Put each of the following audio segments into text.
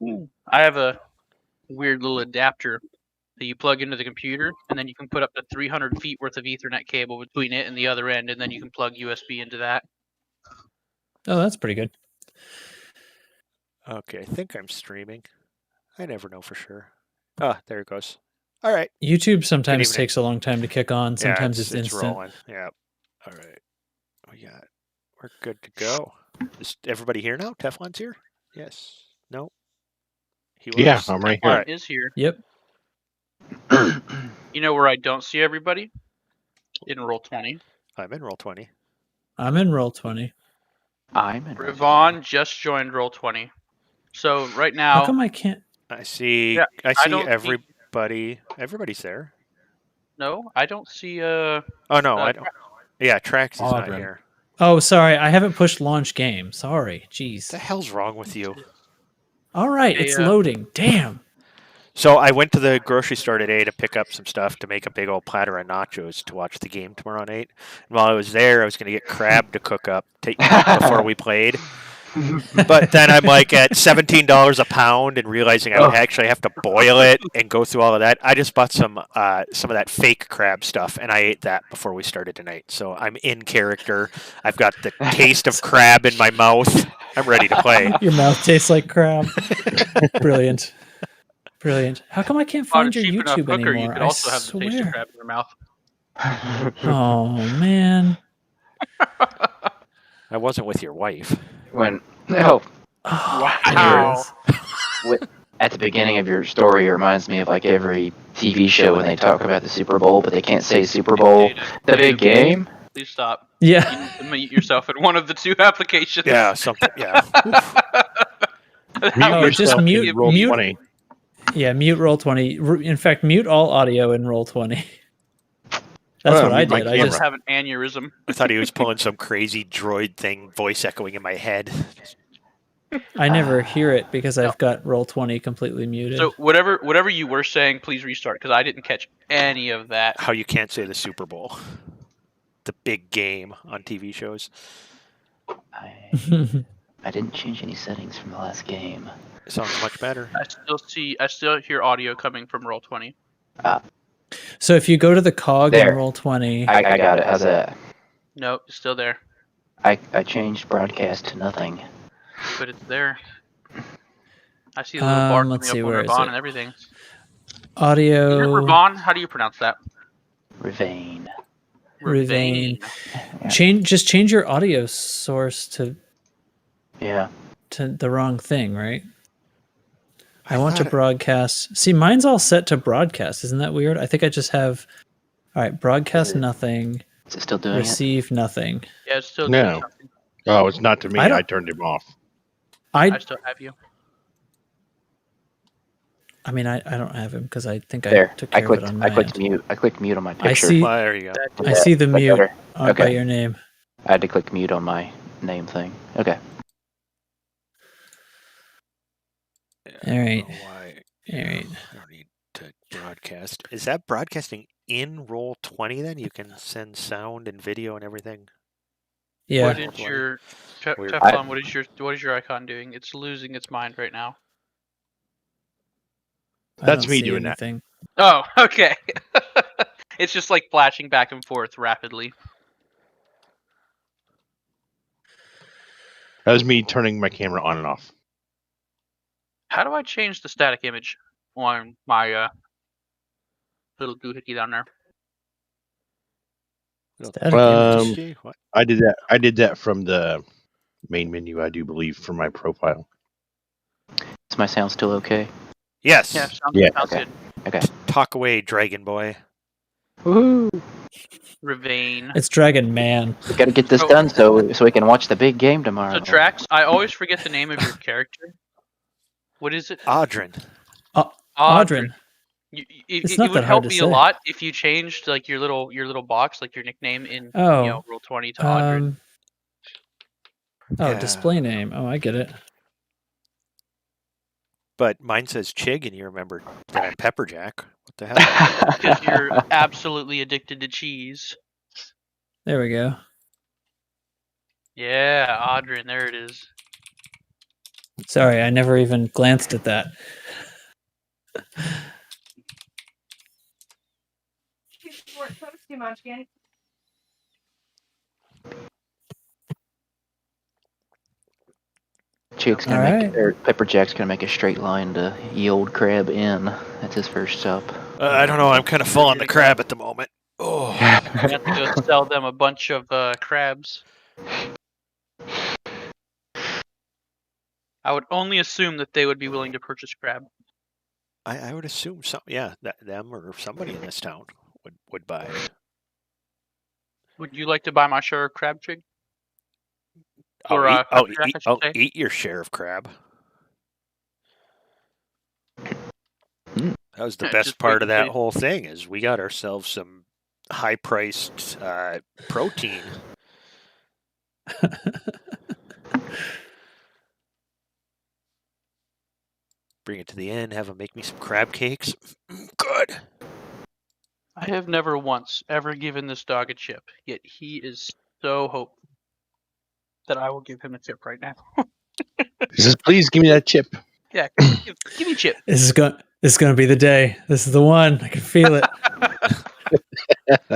I have a weird little adapter that you plug into the computer, and then you can put up to 300 feet worth of Ethernet cable between it and the other end, and then you can plug USB into that. Oh, that's pretty good. Okay, I think I'm streaming. I never know for sure. Ah, there it goes. All right. YouTube sometimes evening. takes a long time to kick on. Sometimes it's instant. rolling. Yeah. All right. We're good to go. Is everybody here now? Teflon's here? Yes. No? He was? Yeah, I'm right here. Teflon Alright. is here. Yep. You know where I don't see everybody? In Roll20. I'm in Roll20. I'm in Roll20. I'm in. Ravon just joined Roll20. So right How now, come I can't? I see. Yeah, I see don't see- everybody. Everybody's there. no, I don't see. Oh no, I don't. Yeah, Trax is not Audrin. here. Oh, sorry. I haven't pushed launch game. Sorry. What Jeez. the hell's wrong with you? All right. Hey, It's loading. Damn. So I went to the grocery store today to pick up some stuff to make a big old platter of nachos to watch the game tomorrow night. And while I was there, I was going to get crab to cook up before we played. But then I'm like at $17 a pound and realizing I would actually have to boil it and go through all of that. I just bought some of that fake crab stuff and I ate that before we started tonight. So I'm in character. I've got the taste of crab in my mouth. I'm ready to play. Your mouth tastes like crab. Brilliant. Brilliant. How come I can't on a find your cheap enough YouTube cooker, anymore? you could also have the taste of swear. crab in your mouth. Oh man. I wasn't with your wife. When no, Oh, Wow. at the beginning of your story, it reminds me of like every TV show when they talk about the Super Bowl, but they can't say Super Bowl. The big game. Please stop. Yeah. You need to mute yourself in one of the two applications. Yeah, something. Yeah. How Oh, much just help mute- do you Roll give? mute- 20. Yeah, mute Roll20. In fact, mute all audio in Roll20. That's Oh, what I mute my did. I I camera. just just have an aneurysm. I thought he was pulling some crazy droid thing, voice echoing in my head. I never hear it because I've got Roll20 completely muted. So whatever you were saying, please restart because I didn't catch any of that. How you can't say the Super Bowl, the big game on TV shows. I didn't change any settings from the last game. It sounds much better. I still hear audio coming from Roll20. So if you go to the cog There. in Roll20, I got it. How's that? Nope, it's still there, I changed broadcast to nothing. but it's there. I see the little bar coming let's up see, on where is Ravon it? and everything. Is it audio, Ravon? How do you pronounce that? Ravane. Ravane. Yeah. Change your audio source to Yeah. the wrong thing, right? I want to broadcast. See, mine's all set to broadcast. Isn't that weird? I think I just have. All right, broadcast nothing, Is it still doing receive nothing. Yeah, it's still No. doing something. Oh, it's not to me. I don't- I turned him off. I still have you. I mean, I don't have him because I think it? There. I took I care clicked. of it on I my clicked end. mute. I clicked mute on my I picture. see. Well, there you go. I see the That's mute better. by Okay. your name. I had to click mute on my name thing. Okay. All right. Why? All right. I don't need to broadcast. Is that broadcasting in Roll20 then? You can send sound and video and everything? Yeah. What is your Weird. Teflon? What is your icon doing? It's losing its mind right now. I That's don't me see doing that. anything. Oh, okay. It's just like flashing back and forth rapidly. That was me turning my camera on and off. How do I change the static image on my little doohickey down there? Static Um, image. What? I did that. I did that from the main menu, I do believe, from my profile. Is my sound still okay? Yes. Yeah, sounds Yeah. good. Okay. Talk away, Dragon Boy. Woohoo! Ravane. It's Dragon Man. We gotta get this Oh. done so we can watch the big game tomorrow. So Trax, I always forget the name of your character. What is it? Audrin. Audrin. It's It not would that help hard to me say. a lot if you changed like your little box, like your nickname in Oh. Roll20 to Audrin. Oh, Yeah. display name. Oh, I get it. But mine says Chig, and you remember that I'm Pepperjack. What the hell? Because you're absolutely addicted to cheese. There we go. Yeah, Audrin, there it is. Sorry, I never even glanced at that. Chick's gonna All make, right. or Pepper Jack's gonna make a straight line to Ye Old Crab Inn. That's his first stop. I don't know. I'm kind of full on the crab at the moment. Oh. You have to go sell them a bunch of crabs. I would only assume that they would be willing to purchase crab. I would assume that them or somebody in this town would buy it. Would you like to buy my share of crab, Trig? I'll, Or, eat, crab I'll, jack, eat, I should I'll say. eat your share of crab. That was the Yeah, best just part wait of that until- whole thing is we got ourselves some high-priced protein. Bring it to the inn, have them make me some crab cakes. Good. I have never once ever given this dog a chip, yet he is so hopeful that I will give him a chip right now. He says, "Please give me that chip." Yeah, give me a chip. This is going to be the day. This is the one. I can feel it.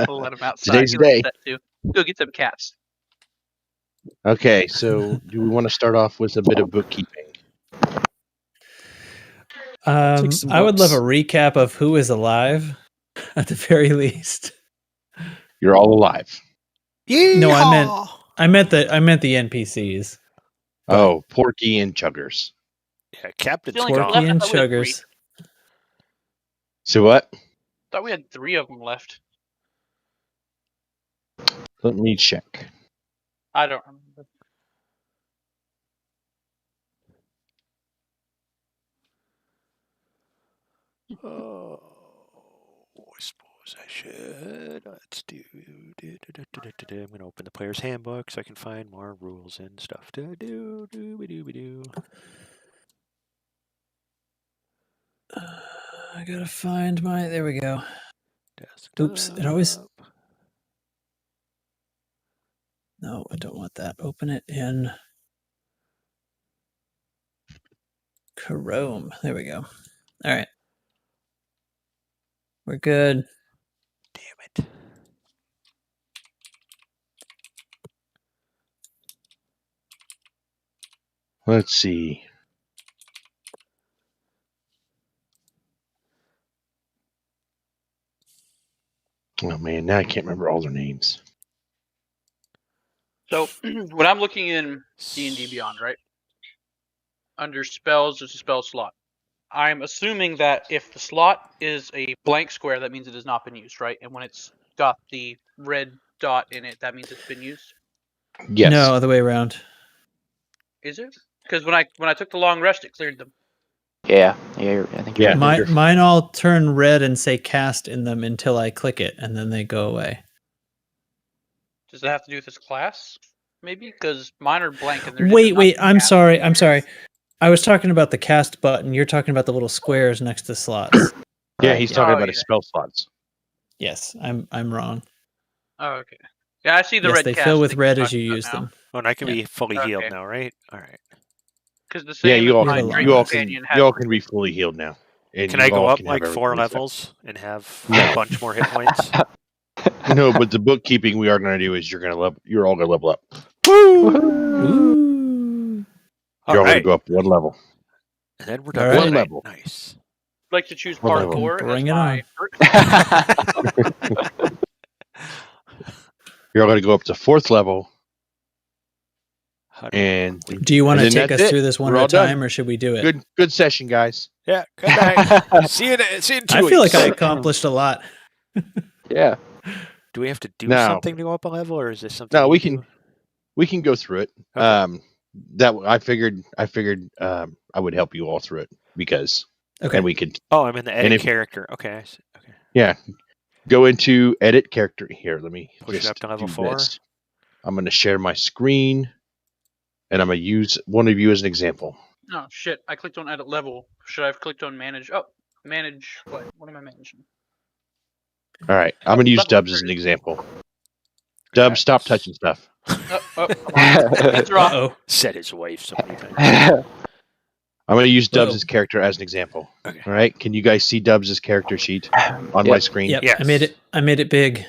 We'll let him outside. Today's He the likes day. that too. Go get some cats. Okay, so do we want to start off with a bit of bookkeeping? I would love a recap of who is alive, at the very least. You're all alive. No, I meant the NPCs. Oh, Porky and Chuggers. Yeah, Captain's Feeling gone. Porky left, I and thought we had three. Chuggers. So what? Thought we had 3 of them left. Let me check. I don't remember. Oh, I suppose I should. Let's do. I'm going to open the player's handbook so I can find more rules and stuff to do. I gotta find my. There we go. Desktop. Oops, it always. No, I don't want that. Open it in Chrome. There we go. All right. We're good. Damn it. Let's see. Oh man, now I can't remember all their names. So when I'm looking in D&D Beyond, right? Under spells, there's a spell slot. I'm assuming that if the slot is a blank square, that means it has not been used, right? And when it's got the red dot in it, that means it's been used. Yes. No, other way around. Is it? Because when I took the long rest, it cleared them. Yeah, I think you're Yeah. right. Mine all turn red and say cast in them until I click it, and then they go away. Does it have to do with this class? Maybe? Because mine are blank and they're Wait. I'm sorry. I was talking about the cast button. You're talking about the little squares next to slots. Yeah, he's talking Oh, about yeah. his spell slots. Yes, I'm wrong. Oh, okay. Yeah, I see the Yes, red they cast fill with thing red you're as you talking use about now. them. Oh, and I can Yeah. be fully healed Okay. now, right? All right. Because the Yeah, same you all as my can- Drake you all companion You has. all can be fully healed now. And Can you I go all up can like have 4 everything set. levels and have No. a bunch more hit points? No, but the bookkeeping we are going to do is you're all going to level up. Ooh. You're all going to right. go up 1 level. And then we're All done. right. for One the night. level. Nice. I'd like to choose Well, then parkour bring as it my You're all going to go up to 4th level. How do- And Do you want to and then take us that's it. through this one We're at all a time, done. or should we do it? Good session, guys. Yeah, good night. see you in 2 I feel weeks. like I accomplished a lot. Yeah. Do we have to do No. something to go up a level, or is this something? No, you we do? can. We can go through it. Okay. That I figured I would help you all through it because Okay. and we could Oh, I'm in the edit if- character. Okay. I see. Okay. go into edit character here. Let me Push it just up to level do 4. this. I'm going to share my screen, and I'm going to use one of you as an example. Oh shit! I clicked on edit level. Should I have clicked on manage? Oh, manage what? What am I managing? All right, I'm going to use level Dubs as 30. an example. Dubs, stop touching stuff. Come on. These are off. Uh-oh. Said his wife so many times. I'm going to use Whoa. Dubs' character as an example. Okay. All right. Can you guys see Dubs' character sheet on my screen? Yep. Yes. I made it big.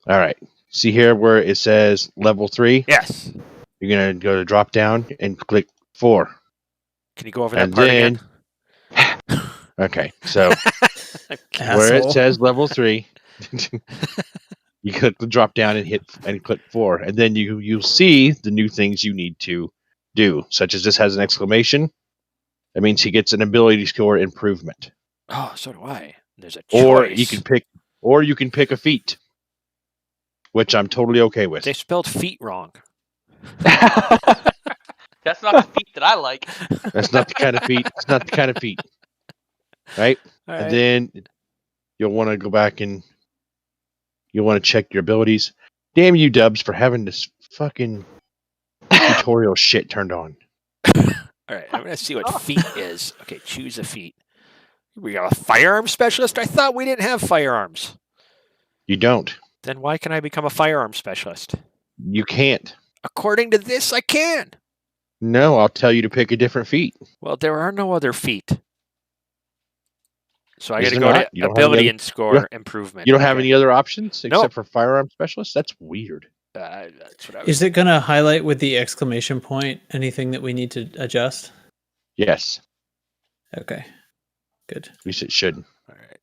All right. See here where it says level 3? Yes. You're going to go to drop down and click 4. Can you go over that And part then, again? okay. So Asshole. where it says level 3, you click the drop down and click 4. And then you'll see the new things you need to do, such as this has an exclamation. That means he gets an ability score improvement. Oh, so do I. There's a Or choice. you can pick a feat, which I'm totally okay with. They spelled feet wrong. That's not the feat that I like. That's not the kind of feat. It's not the kind of feat. Right? All And right. then you'll want to go back and you'll want to check your abilities. Damn you, Dubs, for having this fucking tutorial shit turned on. All right, I'm going to see what feat is. Okay, choose a feat. We got a firearm specialist? I thought we didn't have firearms. You don't. Then why can I become a firearm specialist? You can't. According to this, I can. No, I'll tell you to pick a different feat. Well, there are no other feet. So I Is got to there go not? to You don't have ability any- and score improvement. You don't have Okay. any other options except Nope. for firearm specialist? That's weird. That's what I was. Is it going to highlight with the exclamation point anything that we need to adjust? Yes. Okay. Good. At least it should. All right.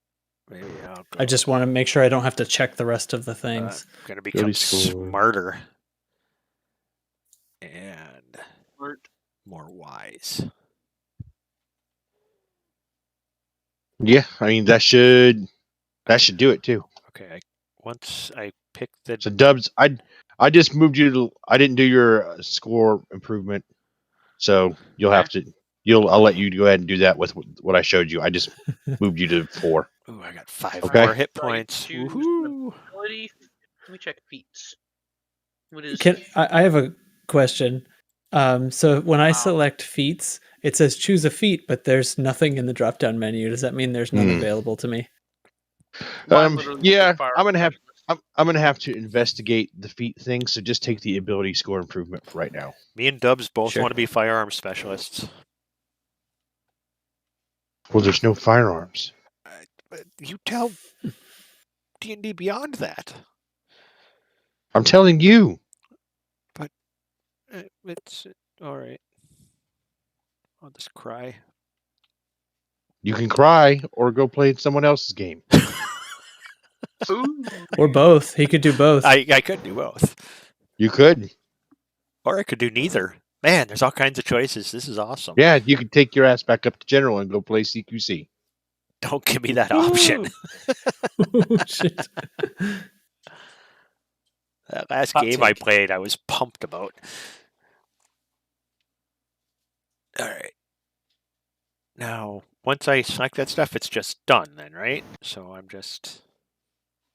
Maybe I'll go. I just want to make sure I don't have to check the rest of the things. I'm going to become Ability score. smarter and Smart. more wise. Yeah, I mean that should do it too. Okay. Once I pick the So Dubs, I just moved you to. I didn't do your score improvement, so you'll have to. I'll let you go ahead and do that with what I showed you. I just moved you to 4. Ooh, I got 5 Okay. more hit So I points. choose Woohoo. ability. Let me check feats. What is I have a question. So when I Wow. select feats, it says choose a feat, but there's nothing in the drop down menu. Does that mean there's none available to me? Mine literally Yeah, says firearm I'm gonna have. specialist. I'm gonna have to investigate the feat thing. So just take the ability score improvement for right now. Me and Dubs both Sure. want to be firearm specialists. Well, there's no firearms. But you tell D&D Beyond that. I'm telling you. It's all right. I'll just cry. You can cry or go play someone else's game. Ooh. Or both. He could do both. I could do both. You could. Or I could do neither. Man, there's all kinds of choices. This is awesome. Yeah, you could take your ass back up to general and go play CQC. Don't give me that option. Oh, shit. That last Hot game I take. played, I was pumped about. All right. Now, once I select that stuff, it's just done then, right? So I'm just...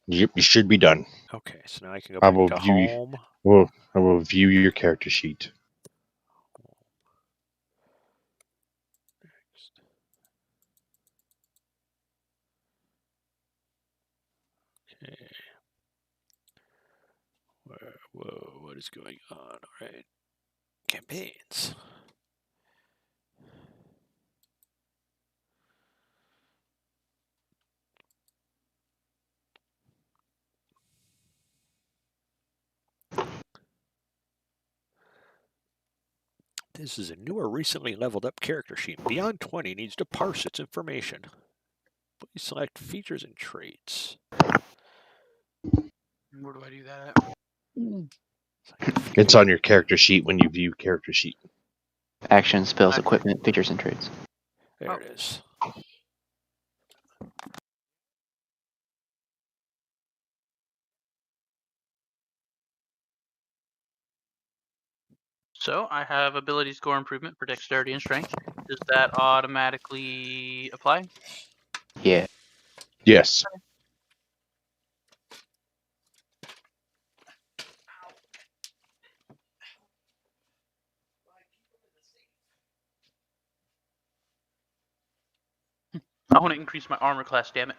Yep, you should be done. Okay, so now I can go I back will to view you. home. Well, I will view your character sheet. Next. Okay. Whoa, what is going on? All right. Campaigns. This is a newer, recently leveled up character sheet. Beyond 20 needs to parse its information. Please select features and traits. Where do I do that at? It's on your character sheet when you view character sheet. Action, spells, equipment, features, and traits. There it is. So I have ability score improvement for dexterity and strength. Does that automatically apply? Yeah. Yes. I want to increase my armor class, damn it.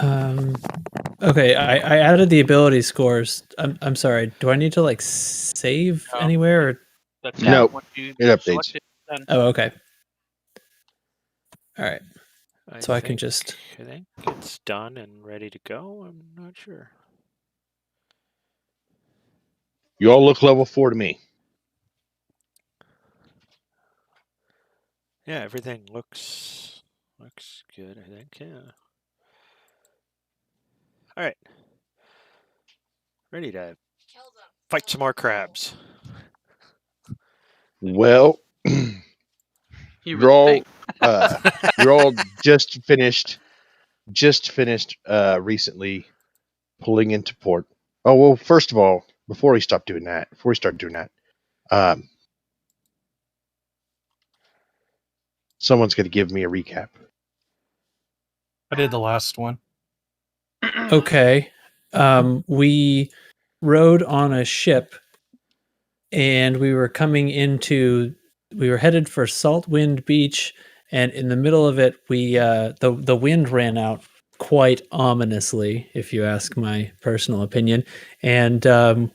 Okay, I added the ability scores. I'm sorry. Do I need to like save No. anywhere? Or... That's No. once you It updates. select it, then Oh, okay. All right. I So I can think- just. I think it's done and ready to go. I'm not sure. You all look level 4 to me. Yeah, everything looks good. I think. Yeah. All right. Ready to fight some more crabs. Well, you you're would all think. you're all just finished recently pulling into port. Oh well, first of all, before we start doing that, someone's going to give me a recap. I did the last one. Okay. We rode on a ship and we were headed for Saltwind Beach, and in the middle of it the wind ran out quite ominously, if you ask my personal opinion. And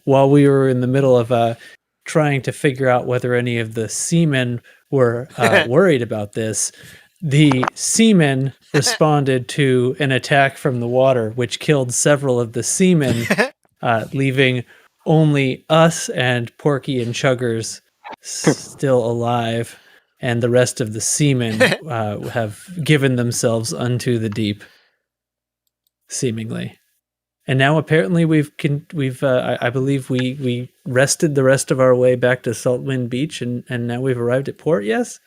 while we were in the middle of trying to figure out whether any of the seamen were worried about this, the seamen responded to an attack from the water, which killed several of the seamen, leaving only us and Porky and Chuggers still alive, and the rest of the seamen have given themselves unto the deep, seemingly. And now apparently I believe we rested the rest of our way back to Saltwind Beach, and now we've arrived at port. Yes.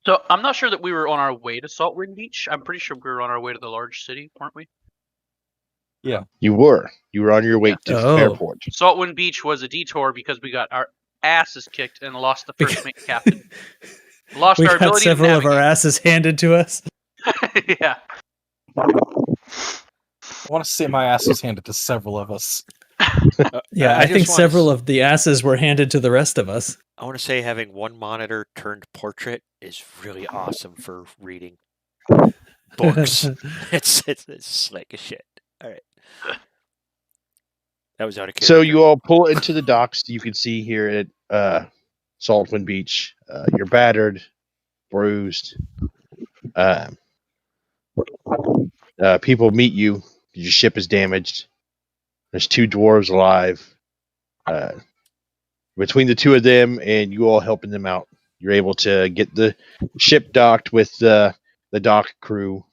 So I'm not sure that we were on our way to Saltwind Beach. I'm pretty sure we were on our way to the large city, weren't we? You were on your way to Oh. airport. Saltwind Beach was a detour because we got our asses kicked and lost the first mate captain. Lost We our got ability several to of our asses handed to us. Yeah. I want to say my ass was handed to several of us. Yeah, I just think wanna several of the asses were handed to the rest of us. I want to say having one monitor turned portrait is really awesome for reading books. it's slick as shit. All right. That was out of character. So you all pull into the docks. You can see here at Saltwind Beach. You're battered, bruised. People meet you. Your ship is damaged. There's 2 dwarves alive. Between the 2 of them and you all helping them out, you're able to get the ship docked with the dock crew.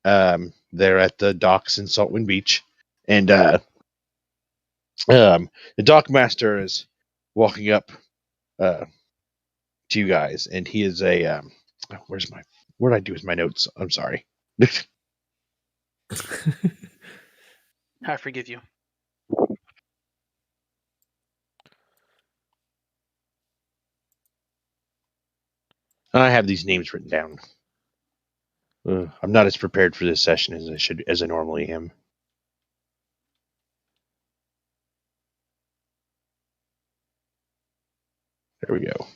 They're at the docks in Saltwind Beach, and the dock master is walking up to you guys, and he is a what did I do with my notes? I'm sorry. I forgive you. I have these names written down. I'm not as prepared for this session as I normally am. There we go.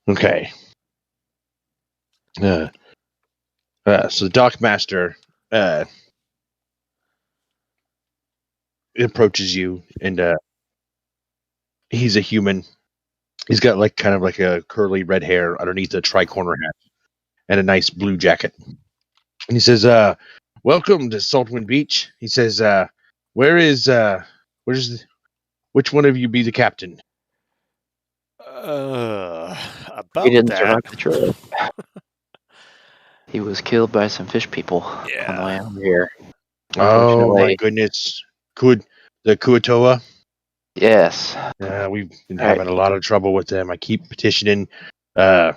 Okay. So the dock master approaches you, and he's a human. He's got kind of a curly red hair underneath a tricorner hat and a nice blue jacket. And he says, "Welcome to Saltwind Beach." He says, which one of you be the captain?" About He didn't that. survive the trip. He was killed by some fish people Yeah. on the way over here. Oh my Unfortunately. goodness. The Kuatoa? Yes. We've been Right. having a lot of trouble with them. I keep petitioning the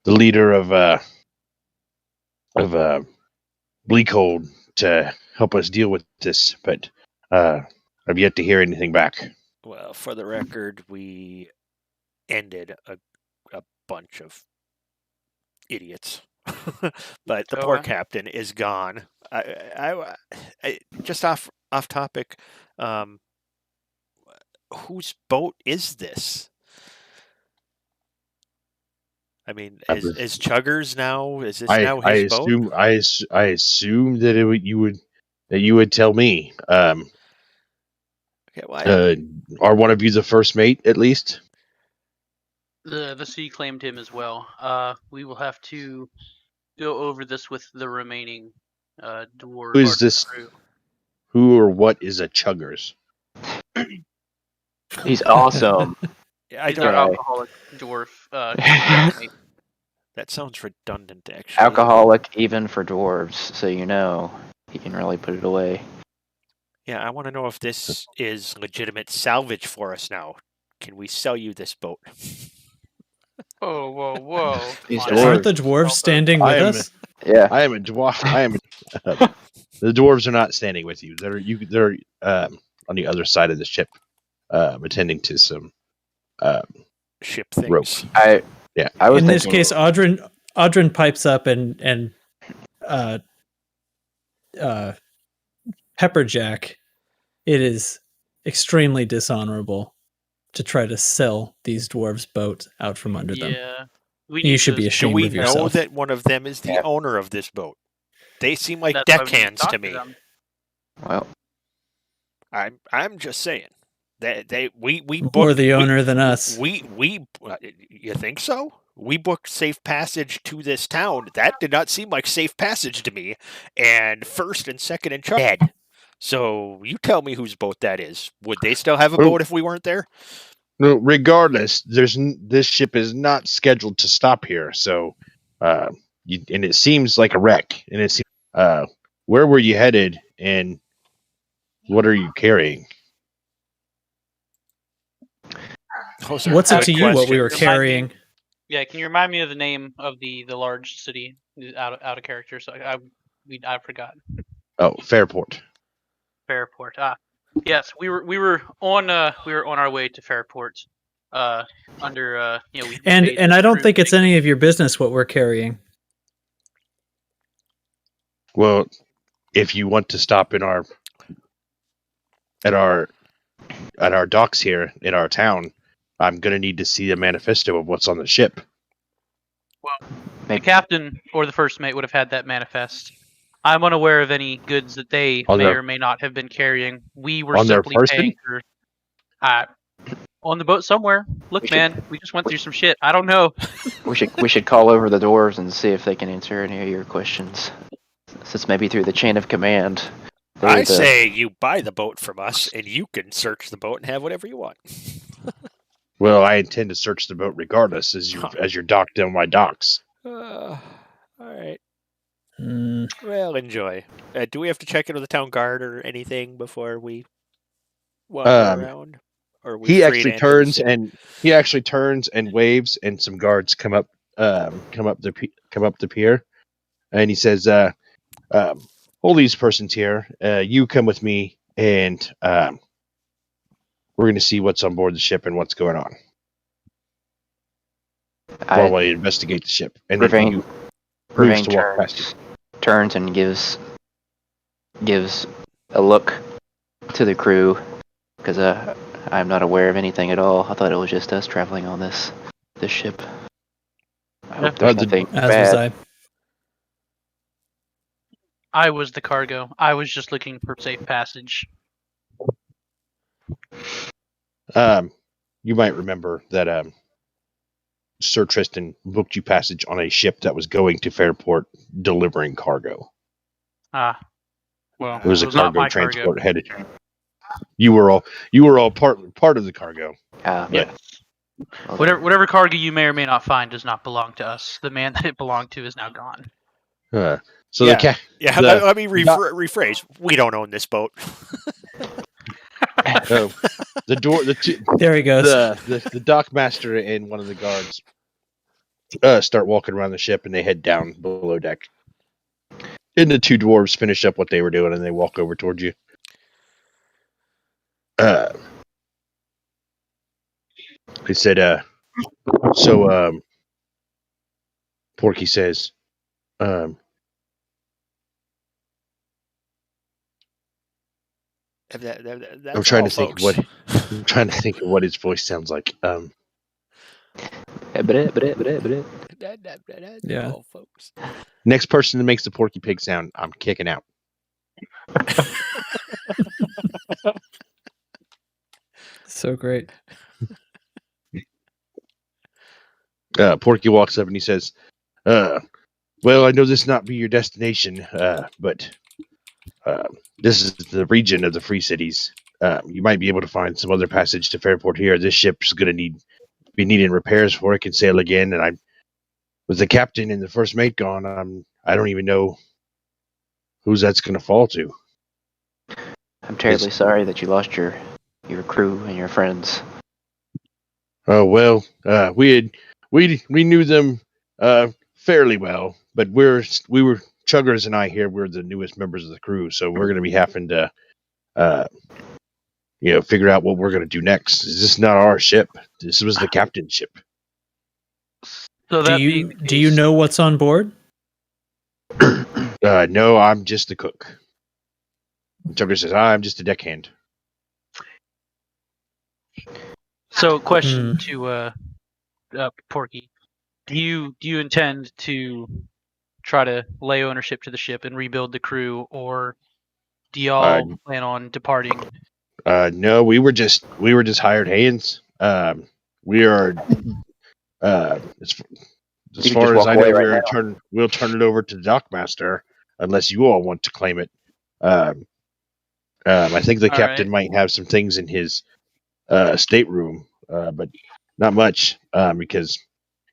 leader of Bleakhold to help us deal with this, but I've yet to hear anything back. Well, for the record, we ended a bunch of idiots. But the poor Okay. captain is gone. I just off topic. Whose boat is this? I mean, I is Chuggers now? Is this I now his boat? assume I assume that you would tell me. Okay, well, Are one of you the first mate at least? The sea claimed him as well. We will have to go over this with the remaining dwarf. Who is this? Crew. Who or what is a Chuggers? He's awesome. I He's our don't. alcoholic dwarf. That sounds redundant, actually. Alcoholic even for dwarves, so you know he can really put it away. Yeah, I want to know if this is legitimate salvage for us now. Can we sell you this boat? Whoa, whoa, whoa! These Come on. Aren't the dwarves standing with us? Yeah. I am a dwarf. The dwarves are not standing with you. They're on the other side of the ship, attending to some Ship things. rope. I was In this thinking- case, Audrin pipes up and Pepperjack. It is extremely dishonorable to try to sell these dwarves' boat out from under them. Yeah, we You need should to- be Do ashamed we of know yourself. that one of them is the Yeah. owner of this boat? They seem like That's why we need to deckhands talk to me. them. well, I'm just saying that we More booked the owner than us. We you think so? We booked safe passage to this town. That did not seem like safe passage to me. And first and second in charge dead. So you tell me whose boat that is. Would they still have a Well- boat if we weren't there? No, regardless, this ship is not scheduled to stop here. So, and it seems like a wreck. And it seems, where were you headed, and what are you carrying? Those are What's it good to you what we were questions. carrying? Yeah, can you remind me of the name of the large city out of character? So I forgot. Oh, Fairport. Fairport. Yes, we were on our way to Fairport. Under we And paid I don't crew think it's thing. any of your business what we're carrying. Well, if you want to stop in at our docks here in our town, I'm gonna need to see a manifesto of what's on the ship. The captain or the first mate would have had that manifest. I'm unaware of any goods that they On may their- or may not have been carrying. We were on their simply person? paying for on the boat somewhere. Look, We should- man, we just went through some shit. I don't know. we should call over the dwarves and see if they can answer any of your questions. Since maybe through the chain of command. they're I the- say you buy the boat from us, and you can search the boat and have whatever you want. Well, I intend to search the boat regardless, as you're docked on my docks. All right. Hmm. Well, enjoy. Do we have to check into the town guard or anything before we wander around? Or are we He free actually to enter the city? turns and waves, and some guards come up the pier, and he says, "All these persons here, you come with me, and we're going to see what's on board the ship and what's going on while we investigate the ship." And then Ravain, you Ravain to walk past turns and gives a look to the crew because I'm not aware of anything at all. I thought it was just us traveling on this ship. I hope there's nothing As was bad. I was the cargo. I was just looking for safe passage. You might remember that Sir Tristan booked you passage on a ship that was going to Fairport delivering cargo. Well, It was a not cargo my transport headed. You were all part of the cargo. But, Yes. well, Whatever cargo you may or may not find does not belong to us. The man that it belonged to is now gone. So Yeah. Yeah, the- let me rephrase. We don't own this boat. the door the There he goes. the dock master and one of the guards start walking around the ship, and they head down below deck. And the two dwarves finish up what they were doing, and they walk over towards you. He said, Porky says, I'm trying to think of what his voice sounds like. Yeah. Oh, folks. Next person that makes the Porky Pig sound, I'm kicking out. So great. Porky walks up and he says, well, I know this not be your destination, but this is the region of the Free Cities. You might be able to find some other passage to Fairport here. This ship's going to be needing repairs before it can sail again, and with the captain and the first mate gone, I don't even know whose that's going to fall to. I'm terribly sorry that you lost your crew and your friends. Oh well, we knew them fairly well, but we were Chuggers and I here. We're the newest members of the crew, so we're going to be having to figure out what we're going to do next. This is not our ship. This was the captain's ship. So Do that you know what's on board? No, I'm just the cook. Chugger says, I'm just a deckhand. So, question to Porky: Do you intend to try to lay ownership to the ship and rebuild the crew, or do y'all plan on departing? No, we were just hired hands. We are as far as I know, we'll turn it over to the dockmaster unless you all want to claim it. I think the captain might have some things in his stateroom, but not much because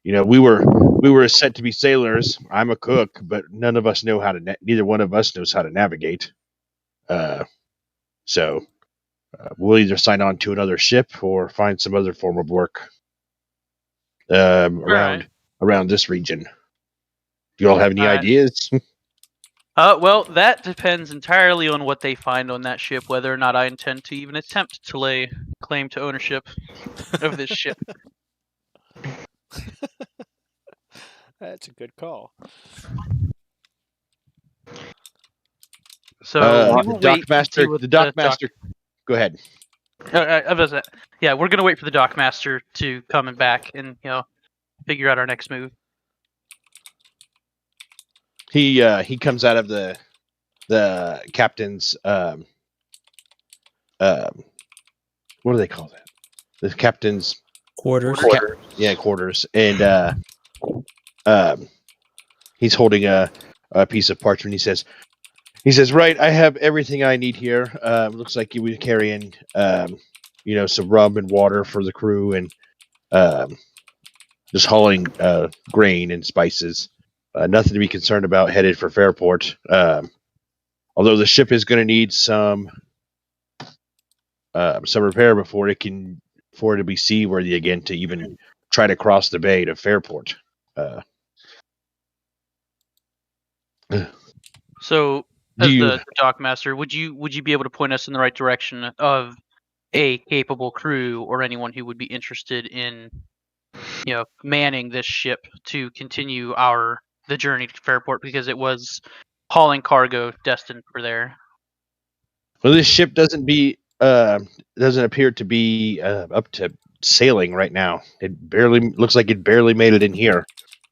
we were set to be sailors. I'm a cook, but none of us know how to. Neither one of us knows how to navigate. So we'll either sign on to another ship or find some other form of work around this region. Do you all have any ideas? Well, that depends entirely on what they find on that ship, whether or not I intend to even attempt to lay claim to ownership of this ship. That's a good call. So the dockmaster. Go ahead. Yeah, we're gonna wait for the dockmaster to come back and figure out our next move. He comes out of the captain's what do they call that? The captain's quarters. Quarters, and he's holding a piece of parchment. He says, right, I have everything I need here. Looks like you were carrying some rum and water for the crew, and just hauling grain and spices. Nothing to be concerned about. Headed for Fairport. Although the ship is going to need some repair before it to be seaworthy again to even try to cross the bay to Fairport. So, as the dockmaster, would you be able to point us in the right direction of a capable crew or anyone who would be interested in manning this ship to continue the journey to Fairport, because it was hauling cargo destined for there? Well, this ship doesn't appear to be up to sailing right now. It looks like it barely made it in here.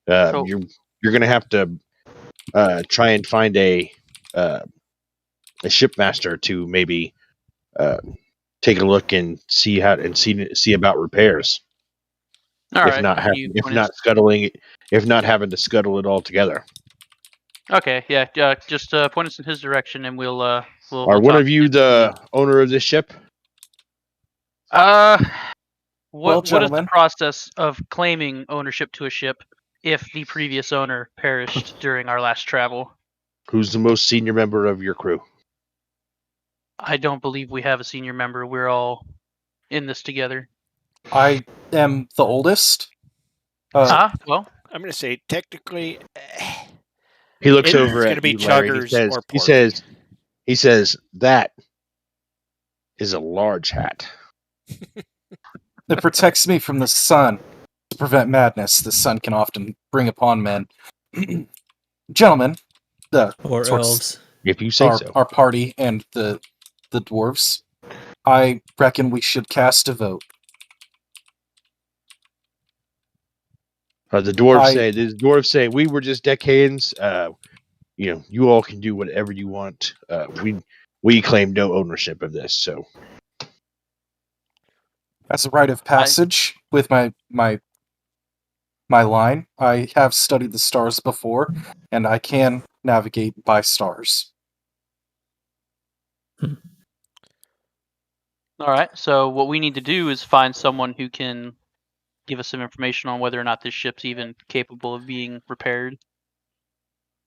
You're going to have to try and find a shipmaster to maybe take a look and see about repairs. If not having to scuttle it all together. Okay, yeah, just point us in his direction, and we'll Are one of you the owner of this ship? What is gentlemen, the process of claiming ownership to a ship if the previous owner perished during our last travel? Who's the most senior member of your crew? I don't believe we have a senior member. We're all in this together. I am the oldest. Well, I'm going to say technically. He looks over at you, Larry. He says that is a large hat. It protects me from the sun to prevent madness the sun can often bring upon men. Gentlemen, or elves, if you say so. Our party and the dwarves. I reckon we should cast a vote. The dwarves say we were just deckhands. You all can do whatever you want. We claim no ownership of this. So, as a rite of passage, with my line, I have studied the stars before, and I can navigate by stars. All right. So what we need to do is find someone who can give us some information on whether or not this ship's even capable of being repaired.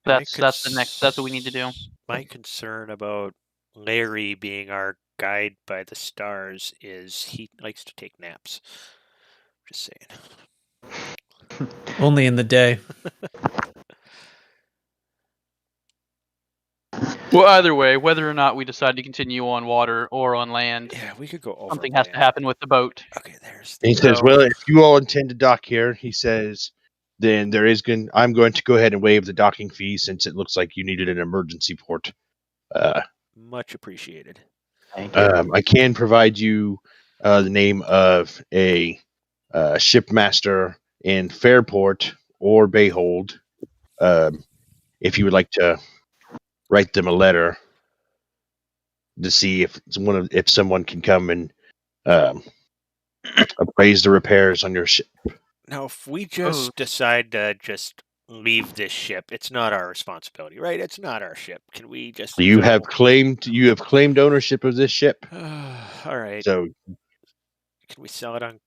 That's what we need to do. My concern about Larry being our guide by the stars is he likes to take naps. Just saying. Only in the day. Well, either way, whether or not we decide to continue on water or on land, Yeah, we could go over. something has to happen with the boat. Okay, there's. he says, "Well, if you all intend to dock here," he says, "then I'm going to go ahead and waive the docking fee since it looks like you needed an emergency port. Much appreciated. Thank you. I can provide you the name of a shipmaster in Fairport or Bayhold, if you would like to write them a letter to see if someone can come and appraise the repairs on your ship." Now, if we just decide to just leave this ship, it's not our responsibility, right? It's not our ship. Can we just? You have claimed ownership of this ship. All right. So, can we sell it on?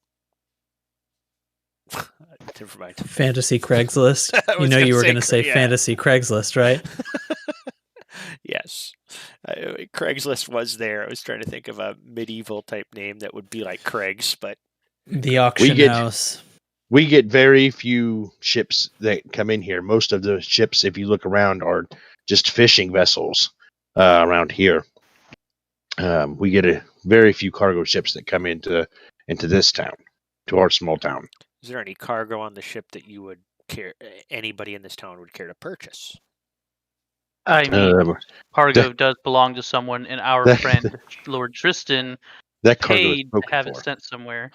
Never mind. Fantasy Craigslist. You know you were going to say Fantasy Craigslist, right? Yes. Craigslist was there. I was trying to think of a medieval type name that would be like Craig's, but the auction house. We get very few ships that come in here. Most of the ships, if you look around, are just fishing vessels around here. We get a very few cargo ships that come into this town, to our small town. Is there any cargo on the ship that you would care? Anybody in this town would care to purchase? I mean, cargo does belong to someone, and our friend Lord Tristan paid to have it sent somewhere.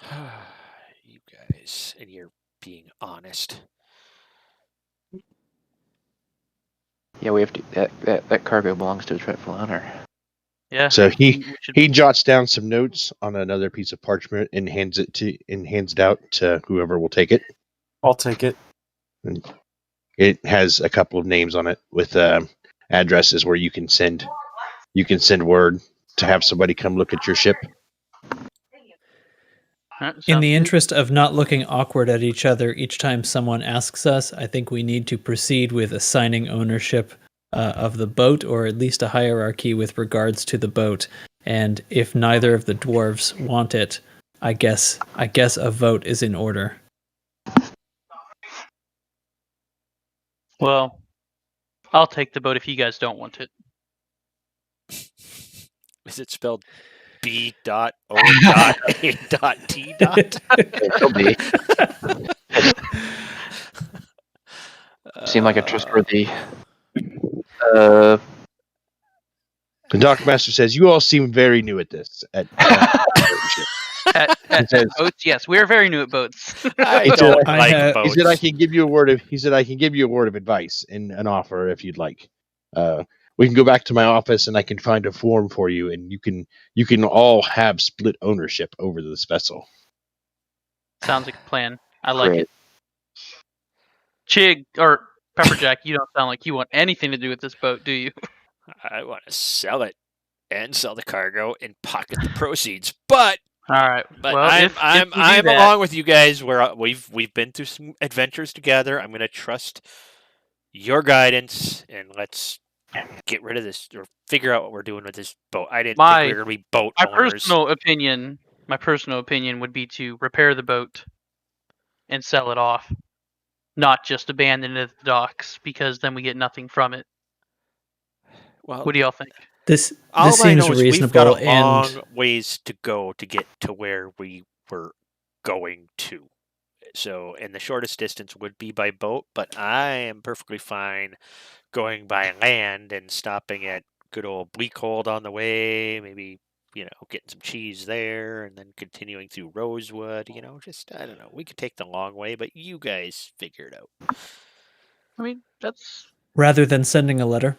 You guys, and you're being honest. Yeah, we have to. That cargo belongs to a Tephlon, or. Yeah. So he jots down some notes on another piece of parchment and hands it out to whoever will take it. I'll take it. And it has a couple of names on it with addresses where you can send word to have somebody come look at your ship. In the interest of not looking awkward at each other each time someone asks us, I think we need to proceed with assigning ownership of the boat, or at least a hierarchy with regards to the boat. And if neither of the dwarves want it, I guess a vote is in order. Well, I'll take the boat if you guys don't want it. Is it spelled B.O.A.T. It'll be. Seem like a trustworthy. The Dockmaster says, "You all seem very new at this." At boats, yes, we are very new at boats. I don't like boats. He said, "I can give you a word of." He said, "I can give you a word of advice and an offer if you'd like. We can go back to my office and I can find a form for you, and you can all have split ownership over this vessel." Sounds like a plan. I like it. Chig or Pepperjack, you don't sound like you want anything to do with this boat, do you? I want to sell it and sell the cargo and pocket the proceeds. But all right, but well, I'm along with you guys. Where we've been through some adventures together. I'm going to trust your guidance, and let's get rid of this or figure out what we're doing with this boat. I didn't think we were going to be boat owners. My personal opinion would be to repair the boat and sell it off, not just abandon it at the docks, because then we get nothing from it. Well, what do y'all think? This seems reasonable. We've got a long ways to go to get to where we were going to. So, and the shortest distance would be by boat, but I am perfectly fine going by land and stopping at good old Bleakhold on the way. Maybe getting some cheese there and then continuing through Rosewood. Just I don't know. We could take the long way, but you guys figure it out. I mean, that's Rather than sending a letter.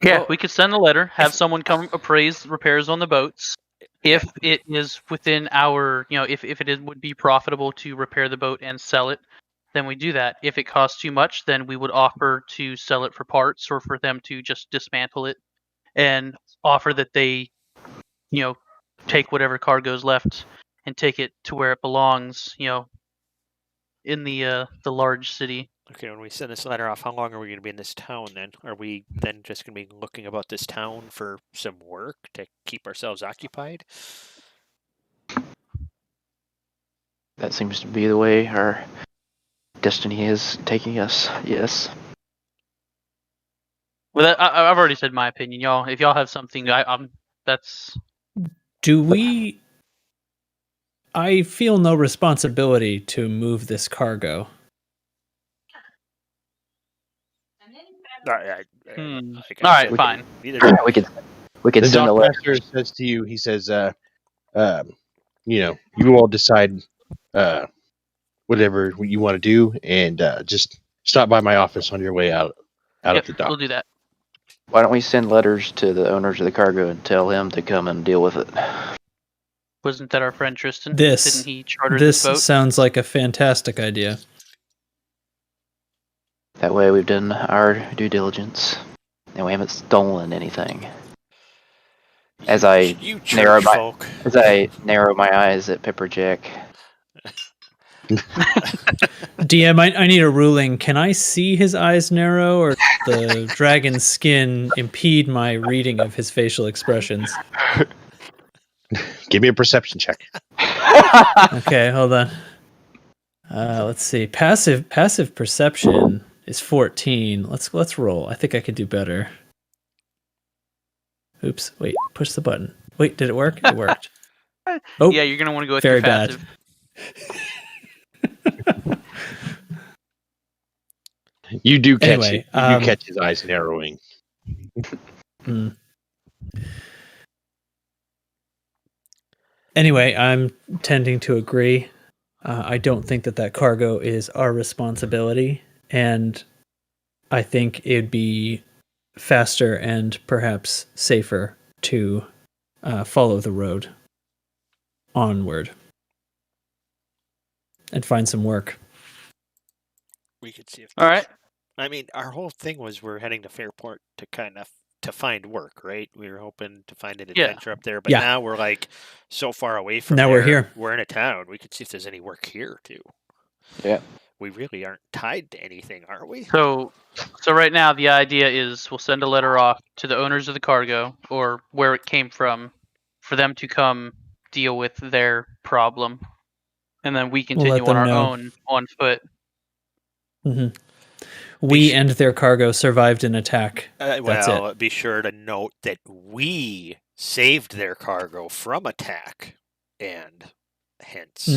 yeah. Well, We could send a letter, have someone come appraise repairs on the boats. If it is within our, if it would be profitable to repair the boat and sell it, then we do that. If it costs too much, then we would offer to sell it for parts or for them to just dismantle it and offer that they, take whatever cargo's left and take it to where it belongs, in the large city. Okay, when we send this letter off, how long are we going to be in this town then? Are we then just going to be looking about this town for some work to keep ourselves occupied? That seems to be the way our destiny is taking us. Yes. Well, I've already said my opinion, y'all. If y'all have something, that's. Do we... I feel no responsibility to move this cargo. All All right, right, fine. We could The send a letter. dockmaster says to you, he says, you all decide whatever you want to do, and just stop by my office on your way out of the dock. We'll do that. Why don't we send letters to the owners of the cargo and tell him to come and deal with it? Wasn't that our friend Tristan? This Didn't he charter this this boat? sounds like a fantastic idea. That way we've done our due diligence and we haven't stolen anything. As I narrow my eyes at Pepperjack. DM, I need a ruling. Can I see his eyes narrow, or the dragon's skin impede my reading of his facial expressions? Give me a perception check. Okay, hold on. Let's see. Passive perception is 14. Let's roll. I think I could do better. Oops. Wait. Push the button. Wait. Did it work? It worked. Oh, Yeah, you're gonna want to go with very your bad. passive. You do catch Anyway, it. You catch his eyes narrowing. Anyway, I'm tending to agree. I don't think that cargo is our responsibility, and I think it'd be faster and perhaps safer to follow the road onward and find some work. We could see if. All right. I mean, our whole thing was we're heading to Fairport to find work, right? We were hoping to find an adventure up there, but now we're like so far away from. Now there. we're here. We're in a town. We could see if there's any work here too. Yeah. We really aren't tied to anything, are we? So right now the idea is we'll send a letter off to the owners of the cargo or where it came from, for them to come deal with their problem, and then we continue on our own on foot. Mm-hmm. We and their cargo survived an attack. Well, be sure to note that we saved their cargo from attack, and hence,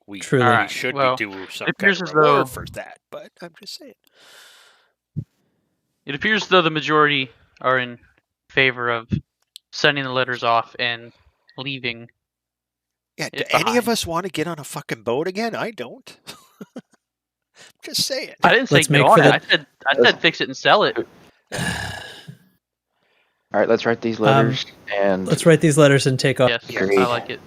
we Truly. should be doing some kind of reward for that. But I'm just saying. It appears as though the majority are in favor of sending the letters off and leaving. Yeah, do any of us want to get on a fucking boat again? I don't. Just say it. I didn't say get on it. I said fix it and sell it. All right, let's write these letters and take off. Yes, I like it.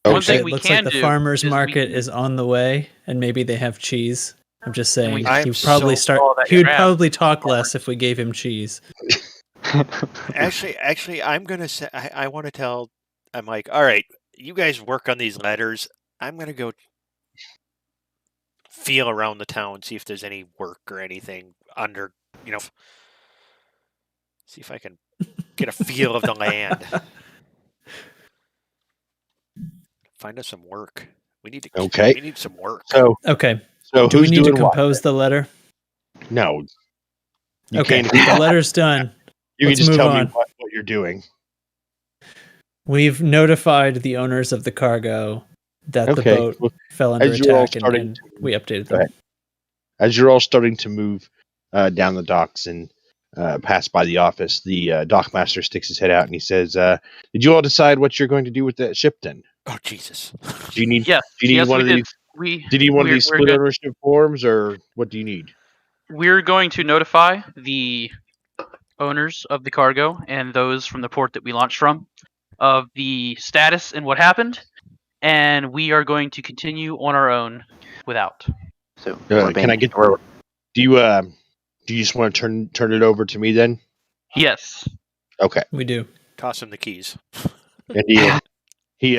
One thing we looks can like the farmer's market is on the way, and maybe they have cheese. I'm just saying he would probably talk less if we gave him cheese. Actually, I'm gonna say I want to tell. I'm like, all right, you guys work on these letters. I'm gonna go feel around the town, see if there's any work or anything under, see if I can get a feel of the land. Find us some work. We need some work. So do we need to compose the letter? No. The letter's done. You can just tell me what you're doing. We've notified the owners of the cargo that the boat fell under attack, and we updated them. As you're all starting to move down the docks and pass by the office, the dockmaster sticks his head out and he says, "Did you all decide what you're going to do with that ship then? Oh Jesus! Do you need? Yes, Do you need yes, one we of did. these? Do you need one of these split ownership forms, or what do you need?" We're going to notify the owners of the cargo and those from the port that we launched from of the status and what happened, and we are going to continue on our own without. So Can I get? Do you just want to turn it over to me then? Yes. Okay. We do. Toss him the keys. And he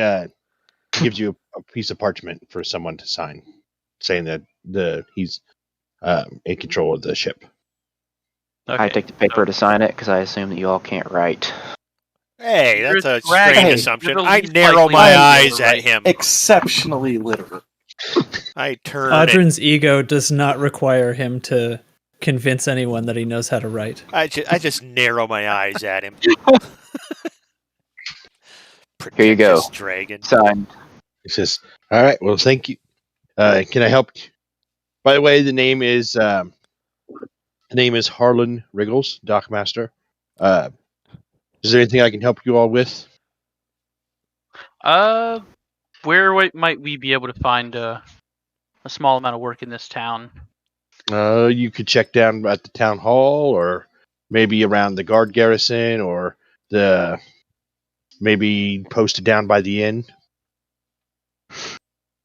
gives you a piece of parchment for someone to sign, saying that he's in control of the ship. Okay. I take the paper to sign it because I assume that you all can't write. Hey, that's a There's strange Hey, assumption. there's a I least narrow likely my way to eyes write. at him. Exceptionally literate. I turn it. Audrin's ego does not require him to convince anyone that he knows how to write. I just narrow my eyes at him. Here you go. Pretentious dragon. Signed. He says, "All right, well, thank you. Can I help you?" By the way, the name is Harlan Riggles, Dockmaster. Is there anything I can help you all with? Where might we be able to find a small amount of work in this town? You could check down at the town hall, or maybe around the guard garrison, or maybe posted down by the inn.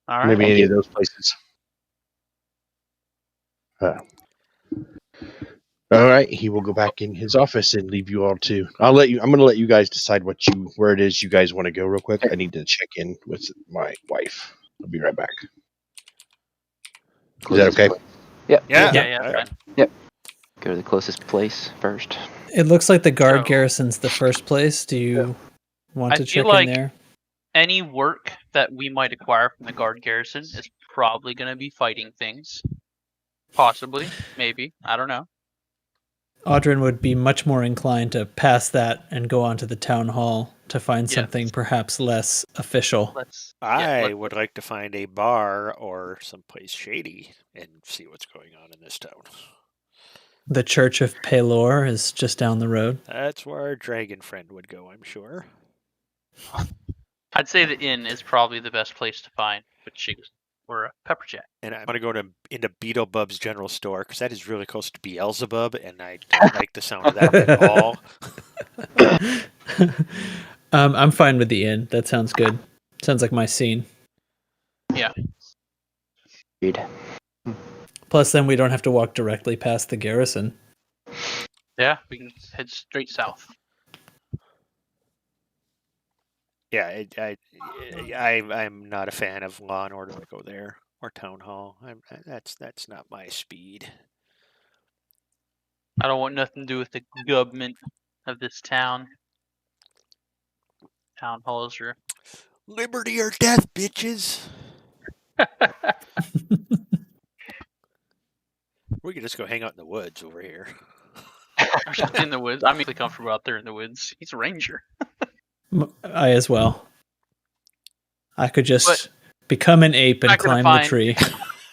All right. Maybe Thank any you. of those places. All right, he will go back in his office and leave you all to. I'm going to let you guys decide where it is you guys want to go real quick. I need to check in with my wife. I'll be right back. Is that okay? Yep. Yeah. Yeah, that's fine. Go to the closest place first. It looks like the guard So- garrison's the first place. Do you want I to feel check like- in there? Any work that we might acquire from the guard garrison is probably going to be fighting things. Possibly, maybe, I don't know. Audrin would be much more inclined to pass that and go on to the town hall to find Yes. something perhaps less official. I would like to find a bar or someplace shady and see what's going on in this town. The Church of Pelor is just down the road. That's where our dragon friend would go, I'm sure. I'd say the inn is probably the best place to find Chicks or a pepper jack. And I'm going to go into Beetlebub's general store because that is really close to Beelzebub, and I don't like the sound of that at all. I'm fine with the inn. That sounds good. Sounds like my scene. Read. Plus, then we don't have to walk directly past the garrison. Yeah, we can head straight south. Yeah, I'm not a fan of Law and Order to go there or Town Hall. That's not my speed. I don't want nothing to do with the government of this town. Town halls are. Liberty or death, bitches. We could just go hang out in the woods over here. Just in the woods. I'm really comfortable out there in the woods. He's a ranger. I as well. I could just But become an ape and not gonna climb the find- tree.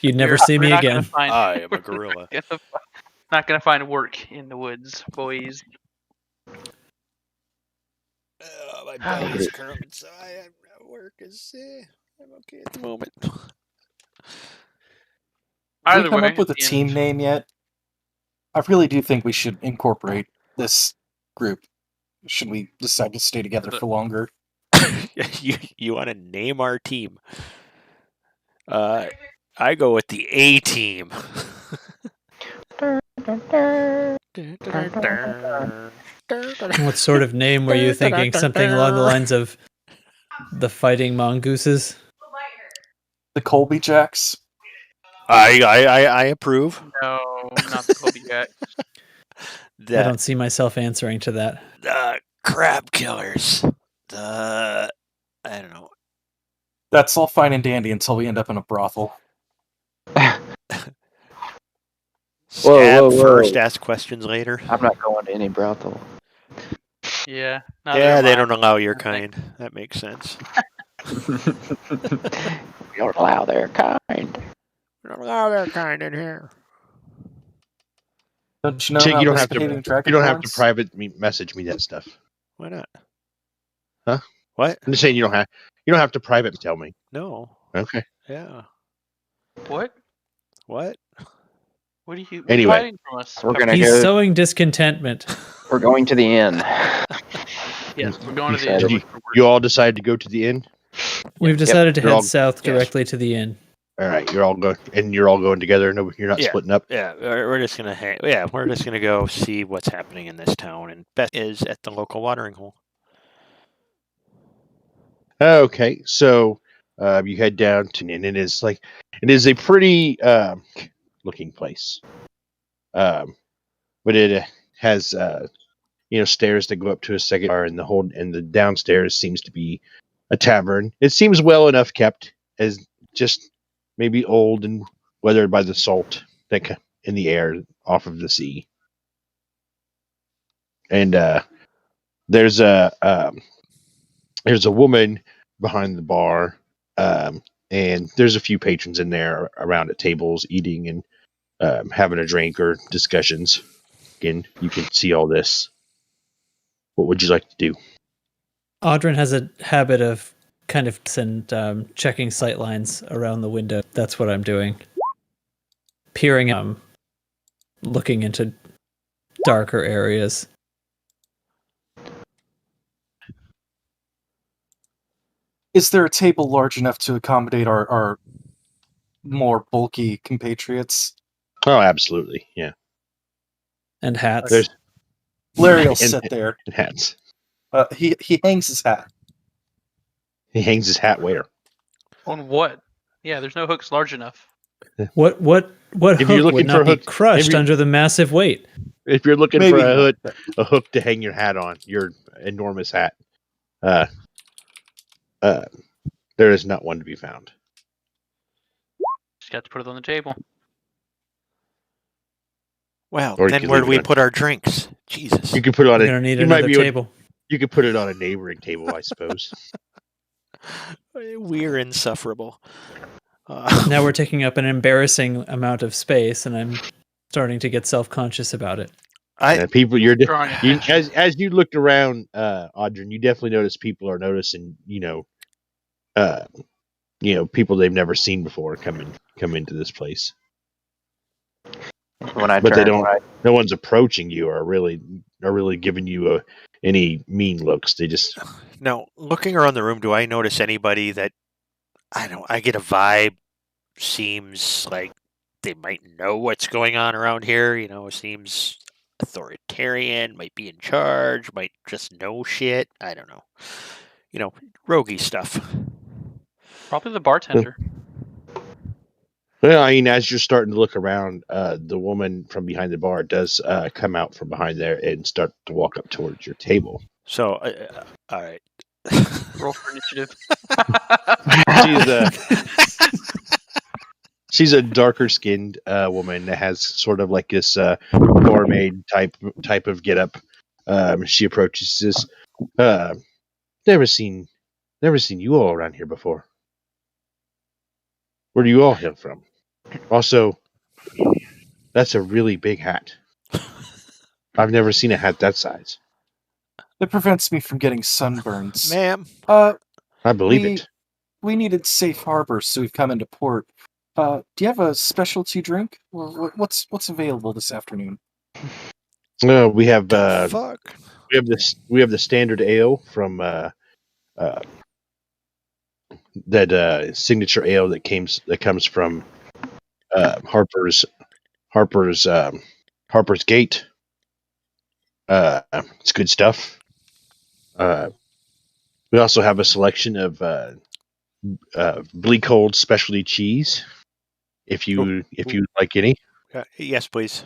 You'd never We're- see me we're not gonna again. find- I am a gorilla. Not gonna find work in the woods, boys. My belly's curling, so work is. I'm okay at the moment. Did Either we come way, up with a at the end- team name yet? I really do think we should incorporate this group. Should we decide to stay together for longer? You want to name our team? I go with the A team. What sort of name were you thinking? Something along the lines of the Fighting Mongooses? The Colby Jacks? I approve. No, not the Kobe Jack. I don't see myself answering to that. The crab killers. I don't know. That's all fine and dandy until we end up in a brothel. Stab whoa. first, ask questions later. I'm not going to any brothel. Yeah. Yeah, they don't allow your kind. That makes sense. We don't allow their kind. We don't allow their kind in here. Don't you know Chick, how you don't have misbehaving to. You don't have to dragonborns? private message me that stuff. Why not? Huh? What? I'm just saying you don't have. You don't have to private tell me. No. Okay. Yeah. What? What? What are you Anyway. hiding from us? We're gonna He's go. sowing discontentment. We're going to the inn. Yes, we're going to the Said end. it. You all decided to go to the inn. We've decided to You're head all- south yes. directly to the inn. All right, you're all going together. No, you're not Yeah. splitting up. Yeah, we're just gonna hang. Yeah, we're just gonna go see what's happening in this town, and Beth is at the local watering hole. Okay, so you head down to, and it is a pretty looking place, but it has stairs that go up to a second bar, and the downstairs seems to be a tavern. It seems well enough kept, as just maybe old and weathered by the salt that in the air off of the sea. And there's a woman behind the bar, and there's a few patrons in there around at tables eating and having a drink or discussions. Again, you can see all this. What would you like to do? Audrin has a habit of kind of checking sight lines around the window. That's what I'm doing. Peering, looking into darker areas. Is there a table large enough to accommodate our more bulky compatriots? Oh, absolutely, yeah. And hats. There's Larry will and- sit there. and hats. He hangs his hat. He hangs his hat where? On what? Yeah, there's no hooks large enough. What If you're hook looking would for not a be hook- crushed if you- under the massive weight? If you're looking Maybe for not. a hook to hang your hat on, your enormous hat, there is not one to be found. Just got to put it on the table. Well, Or you then could where leave do we it on- put our drinks? Jesus. You could put it on We're it. gonna need You might another be able- table. You could put it on a neighboring table, I suppose. We're insufferable. Now we're taking up an embarrassing amount of space, and I'm starting to get self-conscious about it. People, Drawing as you looked around, Audrin, you definitely noticed people are noticing. People they've never seen before come into this place. When I But they turn, don't. No one's approaching you or really giving you any mean looks. They just Now, looking around the room, do I notice anybody that I get a vibe seems like they might know what's going on around here, seems authoritarian, might be in charge, might just know shit. I don't know. Roguey stuff. Probably the bartender. Well, I mean, as you're starting to look around, the woman from behind the bar does come out from behind there and start to walk up towards your table. So, all right. Roll for initiative. She's a darker skinned woman that has sort of like this barmaid type of getup. She approaches this. Never seen you all around here before. Where do you all hail from? Also, that's a really big hat. I've never seen a hat that size. It prevents me from getting sunburns. Ma'am. I believe it. We needed safe harbor, so we've come into port. Do you have a specialty drink? Or what's available this afternoon? We have Fuck. we have the standard ale from that signature ale that comes from Harper's Gate. It's good stuff. We also have a selection of Bleakhold specialty cheese. If you like any. Yes, please.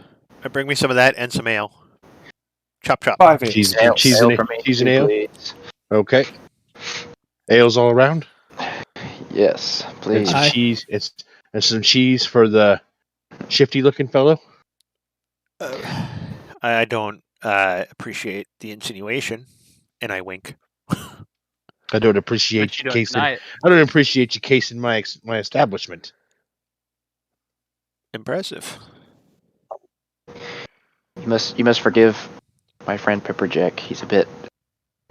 Bring me some of that and some ale. Chop chop. 5 8. Cheese Ale and for me, cheese and ale. please. Okay. Ales all around. Yes, And please. some cheese. And some cheese for the shifty-looking fellow. I don't appreciate the insinuation, and I wink. I don't appreciate But you you don't casing. deny it. I don't appreciate you casing my establishment. Impressive. You must forgive my friend Pepperjack. He's a bit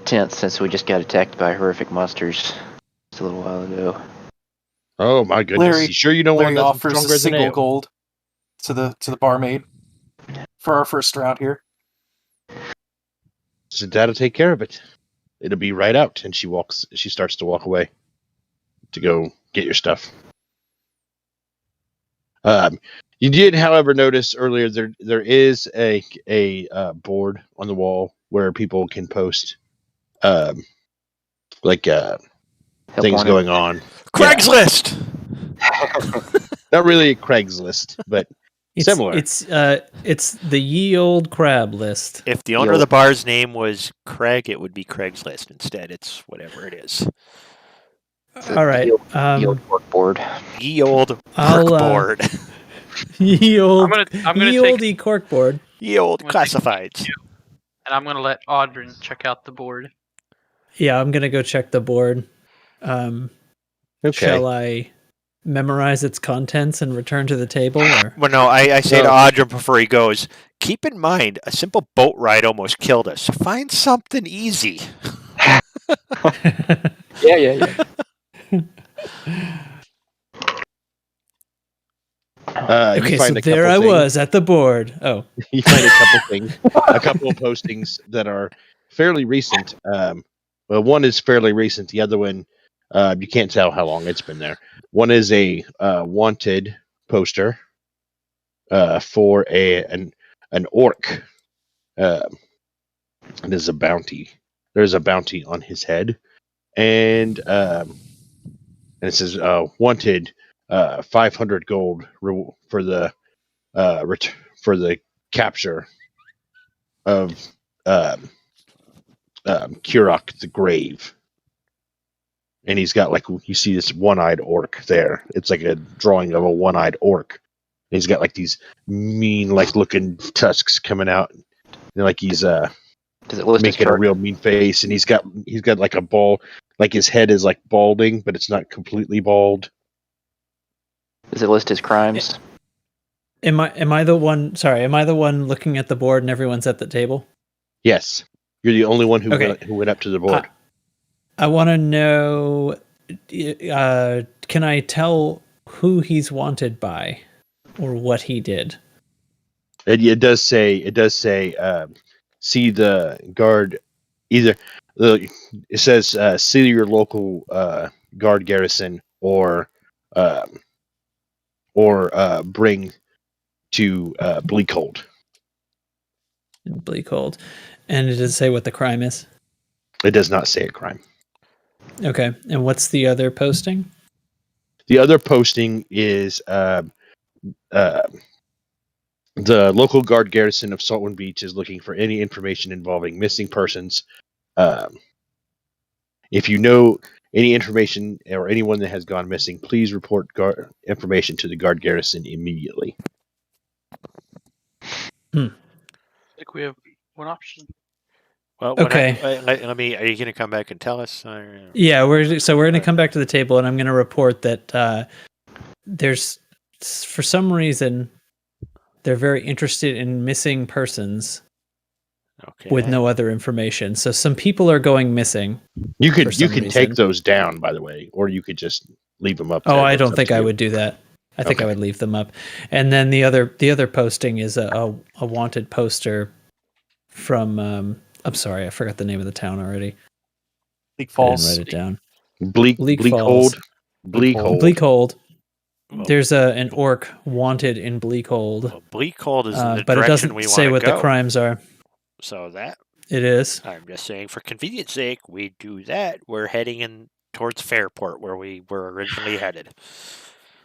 tense since we just got attacked by horrific monsters just a little while ago. Oh my goodness! Larry- You sure you don't Larry want nothing offers stronger a than single ale? gold to the barmaid for our first round here. So that'll take care of it. It'll be right out, and she starts to walk away to go get your stuff. You did, however, notice earlier there is a board on the wall where people can post like Help things wanted. going on. Craigslist. Not really a Craigslist, but similar. It's the ye old crab list. If the owner of the bar's name was Craig, it would be Craigslist. Instead, it's whatever it is. All right. Ye old cork board. Ye old I'll, cork board. Ye old, I'm gonna ye take old cork board. Ye old I'm gonna take classifieds. and I'm gonna let Audrin check out the board. Yeah, I'm gonna go check the board. Okay. Shall I memorize its contents and return to the table? Or? Well, no, I say to No. Audra before he goes, keep in mind, a simple boat ride almost killed us. Find something easy. Yeah. Okay, you so find a there couple I things. was at the board. Oh, You find a couple things, a couple of postings that are fairly recent. Well, one is fairly recent. The other one, you can't tell how long it's been there. One is a wanted poster for an orc. It is a bounty. There's a bounty on his head, and it says wanted 500 gold for the for the capture of Kurok the Grave. And he's got, like, you see this one-eyed orc there. It's like a drawing of a one-eyed orc. And he's got like these mean, like, looking tusks coming out. And like he's Does it list his making a character? real mean face, and he's got like a ball, like his head is like balding, but it's not completely bald. Does it list his crimes? am I the one? Sorry, am I the one looking at the board and everyone's at the table? Yes, you're the only one who Okay. went up to the board. I want to know. Can I tell who he's wanted by, or what he did? It does say see the guard, either it says see your local guard garrison, or bring to Bleakhold. Bleakhold, and it does say what the crime is. It does not say a crime. Okay, and what's the other posting? The other posting is the local guard garrison of Saltwind Beach is looking for any information involving missing persons. If you know any information or anyone that has gone missing, please report information to the guard garrison immediately. I think we have one option. Well, Okay. let me. Are you going to come back and tell us? Yeah, we're going to come back to the table, and I'm going to report that there's, for some reason, they're very interested in missing persons Okay. with no other information. So some people are going missing. You For can some take reason. those down, by the way, or you could just leave them up. Oh, there. I That's don't up think to I you. would do that. I think I Okay. would leave them up. And then the other posting is a wanted poster from. I'm sorry, I forgot the name of the town already. Bleak I didn't Falls. write it down. Bleakhold. Falls. Bleakhold. Bleakhold. Well- There's an orc wanted in Bleakhold, Well, Bleakhold is in the but it direction we doesn't want say to what go. the crimes are. So that It is. I'm just saying, for convenience sake, we do that. We're heading in towards Fairport, where we were originally headed.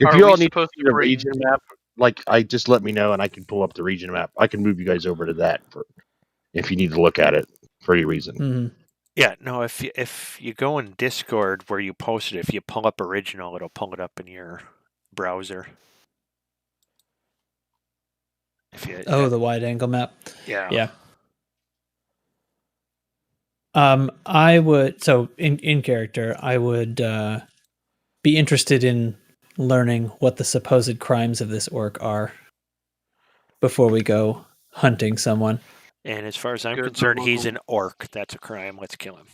If Are you we all need supposed to the bring- region map, just let me know and I can pull up the region map. I can move you guys over to that if you need to look at it for any reason. Mhm. Yeah, no. If you go in Discord where you posted, if you pull up original, it'll pull it up in your browser. If you The wide angle map. yeah. Yeah. I would, so in character, I would be interested in learning what the supposed crimes of this orc are before we go hunting someone. And as far as I'm Good concerned, for he's local. an orc. That's a crime. Let's kill him.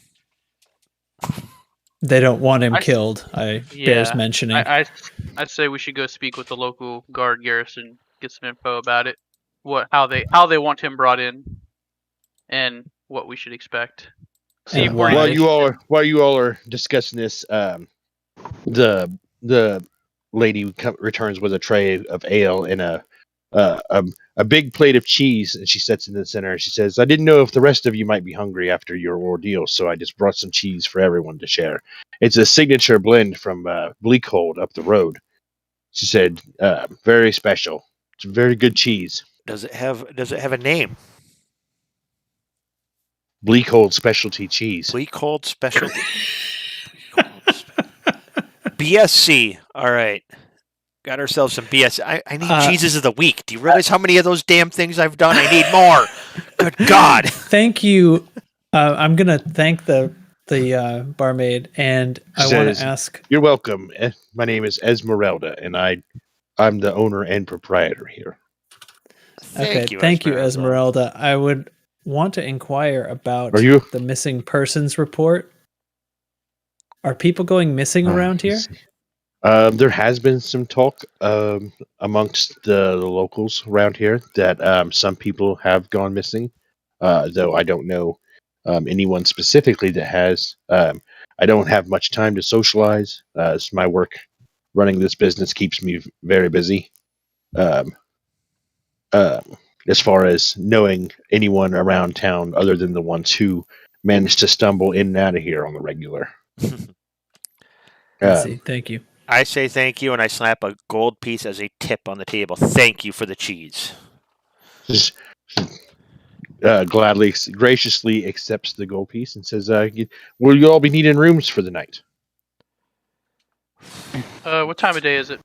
They don't want him I- killed. Bears Yeah, mentioning. I'd say we should go speak with the local guard garrison, get some info about it, how they want him brought in, and what we should expect. See And if we're why. While you all are discussing this, the lady returns with a tray of ale and a big plate of cheese, and she sets it in the center. She says, "I didn't know if the rest of you might be hungry after your ordeal, so I just brought some cheese for everyone to share. It's a signature blend from Bleakhold up the road." She said, "Very special. It's very good cheese. Does it have a name? Bleakhold specialty cheese." Bleakhold Specialty. BSC. All right. Got ourselves some BS. I need cheeses of the week. Do you realize how many of those damn things I've done? I need more. Good God. Thank you. I'm gonna thank the barmaid, and I want to ask. "You're welcome. My name is Esmeralda, and I'm the owner and proprietor here." Thank you, Esmeralda. I would want to inquire about the missing persons report. Are people going missing around here? There has been some talk amongst the locals around here that some people have gone missing, though I don't know anyone specifically that has. I don't have much time to socialize. As my work running this business keeps me very busy. As far as knowing anyone around town other than the ones who managed to stumble in and out of here on the regular. I see. Thank you. I say thank you, and I slap a gold piece as a tip on the table. Thank you for the cheese. Just graciously accepts the gold piece and says, "Will you all be needing rooms for the night?" What time of day is it?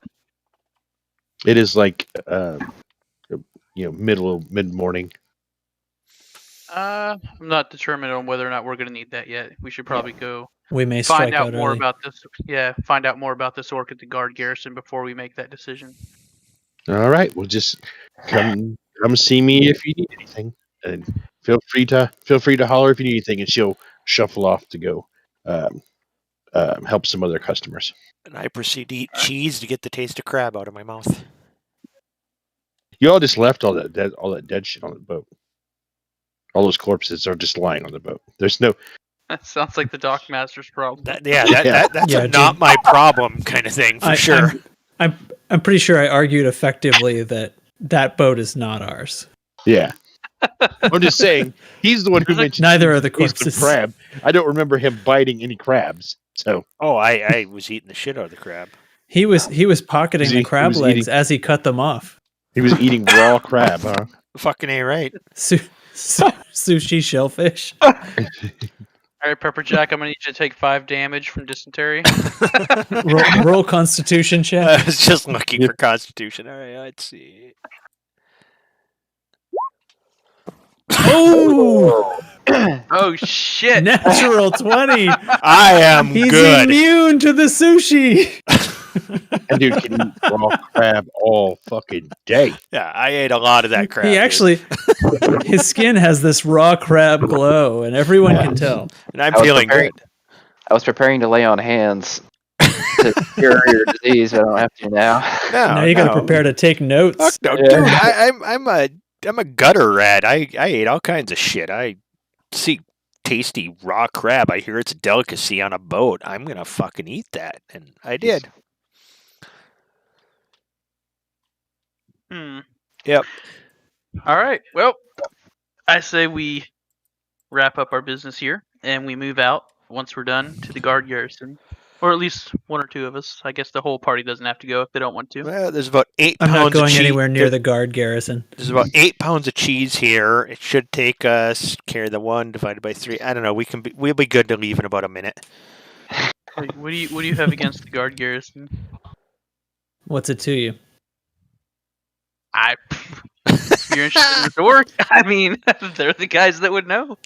It is like mid morning. I'm not determined on whether or not we're going to need that yet. We should probably go We may find strike out out more early. about this. Yeah, find out more about this orc at the guard garrison before we make that decision. All right, well, just come see me if you need anything, and feel free to holler if you need anything. And she'll shuffle off to go help some other customers. And I proceed to eat cheese to get the taste of crab out of my mouth. You all just left all that dead shit on the boat. All those corpses are just lying on the boat. There's no. That sounds like the dockmaster's problem. That's not my problem kind of thing for sure. I'm pretty sure I argued effectively that boat is not ours. Yeah. I'm just saying he's the one who mentioned neither are the corpses. Crab. I don't remember him biting any crabs. So. Oh, I was eating the shit out of the crab. He was pocketing the crab legs as he cut them off. He was eating raw crab, huh? Fucking A right. Sushi shellfish. All right, Pepper Jack, I'm going to need you to take 5 damage from dysentery. roll Constitution check. I was just looking for Constitution. All right, let's see. Oh! Oh, shit. Natural 20. I am He's good. immune to the sushi. That dude can eat raw crab all fucking day. Yeah, I ate a lot of that crab. He actually, his skin has this raw crab glow, and everyone can tell. And I'm feeling good. I was preparing to lay on hands to cure your disease, but I don't have to now. Now you got to prepare to take notes. Fuck no, dude, I'm a gutter rat. I ate all kinds of shit. I see tasty raw crab. I hear it's a delicacy on a boat. I'm gonna fucking eat that, and I did. Yep. All right. Well, I say we wrap up our business here and we move out once we're done to the guard garrison, or at least one or two of us. I guess the whole party doesn't have to go if they don't want to. Well, there's about 8 I'm pounds. not going of anywhere near the guard garrison. There's about 8 pounds of cheese here. It should take us carry the 1 divided by 3. I don't know. We'll be good to leave in about a minute. Wait, what do you have against the guard garrison? What's it to you? You're interested in the orc? I mean, they're the guys that would know.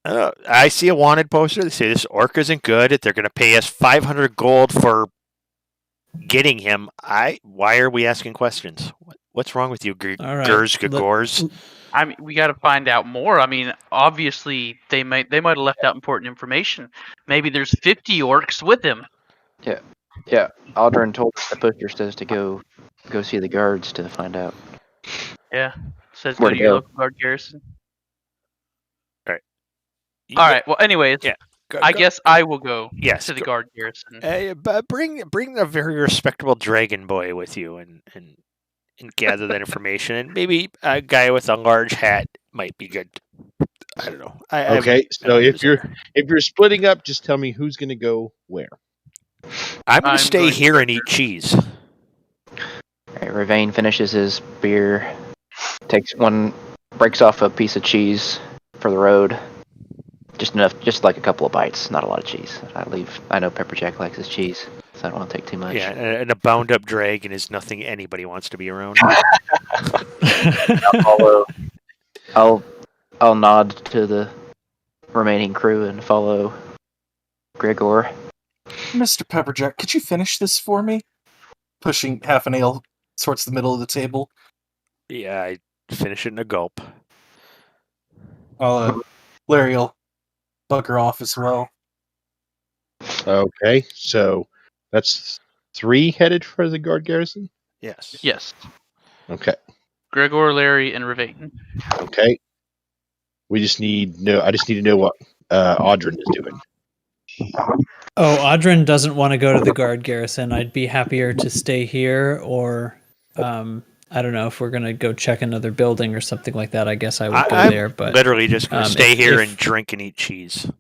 I see a wanted poster. They say this orc isn't good. They're going to pay us 500 gold for getting him. Why are we asking questions? What's wrong with you, All right. Gors? I mean, we got to find out more. I mean, obviously they might have left out important information. Maybe there's 50 orcs with him. Yeah. Aldrin told us the poster says to go see the guards to find out. Yeah, says Where go to to your go. local guard garrison. You All go- right. Well, anyways, Yeah. I guess I will go Yes, to the go- guard garrison. But bring a very respectable dragon boy with you, and gather that information. And maybe a guy with a large hat might be good. I don't know. Okay, so if you're splitting up, just tell me who's going to go where. I'm going to stay going to here guard and eat cheese. All right, Ravain finishes his beer, breaks off a piece of cheese for the road. Just enough, just like a couple of bites, not a lot of cheese. I know Pepperjack likes his cheese, so I don't want to take too much. Yeah, and a bound up dragon is nothing anybody wants to be around. I'll nod to the remaining crew and follow Gregor. Mr. Pepperjack, could you finish this for me? Pushing half an ale towards the middle of the table. Yeah, I finish it in a gulp. Larry will bugger off as well. Okay, so that's 3 headed for the guard garrison? Yes. Yes, Okay. Gregor, Larry, and Ravain. Okay. I just need to know what Audrin is doing. Oh, Audrin doesn't want to go to the guard garrison. I'd be happier to stay here, or I don't know if we're gonna go check another building or something like that. I guess I would go I'm there. But literally just going to stay if- here if- and drink and eat cheese.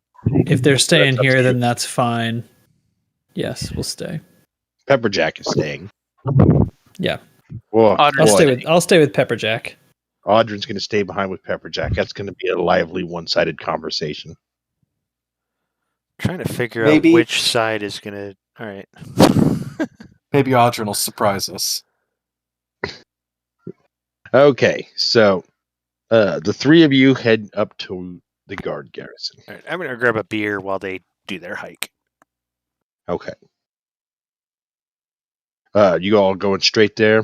if they're staying That's up here, to you. then that's fine. Yes, we'll stay. Pepperjack is staying. Yeah, Well, Audrin- I'll stay with Pepperjack. Audrin's going to stay behind with Pepperjack. That's going to be a lively one-sided conversation. Trying to figure Maybe- out which side is going to. All right. Maybe Audrin will surprise us. Okay, so the 3 of you head up to the guard garrison. All right, I'm going to grab a beer while they do their hike. Okay. You all going straight there?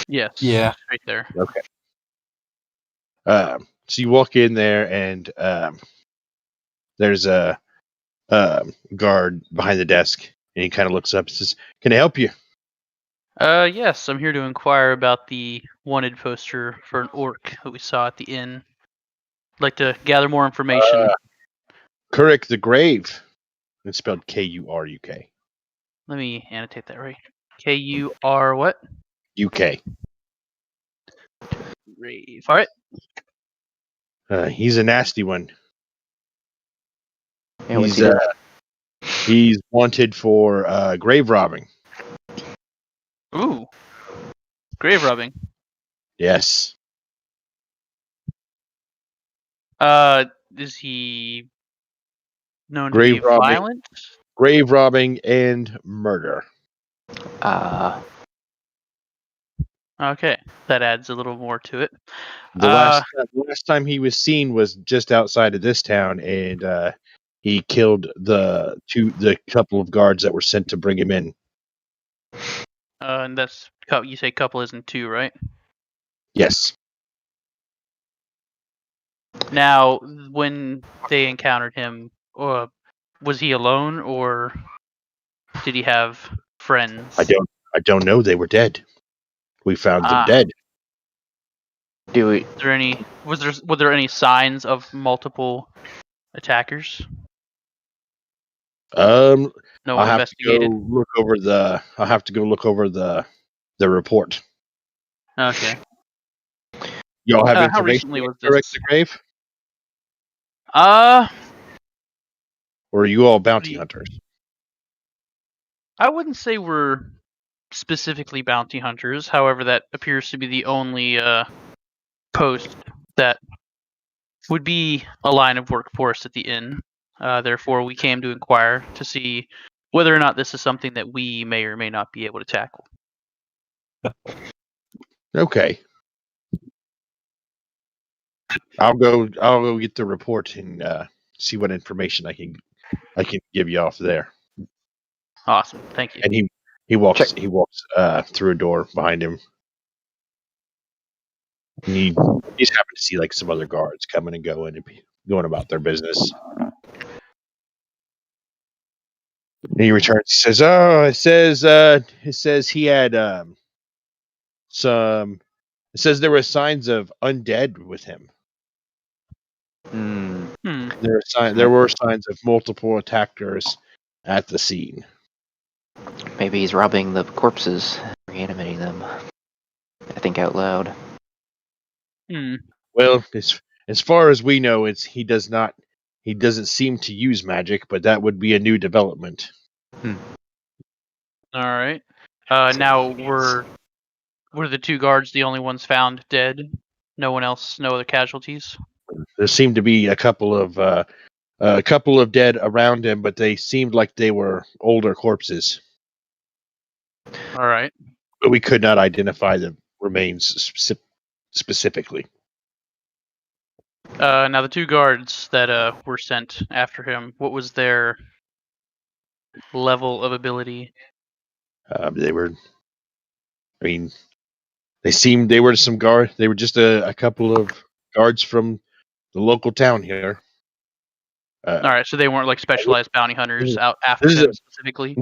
Yes. Yeah. Right there. Okay. So you walk in there, and there's a guard behind the desk, and he kind of looks up and says, "Can I help you?" Yes, I'm here to inquire about the wanted poster for an orc that we saw at the inn. I'd like to gather more information. Kurik the Grave. It's spelled K-U-R-U-K. Let me annotate that right. K-U-R what? UK. Grave. All right. He's a nasty one. Yeah, what's He's he doing? he's wanted for grave robbing. Ooh. Grave robbing. Yes. Is he known Grave to be robbing. violent? Grave robbing and murder. Okay, that adds a little more to it. The last time he was seen was just outside of this town, and he killed the couple of guards that were sent to bring him in. And that's you say couple isn't 2, right? Yes. Now, when they encountered him, was he alone or did he have friends? I don't know. They were dead. We found them dead. Were there any signs of multiple attackers? No I'll one have to go investigated. I'll have to go look over the report. Okay. Y'all have How information recently on was Kurik this? the Grave? I Or are you all bounty hunters? wouldn't say we're specifically bounty hunters. However, that appears to be the only post that would be a line of work for us at the inn. Therefore, we came to inquire to see whether or not this is something that we may or may not be able to tackle. Okay. I'll go get the report and see what information I can give you off there. Awesome, thank you. And he walks through a door behind him. And you just happen to see like some other guards coming and going about their business. And he returns. He says, "Oh, it says he had some. It says there were signs of undead with him. There were signs of multiple attackers at the scene. Maybe he's robbing the corpses, reanimating them. I think out loud. Well, as far as we know, he doesn't seem to use magic, but that would be a new development." All right. Now were the two guards the only ones found dead? No one else, no other casualties? There seemed to be a couple of dead around him, but they seemed like they were older corpses. All right. But we could not identify the remains specifically. Now the two guards that were sent after him, what was their level of ability? They were some guard. They were just a couple of guards from the local town here. All right, so they weren't like specialized bounty hunters out after him specifically.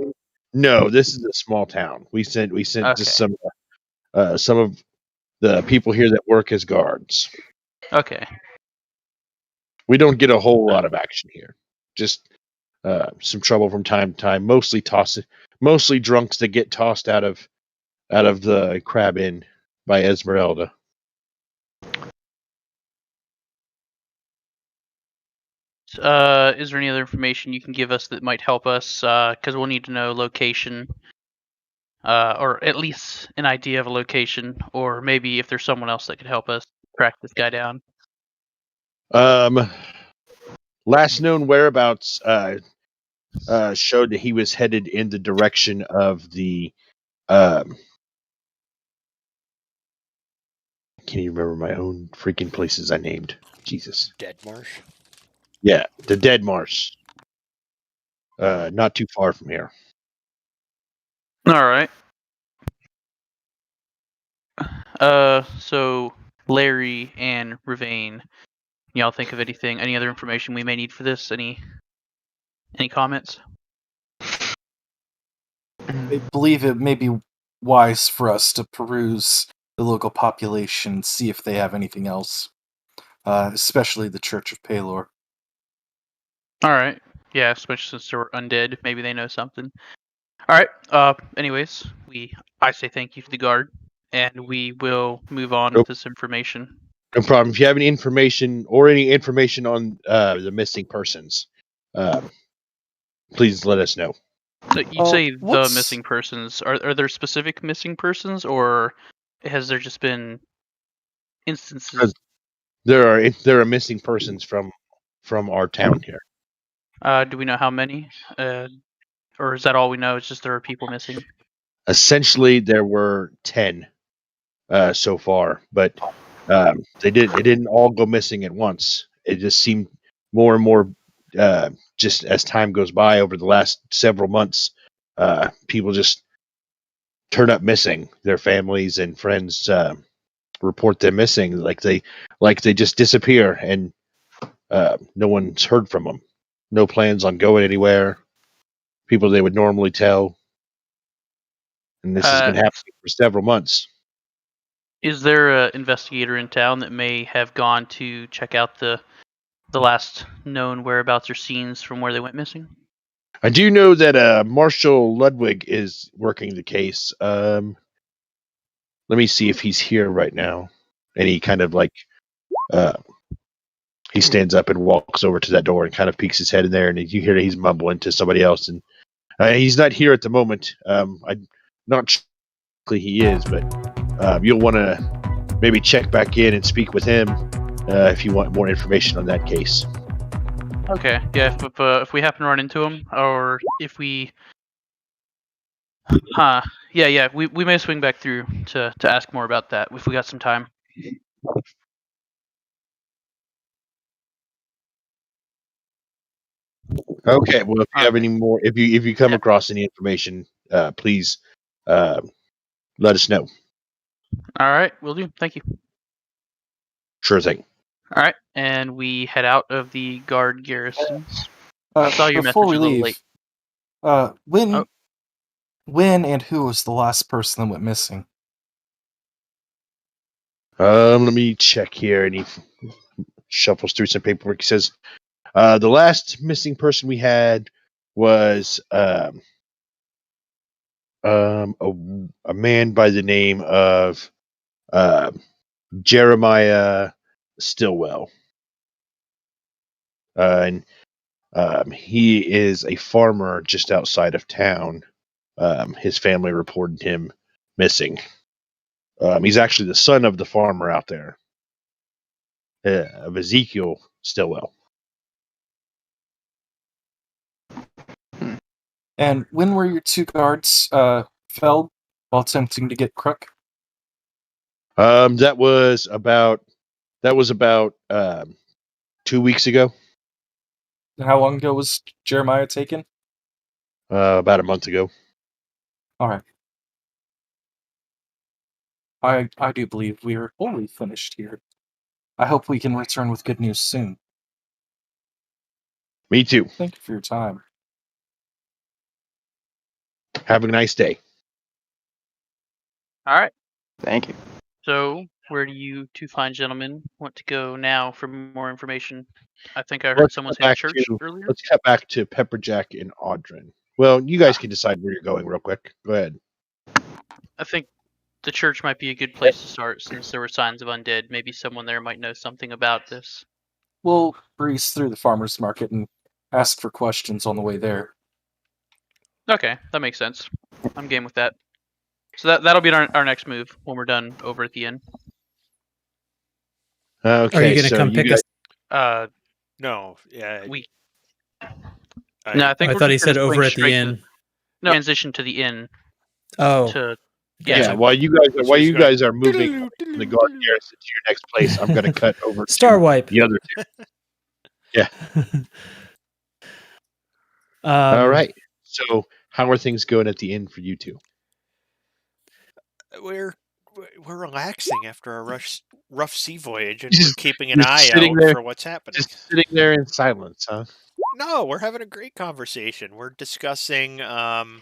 No, this is a small town. We sent just some of the people here that work as guards. Okay. We don't get a whole lot of action here. Just some trouble from time to time. Mostly drunks that get tossed out of the Crab Inn by Esmeralda. Is there any other information you can give us that might help us? Because we'll need to know location, or at least an idea of a location, or maybe if there's someone else that could help us track this guy down. Last known whereabouts showed that he was headed in the direction of the. Can't even remember my own freaking places I named. Jesus. Dead Marsh. Yeah, the Dead Marsh. Not too far from here. All right. So Larry and Ravane, y'all think of any other information we may need for this? Any comments? I believe it may be wise for us to peruse the local population, see if they have anything else, especially the Church of Palor. All right. Yeah, especially since they're undead, maybe they know something. All right. Anyways, I say thank you to the guard, and we will move on with this information. No problem. If you have any information on the missing persons, please let us know. So you say the missing persons. Are there specific missing persons, or has there just been instances? There are missing persons from our town here. Do we know how many? Or is that all we know? It's just there are people missing. Essentially, there were 10 so far, but they didn't all go missing at once. It just seemed more and more, just as time goes by over the last several months, people just turn up missing. Their families and friends report them missing, like they just disappear, and no one's heard from them. No plans on going anywhere. People they would normally tell, and this has been happening for several months. Is there an investigator in town that may have gone to check out the last known whereabouts or scenes from where they went missing? I do know that Marshal Ludwig is working the case. Let me see if he's here right now. And he kind of he stands up and walks over to that door and kind of peeks his head in there, and you hear he's mumbling to somebody else. And he's not here at the moment. I'm not sure he is, but you'll want to maybe check back in and speak with him if you want more information on that case. Okay, yeah. If we happen to run into him, or if we, we may swing back through to ask more about that if we got some time. Okay. Well, if you have any more, if you come across any information, please let us know. All right, will do. Thank you. Sure thing. All right, and we head out of the guard garrison. I saw your before message we a little leave, late. When and who was the last person that went missing? Let me check here. And he shuffles through some paperwork. He says, the last missing person we had was a man by the name of Jeremiah Stillwell. And he is a farmer just outside of town. His family reported him missing. He's actually the son of the farmer out there, of Ezekiel Stillwell. And when were your 2 guards felled while attempting to get Crook? That was about 2 weeks ago. And how long ago was Jeremiah taken? About a month ago. All right. I do believe we are fully finished here. I hope we can return with good news soon. Me too. Thank you for your time. Have a nice day. All right. Thank you. So, where do you two fine gentlemen want to go now for more information? I think I heard Let's someone cut say back church to- earlier. Let's cut back to Pepperjack and Audrin. Well, you guys can decide where you're going real quick. Go ahead. I think the church might be a good place to start since there were signs of undead. Maybe someone there might know something about this. We'll breeze through the farmer's market and ask for questions on the way there. Okay, that makes sense. I'm game with that. So that'll be our next move when we're done over at the inn. Okay. Are you going to come pick us? No. Yeah. We. I- No, I think I we're thought he just said gonna over swing at the straight to- inn. No, transition to the inn. Oh, To Yeah. While you guys are moving from the guard garrison to your next place, I'm going to cut over Star to Wipe. the other two. Yeah. All right. So, how are things going at the inn for you two? We're relaxing after a rough sea voyage, and Just- we're keeping an just eye sitting out there- for what's happening. Just sitting there in silence, huh? No, we're having a great conversation. We're discussing Have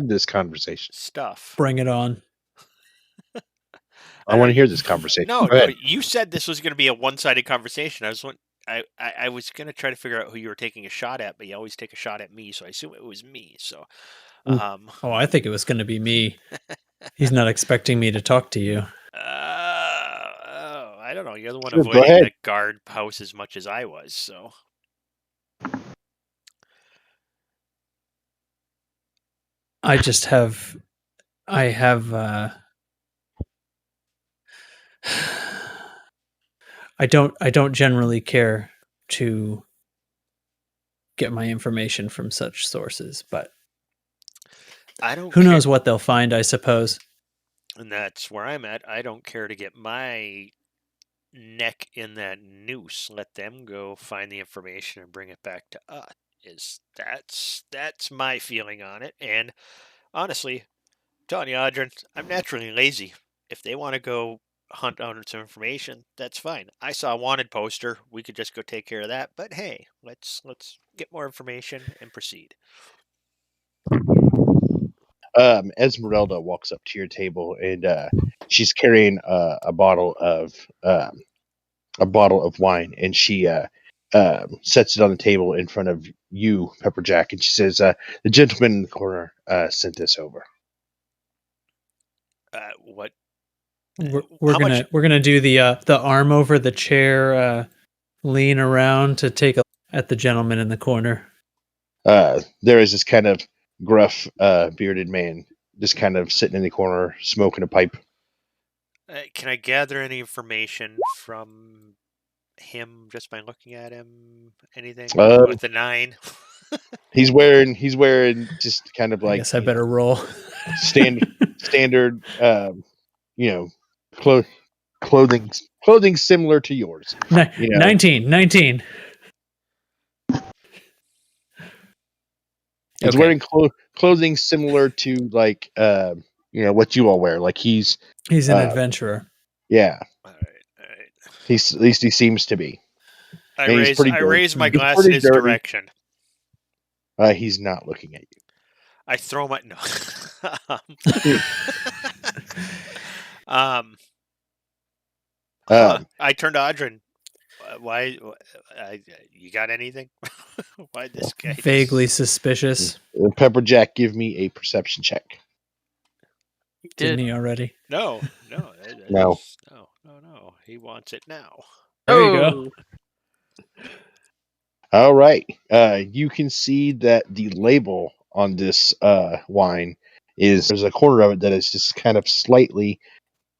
this conversation. stuff. Bring it on. I want to hear this conversation. No, Go ahead. you said this was going to be a one-sided conversation. I was going to try to figure out who you were taking a shot at, but you always take a shot at me, so I assume it was me. So, Oh, I think it was going to be me. He's not expecting me to talk to you. I don't know. You're the one Sure, go avoiding ahead. the guard house as much as I was. So, I just have. I have. I don't generally care to get my information from such sources, but I don't. who knows what they'll find, I suppose. And that's where I'm at. I don't care to get my neck in that noose. Let them go find the information and bring it back to us. That's my feeling on it. And honestly, I'm telling you, Audrin, I'm naturally lazy. If they want to go hunt out some information, that's fine. I saw a wanted poster. We could just go take care of that. But hey, let's get more information and proceed. Esmeralda walks up to your table and she's carrying a bottle of wine, and she sets it on the table in front of you, Pepperjack, and she says, "The gentleman in the corner sent this over." What? We're How gonna much- we're gonna do the arm over the chair, lean around to take a at the gentleman in the corner. There is this kind of gruff, bearded man just kind of sitting in the corner smoking a pipe. Can I gather any information from him just by looking at him? Anything with the 9? He's wearing just kind of I like, guess I better roll. standard, clothing similar to yours. 19. He's wearing clothing similar to like what you all wear. Like he's an adventurer. Yeah. All right. At least he seems to be. I And he's pretty raise my He's glass pretty in his dirty. direction. He's not looking at you. I throw my no. I turned to Audrin. Why? You got anything? Why this guy? Vaguely suspicious. Pepperjack, give me a perception check. Didn't he already? No. No. He wants it now. There you go. All right. You can see that the label on this wine there's a corner of it that is just kind of slightly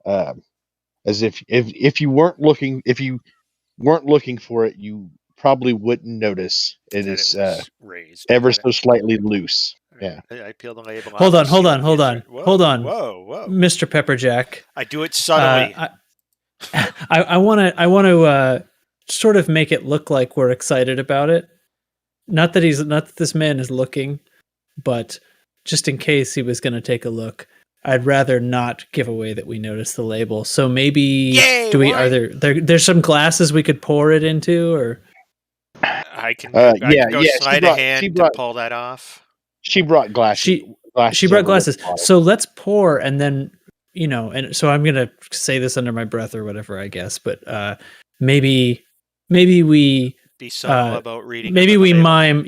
as if you weren't looking for it, you probably wouldn't notice it is raised ever so slightly loose. Yeah. I peel the label. Hold on. Whoa, Whoa, Mr. Pepperjack. I do it subtly. I want to sort of make it look like we're excited about it. Not that this man is looking, but just in case he was going to take a look, I'd rather not give away that we noticed the label. So maybe there's some glasses we could pour it into, or I can go slide a hand to pull that off. She brought glasses. She brought glasses. So let's pour, and then and so I'm gonna say this under my breath or whatever, I guess. But maybe we be subtle about reading. Maybe we mime,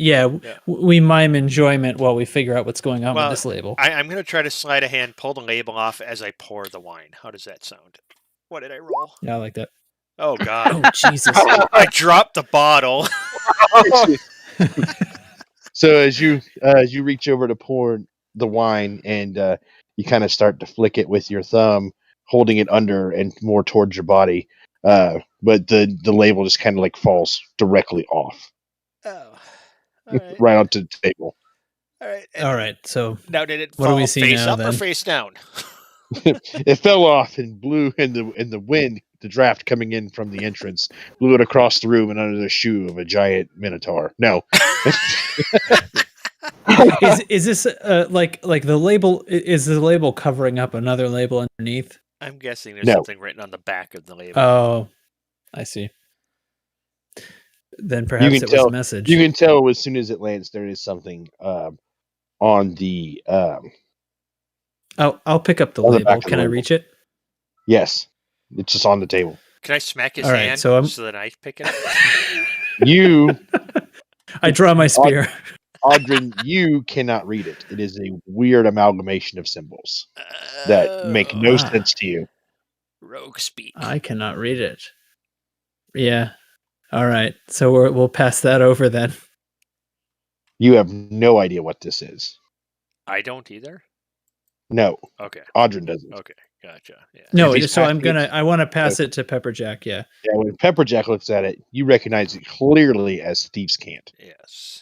we mime enjoyment while we figure out what's going on with this label. I'm going to try to slide a hand, pull the label off as I pour the wine. How does that sound? What did I roll? Yeah, I like that. Oh God! Oh Jesus! I dropped the bottle. So as you reach over to pour the wine, and you kind of start to flick it with your thumb, holding it under and more towards your body. But the label just kind of like falls directly off. Oh, all right. Right onto the table. All right. So now, did it what do fall we see face now, up then? or face down? It fell off and blew in the wind. The draft coming in from the entrance blew it across the room and under the shoe of a giant minotaur. No. Is this like the label? Is the label covering up another label underneath? I'm guessing there's something written on the back of the label. Oh, I see. Then perhaps it was a message. You can tell as soon as it lands there is something on the. I'll pick up the label. Can I reach it? Yes, it's just on the table. Can I smack his hand so that I pick it up? I draw my spear. Audrin, you cannot read it. It is a weird amalgamation of symbols that make no sense to you. Rogue speak. I cannot read it. Yeah. All right. So we'll pass that over then. You have no idea what this is. I don't either. No. Okay. Audrin doesn't. Okay. Gotcha. Yeah. No. So I want to pass it to Pepperjack. Yeah. Yeah. When Pepperjack looks at it, you recognize it clearly as Thieves' Cant. Yes.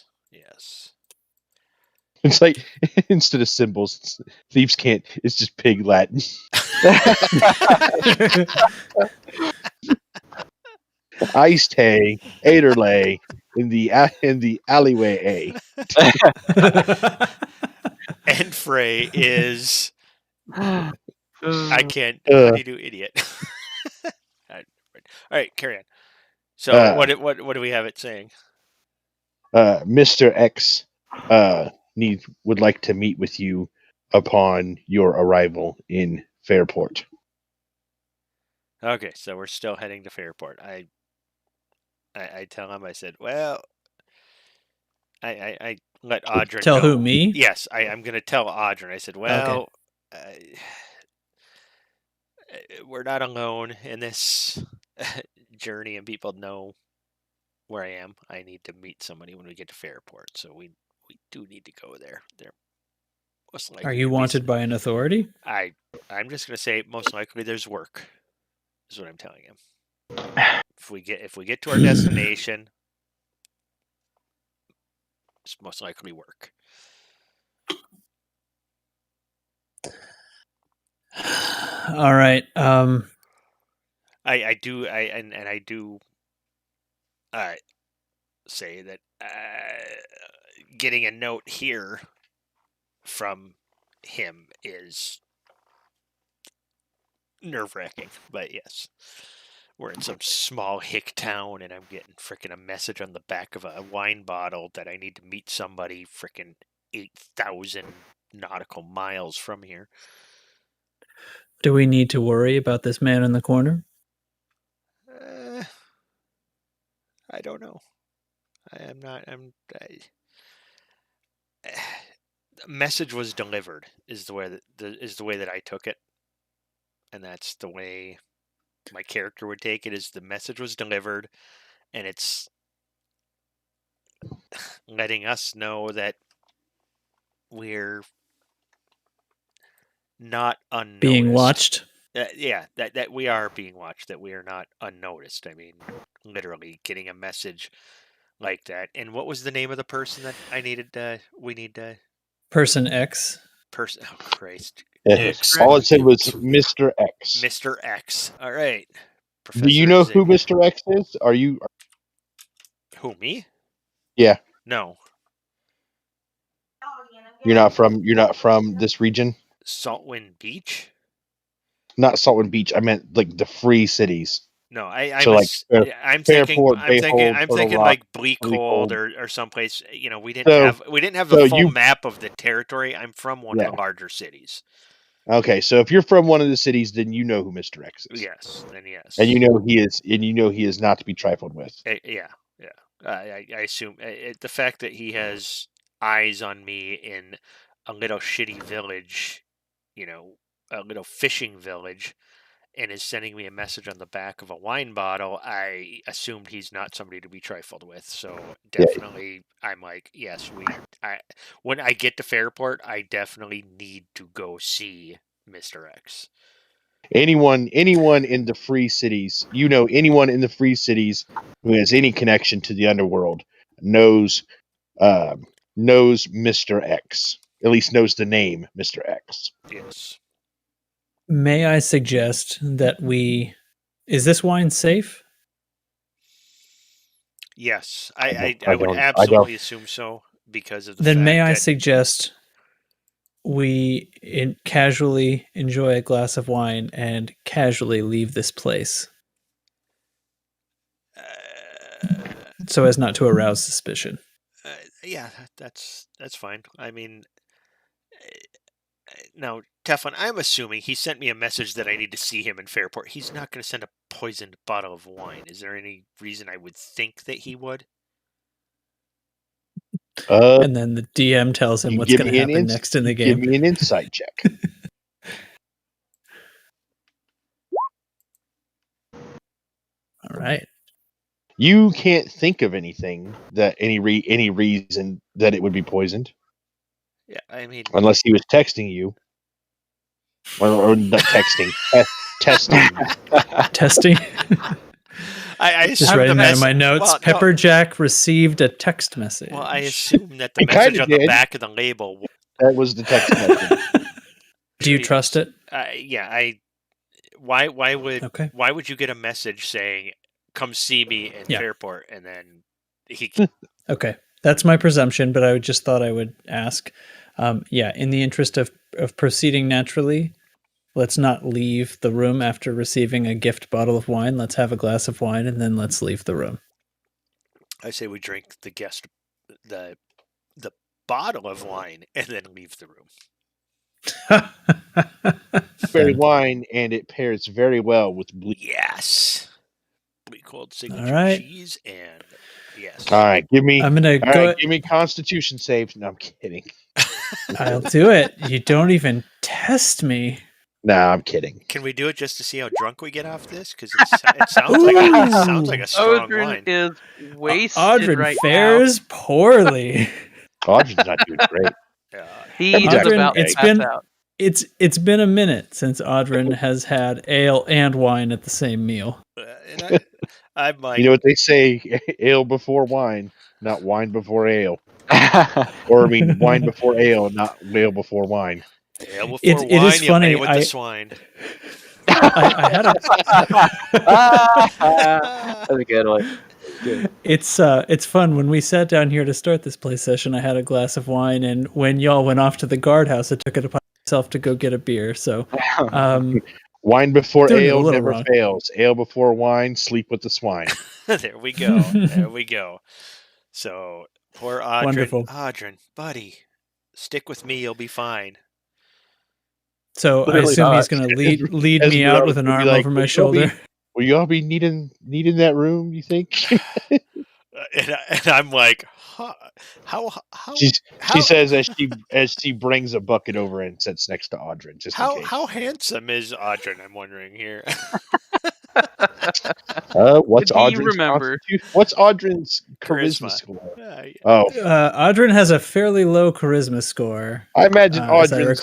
It's like instead of symbols, Thieves' Cant. It's just pig Latin. Iced hay, Aderlay in the alleyway A. And Frey is. I can't. What do you do, idiot? All right, carry on. So what do we have it saying? Mr. X would like to meet with you upon your arrival in Fairport. Okay, so we're still heading to Fairport. I tell him, I said, well, I let Audrin tell know. Who, me? Yes, I'm going to tell Audrin. I said, well, we're not alone in this journey, and people know where I am. I need to meet somebody when we get to Fairport, so we do need to go there. They're most likely. Are you wanted by an authority? I'm just going to say most likely there's work. Is what I'm telling him. If we get to our destination, it's most likely work. All right. I do say that getting a note here from him is nerve-wracking, but yes, we're in some small hick town, and I'm getting frickin' a message on the back of a wine bottle that I need to meet somebody frickin' 8,000 nautical miles from here. Do we need to worry about this man in the corner? I don't know. The message was delivered is the way that I took it, and that's the way my character would take it. Is the message was delivered, and it's letting us know that we're not unnoticed. Being watched. Yeah, that we are being watched. That we are not unnoticed. I mean, literally getting a message like that. And what was the name of the person that I needed? We need Person X. Person. Oh Christ! X. All it said was Mr. X. Mr. X. All right. Professor Do you know Zing. who Mr. X is? Are you? Who, me? Yeah. No. You're not from this region? Saltwind Beach? Not Saltwind Beach. I meant like the free cities. No, I'm thinking like Bleakhold or someplace. You know, we didn't have the full map of the territory. I'm from one of the larger cities. Okay, so if you're from one of the cities, then you know who Mr. X is. Yes, then yes. And you know he is not to be trifled with. Yeah. I assume the fact that he has eyes on me in a little shitty village, you know, a little fishing village, and is sending me a message on the back of a wine bottle, I assumed he's not somebody to be trifled with. So definitely, I'm like, yes, when I get to Fairport, I definitely need to go see Mr. X. Anyone in the free cities, anyone in the free cities who has any connection to the underworld knows Mr. X. At least knows the name Mr. X. Yes. May I suggest that is this wine safe? Yes, I would absolutely assume so because of the then fact may I that suggest we casually enjoy a glass of wine and casually leave this place so as not to arouse suspicion. Yeah, that's fine. I mean, now, Tephlon, I'm assuming he sent me a message that I need to see him in Fairport. He's not going to send a poisoned bottle of wine. Is there any reason I would think that he would? And then the DM tells him what's going to happen next in the game. Give me an insight check. All right. You can't think of anything that any reason that it would be poisoned. Yeah, I mean, unless he was texting you, or not texting, testing. Testing. I just writing that in my notes. Well, Pepperjack received a text message. Well, I assume that the message on the back of the label. That was the text message. Do you trust it? Yeah. Why would you get a message saying, "Come see me in Fairport," and then he? Okay, that's my presumption, but I just thought I would ask. In the interest of proceeding naturally, let's not leave the room after receiving a gift bottle of wine. Let's have a glass of wine and then let's leave the room. I say we drink the bottle of wine and then leave the room. Very wine, and it pairs very well with bleak. Yes, Bleakhold signature cheese, and yes. All right, give me. I'm gonna give me Constitution saves. No, I'm kidding. I'll do it. You don't even test me. No, I'm kidding. Can we do it just to see how drunk we get off this? Because it sounds like a strong Audrin wine. is wasted Audrin right fares now. poorly. Audrin's not doing great. He's about to pass out. It's been a minute since Audrin has had ale and wine at the same meal. I'm like, you know what they say: ale before wine, not wine before ale. Or wine before ale, not ale before wine. Ale before it wine, is funny. You with the swine. I had That's a good one. Good. It's fun. When we sat down here to start this play session, I had a glass of wine, and when y'all went off to the guardhouse, I took it upon myself to go get a beer. So, Wine before Doing it a ale little never wrong. fails. Ale before wine, sleep with the swine. There we go. There we go. So poor Audrin. Wonderful. Audrin, buddy, stick with me. You'll be fine. So I assume he's going to lead me out with an arm over my shoulder. Will you all be needing that room? You think? And I'm like, huh, how? She says as she brings a bucket over and sits next to Audrin. Just in case. How handsome is Audrin? I'm wondering here. What's Audrin's charisma score? Audrin has a fairly low charisma score. I imagine Audrin's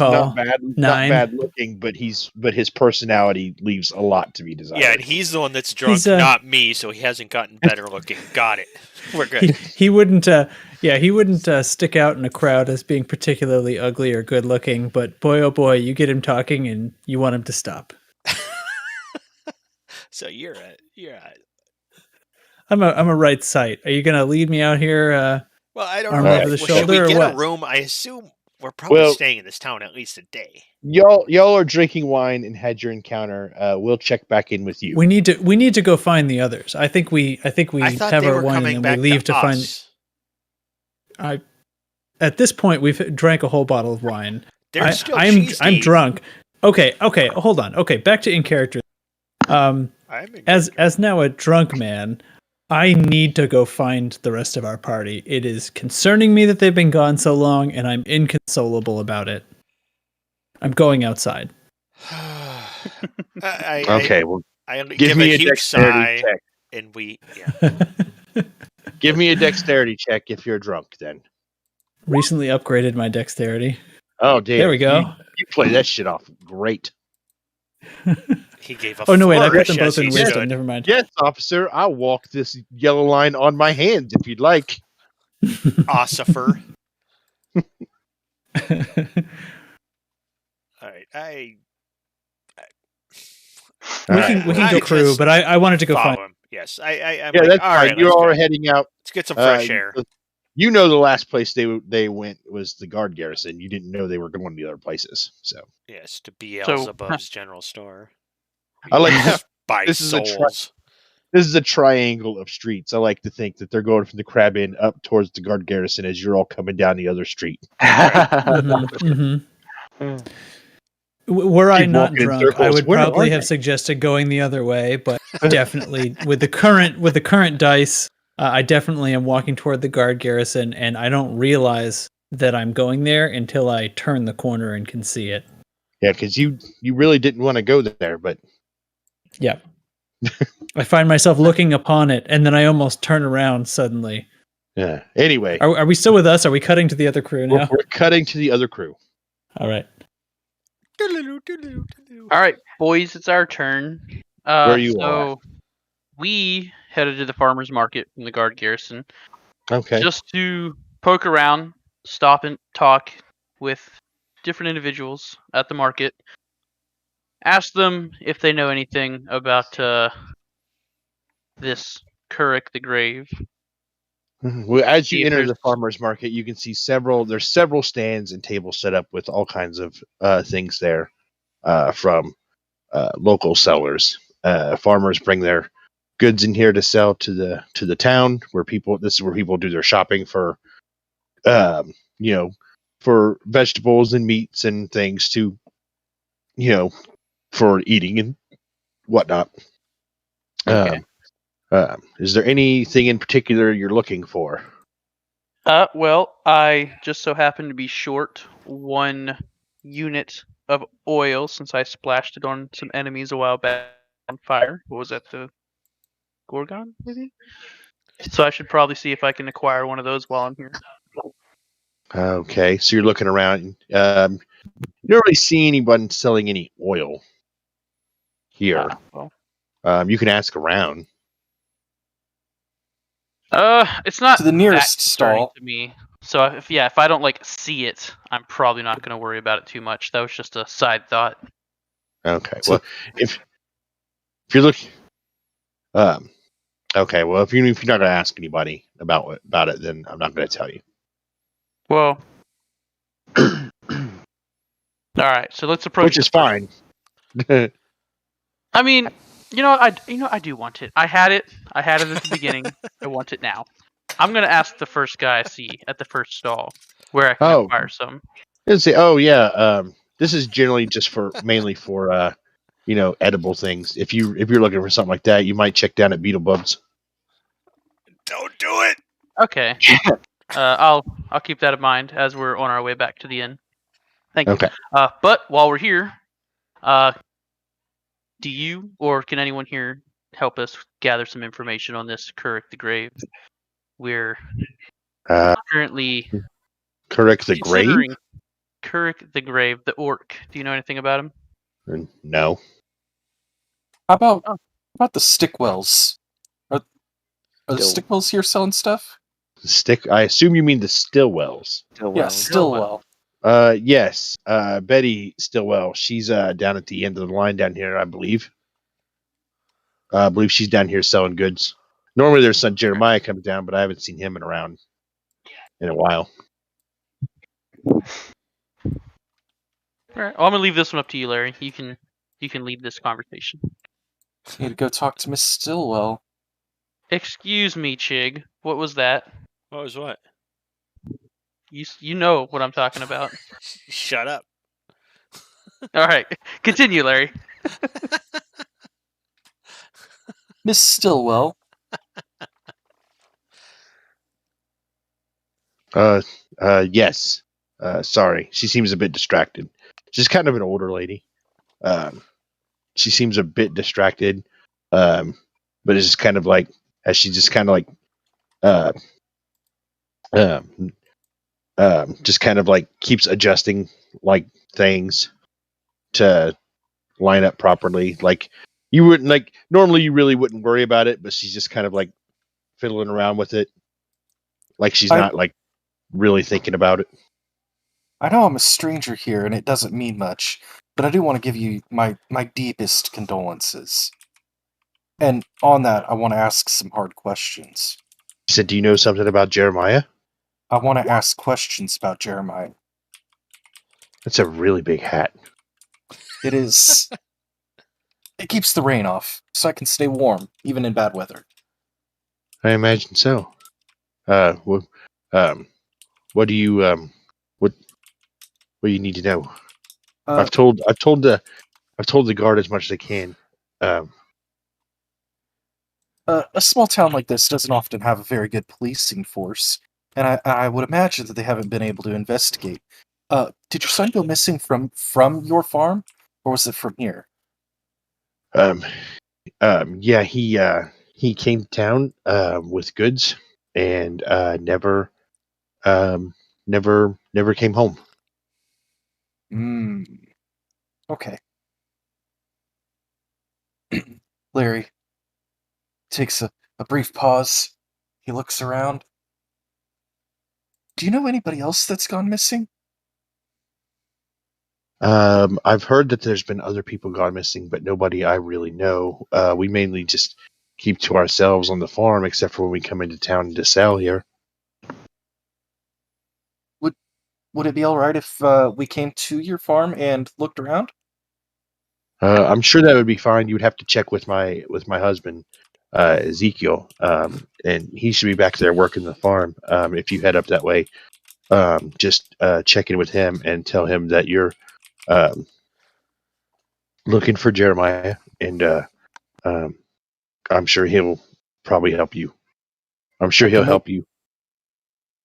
not bad looking, but his personality leaves a lot to be desired. Yeah, and he's the one that's drunk, not me, so he hasn't gotten better looking. Got it. We're good. He wouldn't. He wouldn't stick out in a crowd as being particularly ugly or good looking. But boy, oh boy, you get him talking and you want him to stop. So you're I'm a right sight. Are you gonna lead me out here? Well, I don't arm know. over the Should shoulder we or get what? a room? I assume we're probably staying in this town at least a day. Y'all are drinking wine and had your encounter. We'll check back in with you. We need to go find the others. I think we have our wine and then we leave to find. At this point, we've drank a whole bottle of wine. I'm drunk. Okay, hold on. Okay, back to in character. As now a drunk man, I need to go find the rest of our party. It is concerning me that they've been gone so long, and I'm inconsolable about it. I'm going outside. Okay, well, give me a dexterity check, and give me a dexterity check if you're drunk. Then recently upgraded my dexterity. Oh, damn! There we go. You play that shit off great. He gave a oh no! Wait, I put them both in wisdom. Never mind. Yes, officer. I'll walk this yellow line on my hands if you'd like. Ossifer. All right, we can go crew, but I wanted to go find him. Yes, that's fine. You all are heading out. Let's get some fresh air. You know, the last place they went was the guard garrison. You didn't know they were going to the other places. So yes, to Beelzebub's general store. I like buy souls. This is a triangle of streets. I like to think that they're going from the Crab Inn up towards the guard garrison as you're all coming down the other street. Were I not drunk, I would probably have suggested going the other way, but definitely with the current dice, I definitely am walking toward the guard garrison, and I don't realize that I'm going there until I turn the corner and can see it. Yeah, because you really didn't want to go there, but yeah. I find myself looking upon it, and then I almost turn around suddenly. Yeah. Anyway. Are we still with us? Are we cutting to the other crew now? We're cutting to the other crew. All right. All right, boys, it's our turn. Where you are? We headed to the farmer's market from the guard garrison. Okay. Just to poke around, stop and talk with different individuals at the market. Ask them if they know anything about this Kurik the Grave. Well, as you enter the farmer's market, you can see there's several stands and tables set up with all kinds of things there from local sellers. Farmers bring their goods in here to sell to the town this is where people do their shopping for for vegetables and meats and things to for eating and whatnot. Okay. Is there anything in particular you're looking for? Well, I just so happen to be short 1 unit of oil since I splashed it on some enemies a while back on fire. What was that, the Gorgon, maybe? So I should probably see if I can acquire one of those while I'm here. Okay, so you're looking around. You don't really see anyone selling any oil here. You can ask around. It's not to the nearest stall to me. So if I don't see it, I'm probably not going to worry about it too much. That was just a side thought. Okay. Well, if you're looking, okay. Well, if you're not going to ask anybody about it, then I'm not going to tell you. Well, all right. So let's approach. Which is fine. I mean, I do want it. I had it at the beginning. I want it now. I'm gonna ask the first guy I see at the first stall where I can acquire some. Let's say, this is generally just mainly for edible things. If you're looking for something like that, you might check down at Beetlebubs. Don't do it. Okay. I'll keep that in mind as we're on our way back to the inn. Thank you. Okay. But while we're here, do you or can anyone here help us gather some information on this Kuruk the Grave? We're currently Kuruk the Grave? considering Kuruk the Grave, the orc. Do you know anything about him? No. How about the Stickwells? Are the Stickwells here selling stuff? I assume you mean the Stillwells. Yeah, Stillwell. Yes. Betty Stillwell. She's down at the end of the line down here, I believe. I believe she's down here selling goods. Normally there's son Jeremiah comes down, but I haven't seen him around in a while. All right. Well, I'm gonna leave this one up to you, Larry. You can lead this conversation. You need to go talk to Miss Stillwell. Excuse me, Chig. What was that? What was what? You know what I'm talking about. Shut up. All right. Continue, Larry. Miss Stillwell. Yes. Sorry. She seems a bit distracted. She's kind of an older lady. She seems a bit distracted. But it's just kind of like, as she just kind of like, just kind of like keeps adjusting like things to line up properly. Like you wouldn't like, normally you really wouldn't worry about it, but she's just kind of like fiddling around with it. Like she's not like really thinking about it. I know I'm a stranger here and it doesn't mean much, but I do want to give you my deepest condolences. And on that, I want to ask some hard questions. She said, do you know something about Jeremiah? I want to ask questions about Jeremiah. That's a really big hat. It is. It keeps the rain off, so I can stay warm, even in bad weather. I imagine so. What do you what do you need to know? I've told the guard as much as I can. A small town like this doesn't often have a very good policing force, and I would imagine that they haven't been able to investigate. Did your son go missing from your farm, or was it from here? Yeah, he came to town with goods and never came home. Okay. Larry takes a brief pause. He looks around. Do you know anybody else that's gone missing? I've heard that there's been other people gone missing, but nobody I really know. We mainly just keep to ourselves on the farm, except for when we come into town to sell here. Would it be all right if we came to your farm and looked around? I'm sure that would be fine. You would have to check with my husband, Ezekiel, and he should be back there working the farm. If you head up that way, just check in with him and tell him that you're looking for Jeremiah, and I'm sure he'll probably help you. I'm sure he'll help you.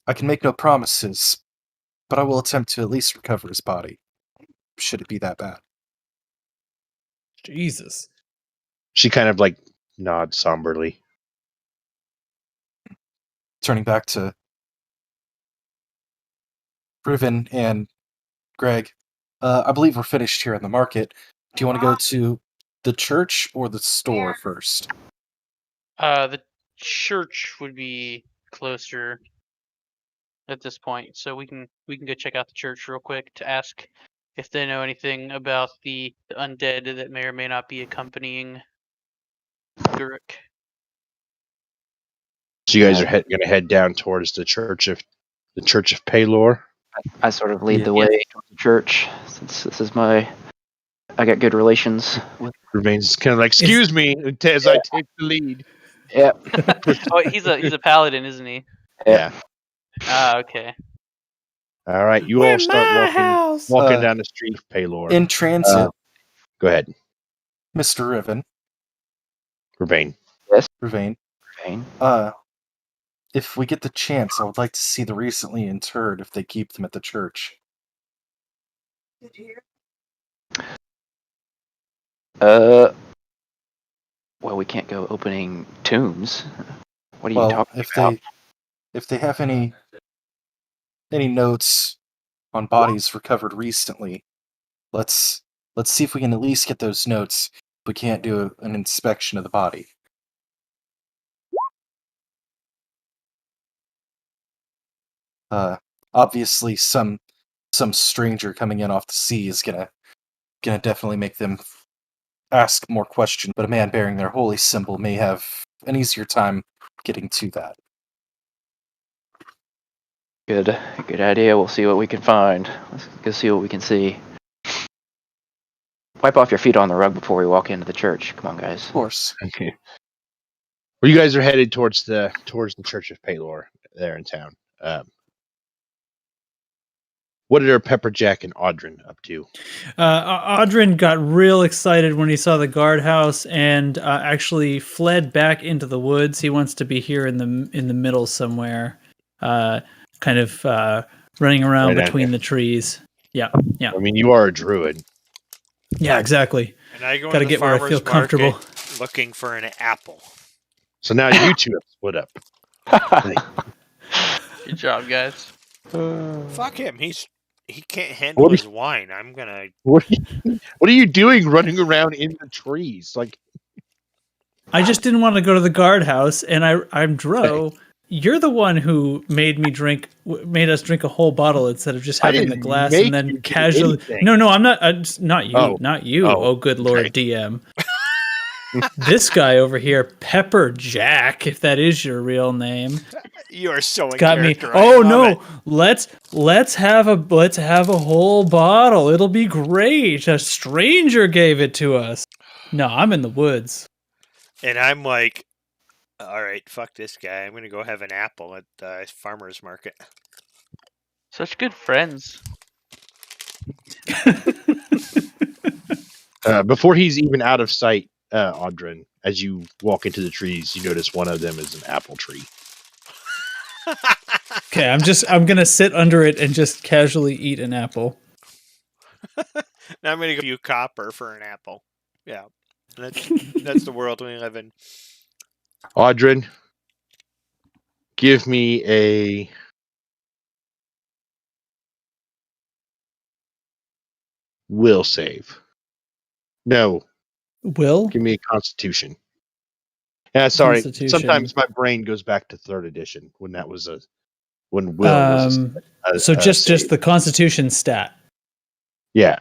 I can make no promises, but I will attempt to at least recover his body, should it be that bad. Jesus. She kind of like nods somberly. Turning back to Riven and Greg, I believe we're finished here in the market. Do you want to go to the church or the store first? The church would be closer at this point, so we can go check out the church real quick to ask if they know anything about the undead that may or may not be accompanying Guruk. So you guys are going to head down towards the church of Paylor. I sort of lead the way to the church, since this is my I got good relations with. Remains kind of like, excuse me, as I take the lead. Yeah. Oh, he's a paladin, isn't he? Yeah. Ah, okay. All right, you We're all start my walking house. down the street, Paylor. In transit, Go ahead, Mr. Riven. Ravane. Ravane. If we get the chance, I would like to see the recently interred if they keep them at the church. Did you hear? Well, we can't go opening tombs. What are you Well, talking about? if they have any notes on bodies recovered recently, let's see if we can at least get those notes. We can't do an inspection of the body. Obviously, some stranger coming in off the sea is gonna definitely make them ask more questions. But a man bearing their holy symbol may have an easier time getting to that. Good idea. We'll see what we can find. Let's go see what we can see. Wipe off your feet on the rug before we walk into the church. Come on, guys. Of course. Okay. Well, you guys are headed towards the Church of Paylor there in town. What are Pepperjack and Audrin up to? Audrin got real excited when he saw the guardhouse and actually fled back into the woods. He wants to be here in the middle somewhere, kind of running around Right between the trees. Yeah. I mean, you are a druid. Yeah, exactly. And I go Gotta to the get where I farmer's feel comfortable. market looking for an apple. So now you two have split up. Good job, guys. Fuck him. He can't handle his wine. I'm gonna. What are you doing running around in the trees? Like, I just didn't want to go to the guardhouse, and I'm Dro. You're the one who made us drink a whole bottle instead of just having the glass and then casually. No, I'm not. Not you. Not you. Oh, good Lord, DM. This guy over here, Pepper Jack, if that is your real name. You are so in got me. character. Oh no! Let's have a whole bottle. It'll be great. A stranger gave it to us. No, I'm in the woods. And I'm like, all right, fuck this guy. I'm gonna go have an apple at the farmer's market. Such good friends. Before he's even out of sight, Audrin, as you walk into the trees, you notice one of them is an apple tree. Okay, I'm gonna sit under it and just casually eat an apple. Now I'm gonna give you copper for an apple. Yeah, that's the world we live in. Audrin, give me a will save. No. Will? Give me a Constitution. Yeah, sorry. Sometimes my brain goes back to 3rd edition when that was when will was so just the Constitution stat. Yeah.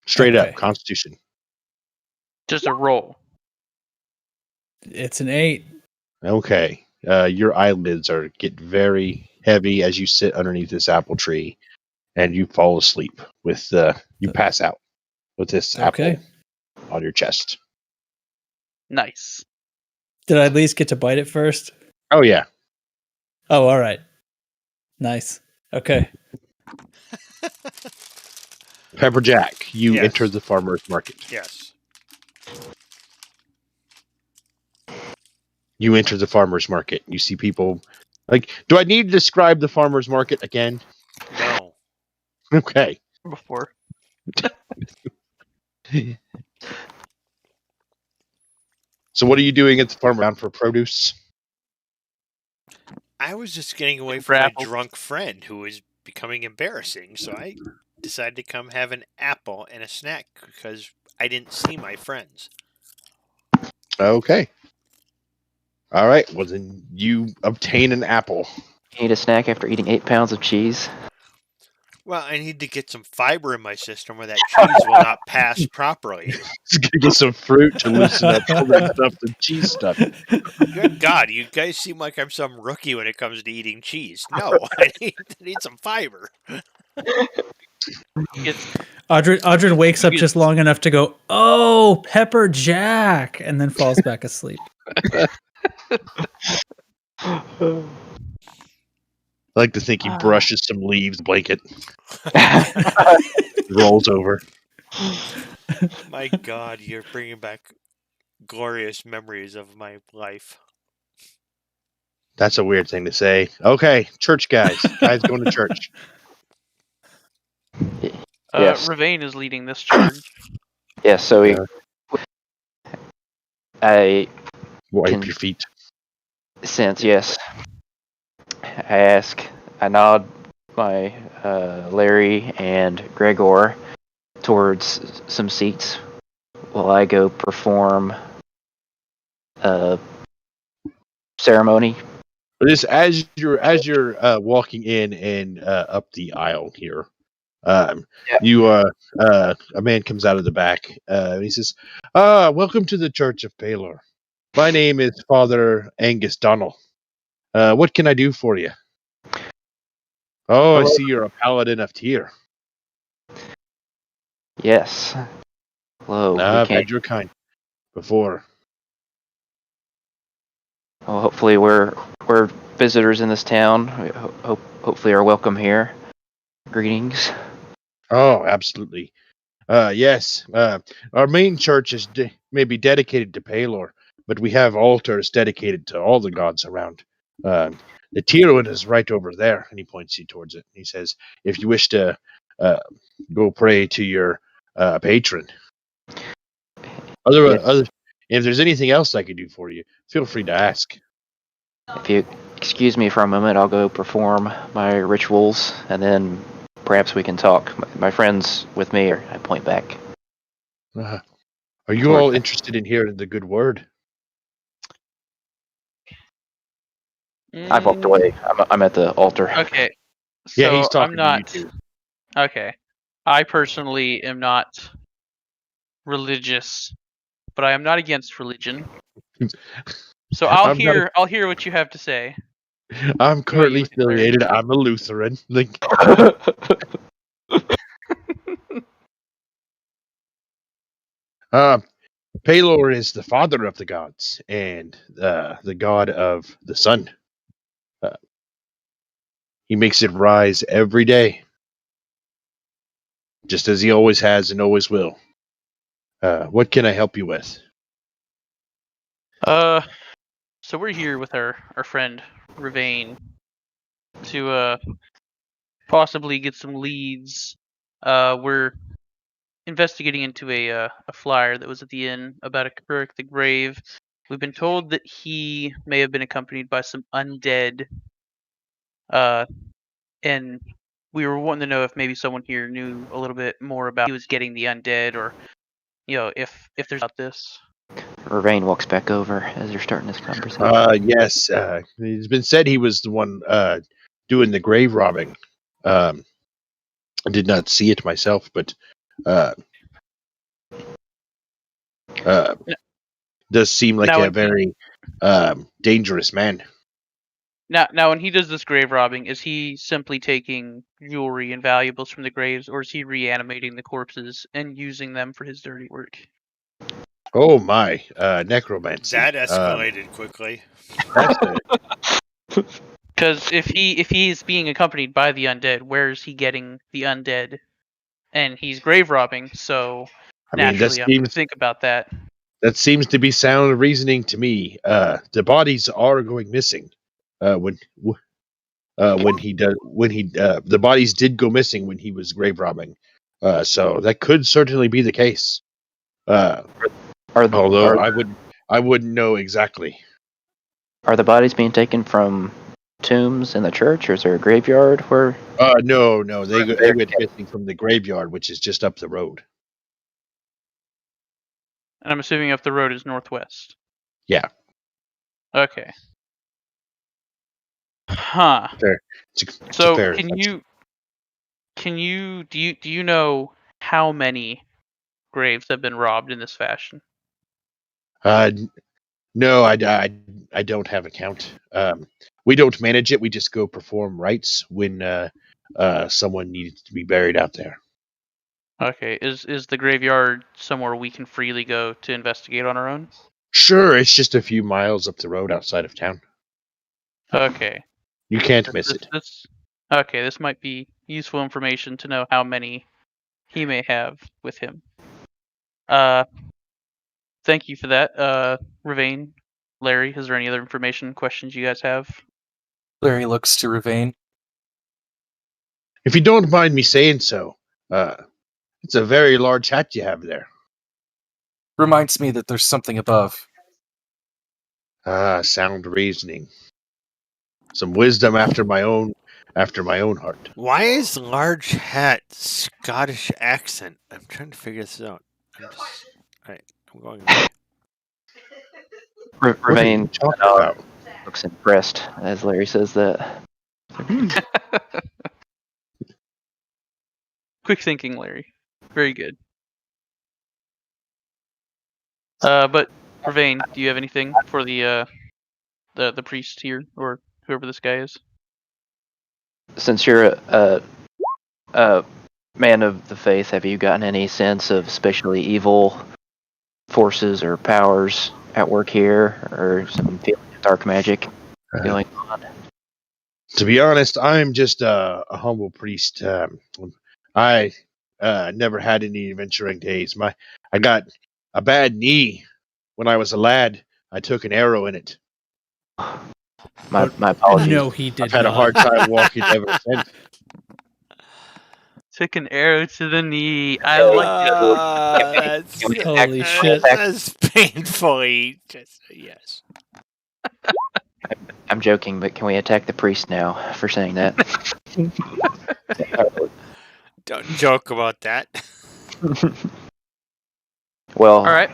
Straight up Constitution. Just a roll. It's an 8. Okay. Your eyelids get very heavy as you sit underneath this apple tree, and you fall asleep with you pass out with this apple on your chest. Nice. Did I at least get to bite it first? Oh yeah. Oh, all right. Nice. Okay. Pepperjack, you enter the farmer's market. Yes. You enter the farmer's market. You see people. Like, do I need to describe the farmer's market again? No. Before. So what are you doing at the farm around for produce? I was just getting away from my drunk friend who was becoming embarrassing, so I decided to come have an apple and a snack because I didn't see my friends. Okay. All right. Well, then you obtain an apple. You need a snack after eating 8 pounds of cheese? Well, I need to get some fiber in my system where that cheese will not pass properly. Just gonna get some fruit to loosen up all that stuff, the cheese stuff. Good God, you guys seem like I'm some rookie when it comes to eating cheese. No, I need some fiber. Audrin wakes up just long enough to go, "Oh, Pepper Jack," and then falls back asleep. I like to think he brushes some leaves, blanket, rolls over. My God, you're bringing back glorious memories of my life. That's a weird thing to say. Okay, church guys. Guys going to church. Yes. Ravane is leading this charge. Yes, so I Wipe your feet. sense, yes. I nod my Larry and Gregor towards some seats while I go perform a ceremony. Just as you're walking in and up the aisle here, you a man comes out of the back. He says, "Welcome to the Church of Palor. My name is Father Angus Donnell. What can I do for you?" Oh, I see you're a paladin of Tyr. Yes. Hello. I've had your kind before. Well, hopefully we're visitors in this town. We hopefully are welcome here. Greetings. Oh, absolutely. Yes. Our main church is maybe dedicated to Palor, but we have altars dedicated to all the gods around. The Tyr one is right over there, and he points you towards it. He says, "If you wish to go pray to your patron, if there's anything else I could do for you, feel free to ask." If you excuse me for a moment, I'll go perform my rituals, and then perhaps we can talk. My friends with me, I point back. Are you all interested in hearing the good word? I've walked away. I'm at the altar. Okay. So Yeah, he's talking I'm not. to you too. Okay. I personally am not religious, but I am not against religion. So I'll hear what you have to say. I'm currently affiliated. I'm a Lutheran. Palor is the father of the gods and the god of the sun. He makes it rise every day, just as he always has and always will. What can I help you with? So we're here with our friend Ravane to possibly get some leads. We're investigating into a flyer that was at the inn about a Krurik the Grave. We've been told that he may have been accompanied by some undead. And we were wanting to know if maybe someone here knew a little bit more about he was getting the undead, or if there's about this. Ravane walks back over as they're starting this conversation. Yes, it's been said he was the one doing the grave robbing. I did not see it myself, but does seem like a very dangerous man. Now, when he does this grave robbing, is he simply taking jewelry and valuables from the graves, or is he reanimating the corpses and using them for his dirty work? Oh my, necromancy. That escalated quickly. Because if he is being accompanied by the undead, where is he getting the undead? And he's grave robbing, so naturally I'm going to think about that. That seems to be sound reasoning to me. The bodies are going missing. The bodies did go missing when he was grave robbing. So that could certainly be the case. Although I wouldn't know exactly. Are the bodies being taken from tombs in the church, or is there a graveyard where? No, they went missing from the graveyard, which is just up the road. And I'm assuming if the road is northwest. Yeah. Okay. Huh. Fair. So do you know how many graves have been robbed in this fashion? No, I don't have a count. We don't manage it. We just go perform rites when someone needs to be buried out there. Okay, is the graveyard somewhere we can freely go to investigate on our own? Sure, it's just a few miles up the road outside of town. Okay. You can't miss it. Okay, this might be useful information to know how many he may have with him. Thank you for that. Ravain, Larry, is there any other information, questions you guys have? Larry looks to Ravain. If you don't mind me saying so, it's a very large hat you have there. Reminds me that there's something above. Sound reasoning. Some wisdom after my own heart. Why is large hat Scottish accent? I'm trying to figure this out. I'm going away. Ravain Talk about. looks impressed as Larry says that. Quick thinking, Larry. Very good. But Ravain, do you have anything for the priest here or whoever this guy is? Since you're a man of the faith, have you gotten any sense of especially evil forces or powers at work here, or some feeling of dark magic going on? To be honest, I'm just a humble priest. I never had any adventuring days. I got a bad knee when I was a lad. I took an arrow in it. My apologies. No, he did I've had not. a hard time walking ever since. Took an arrow to the knee. I like That's Holy shit. That's painfully just yes. I'm joking, but can we attack the priest now for saying that? Don't joke about that. Well, All right.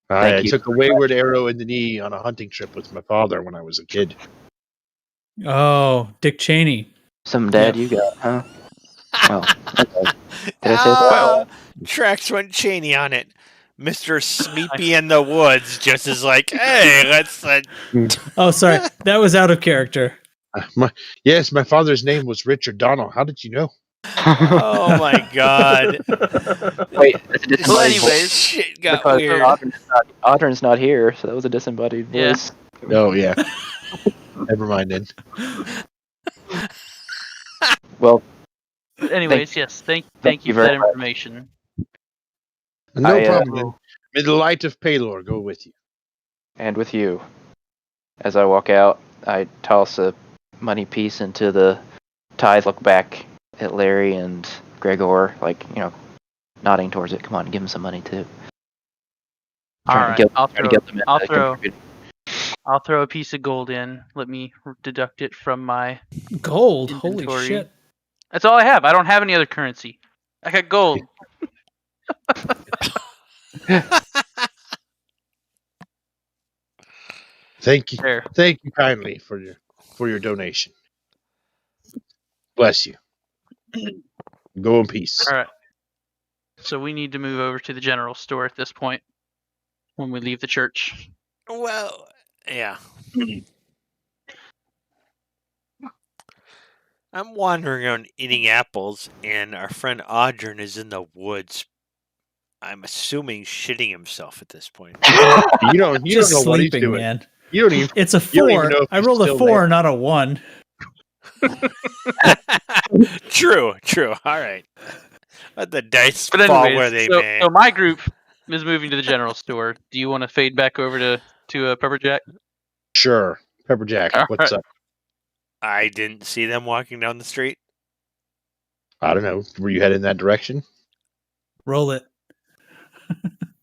I Thank you. took a wayward arrow in the knee on a hunting trip with my father when I was a kid. Oh, Dick Cheney. some dad Yeah. you got, huh? Oh, okay. Did I say that? Tracks went Cheney on it. Mr. Sleepy in the Woods just is like, hey, let's. Oh, sorry. That was out of character. Yes, my father's name was Richard Donnell. How did you know? Oh my god. Wait, that's a disembodied Well, voice. anyways, Shit got Because weird. Audrey's not here, so that was a disembodied Yeah. voice. Oh, yeah. Never mind then. Well, anyways, yes. Thank thank you you for that very much. information. No I, problem. Then. May the light of Palor go with you. and with you. As I walk out, I toss a money piece into the tithe, look back at Larry and Gregor, like, nodding towards it. Come on, give him some money too. All Trying right. to I'll get them I'll to throw contribute. I'll throw a piece of gold in. Let me deduct it from my Gold. Holy inventory. shit. That's all I have. I don't have any other currency. I got gold. Thank you. There. Thank you kindly for your donation. Bless you. Go in peace. All right. So we need to move over to the general store at this point when we leave the church. Well, yeah. I'm wandering around eating apples, and our friend Audrin is in the woods. I'm assuming shitting himself at this point. You don't Just know what he's sleeping, doing. man. You don't even. It's a You don't even 4. know if I he's rolled a still 4, there. not a 1. True. All right. Let the dice But fall anyways, where they so, may. so my group is moving to the general store. Do you want to fade back over to Pepperjack? Sure. Pepperjack, All what's right. up? I didn't see them walking down the street. I don't know. Were you heading that direction? Roll it.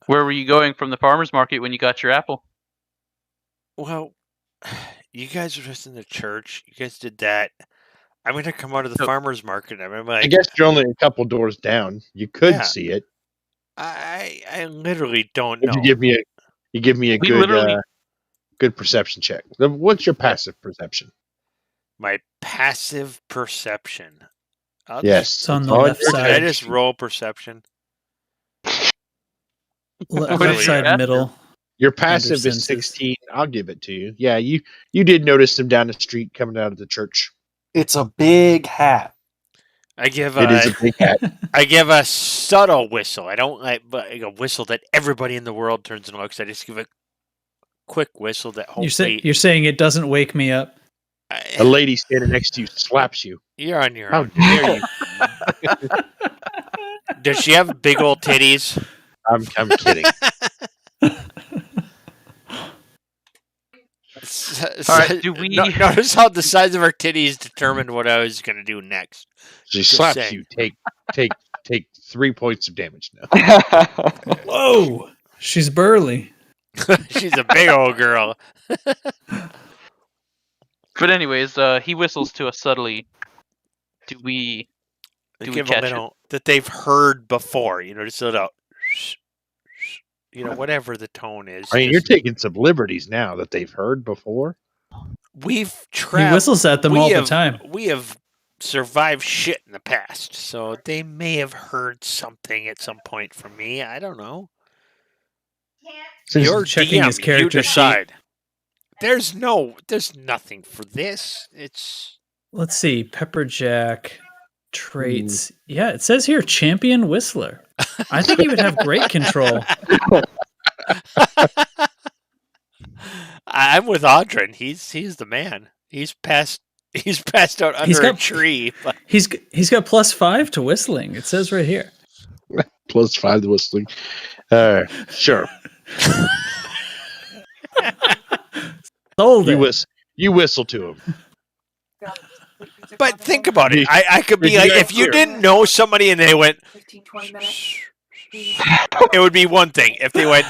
Where were you going from the farmer's market when you got your apple? Well, you guys were just in the church. You guys did that. I'm going to come out of the So- farmer's market. I'm I like, guess you're only a couple doors down. You could Yeah. see it. I literally don't Would know. you give me a We good literally- good perception check? What's your passive perception? My passive perception. I'll Yes. It's on the all left your Can I side. just roll perception? Left Really? side, Yeah. middle. Your passive Under is senses. 16. I'll give it to you. Yeah, you did notice them down the street coming out of the church. It's a big hat. I give It is a big hat. I give a subtle whistle. I don't like a whistle that everybody in the world turns and looks. I just give a quick whistle that hopefully You're saying it doesn't wake me up. A lady standing next to you slaps you. You're on your How own. dare you? Does she have big old titties? I'm kidding. All right, do we- Notice how the size of her titties determined what I was going to do next. She Just slaps saying. you. Take 3 points of damage now. Whoa, she's burly. She's a big old girl. But anyways, he whistles to us subtly. Do we Give catch a little that they've heard before. Just a little, whatever the tone is. I mean, you're taking some liberties now that they've heard before. We've He traveled. whistles at them all the time. We have survived shit in the past, so they may have heard something at some point from me. I don't know. You're checking DM, his character you decide. There's nothing for this. It's Let's see, Pepperjack traits. Yeah, it says here champion whistler. I think he would have great control. I'm with Audrin. He's the man. He's passed out under a tree. But... He's got +5 to whistling. It says right here. +5 to whistling. Sure. Sold You it. you whistle to him. But think about it. I could be like, if you didn't know somebody and they went, 15-20 minutes. it would be one thing. If they went,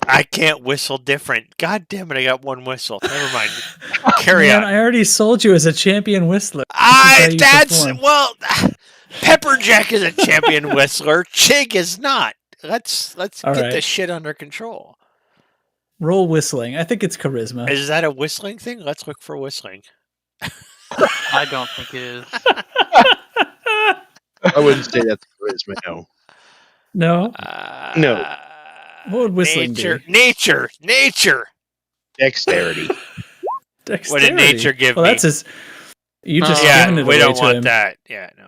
I can't whistle different. God damn it, I got one whistle. Never mind. Carry on. I already sold you as a champion whistler. Perform. Pepperjack is a champion whistler. Chig is not. Let's All get right. this shit under control. Roll whistling. I think it's charisma. Is that a whistling thing? Let's look for whistling. I don't think it is. I wouldn't say that's charisma. No. No. No. What would whistling nature, be? Nature. Dexterity. Dexterity. What did nature give well, me? that's his. You just Yeah, given it we away don't to want him. that. Yeah, no.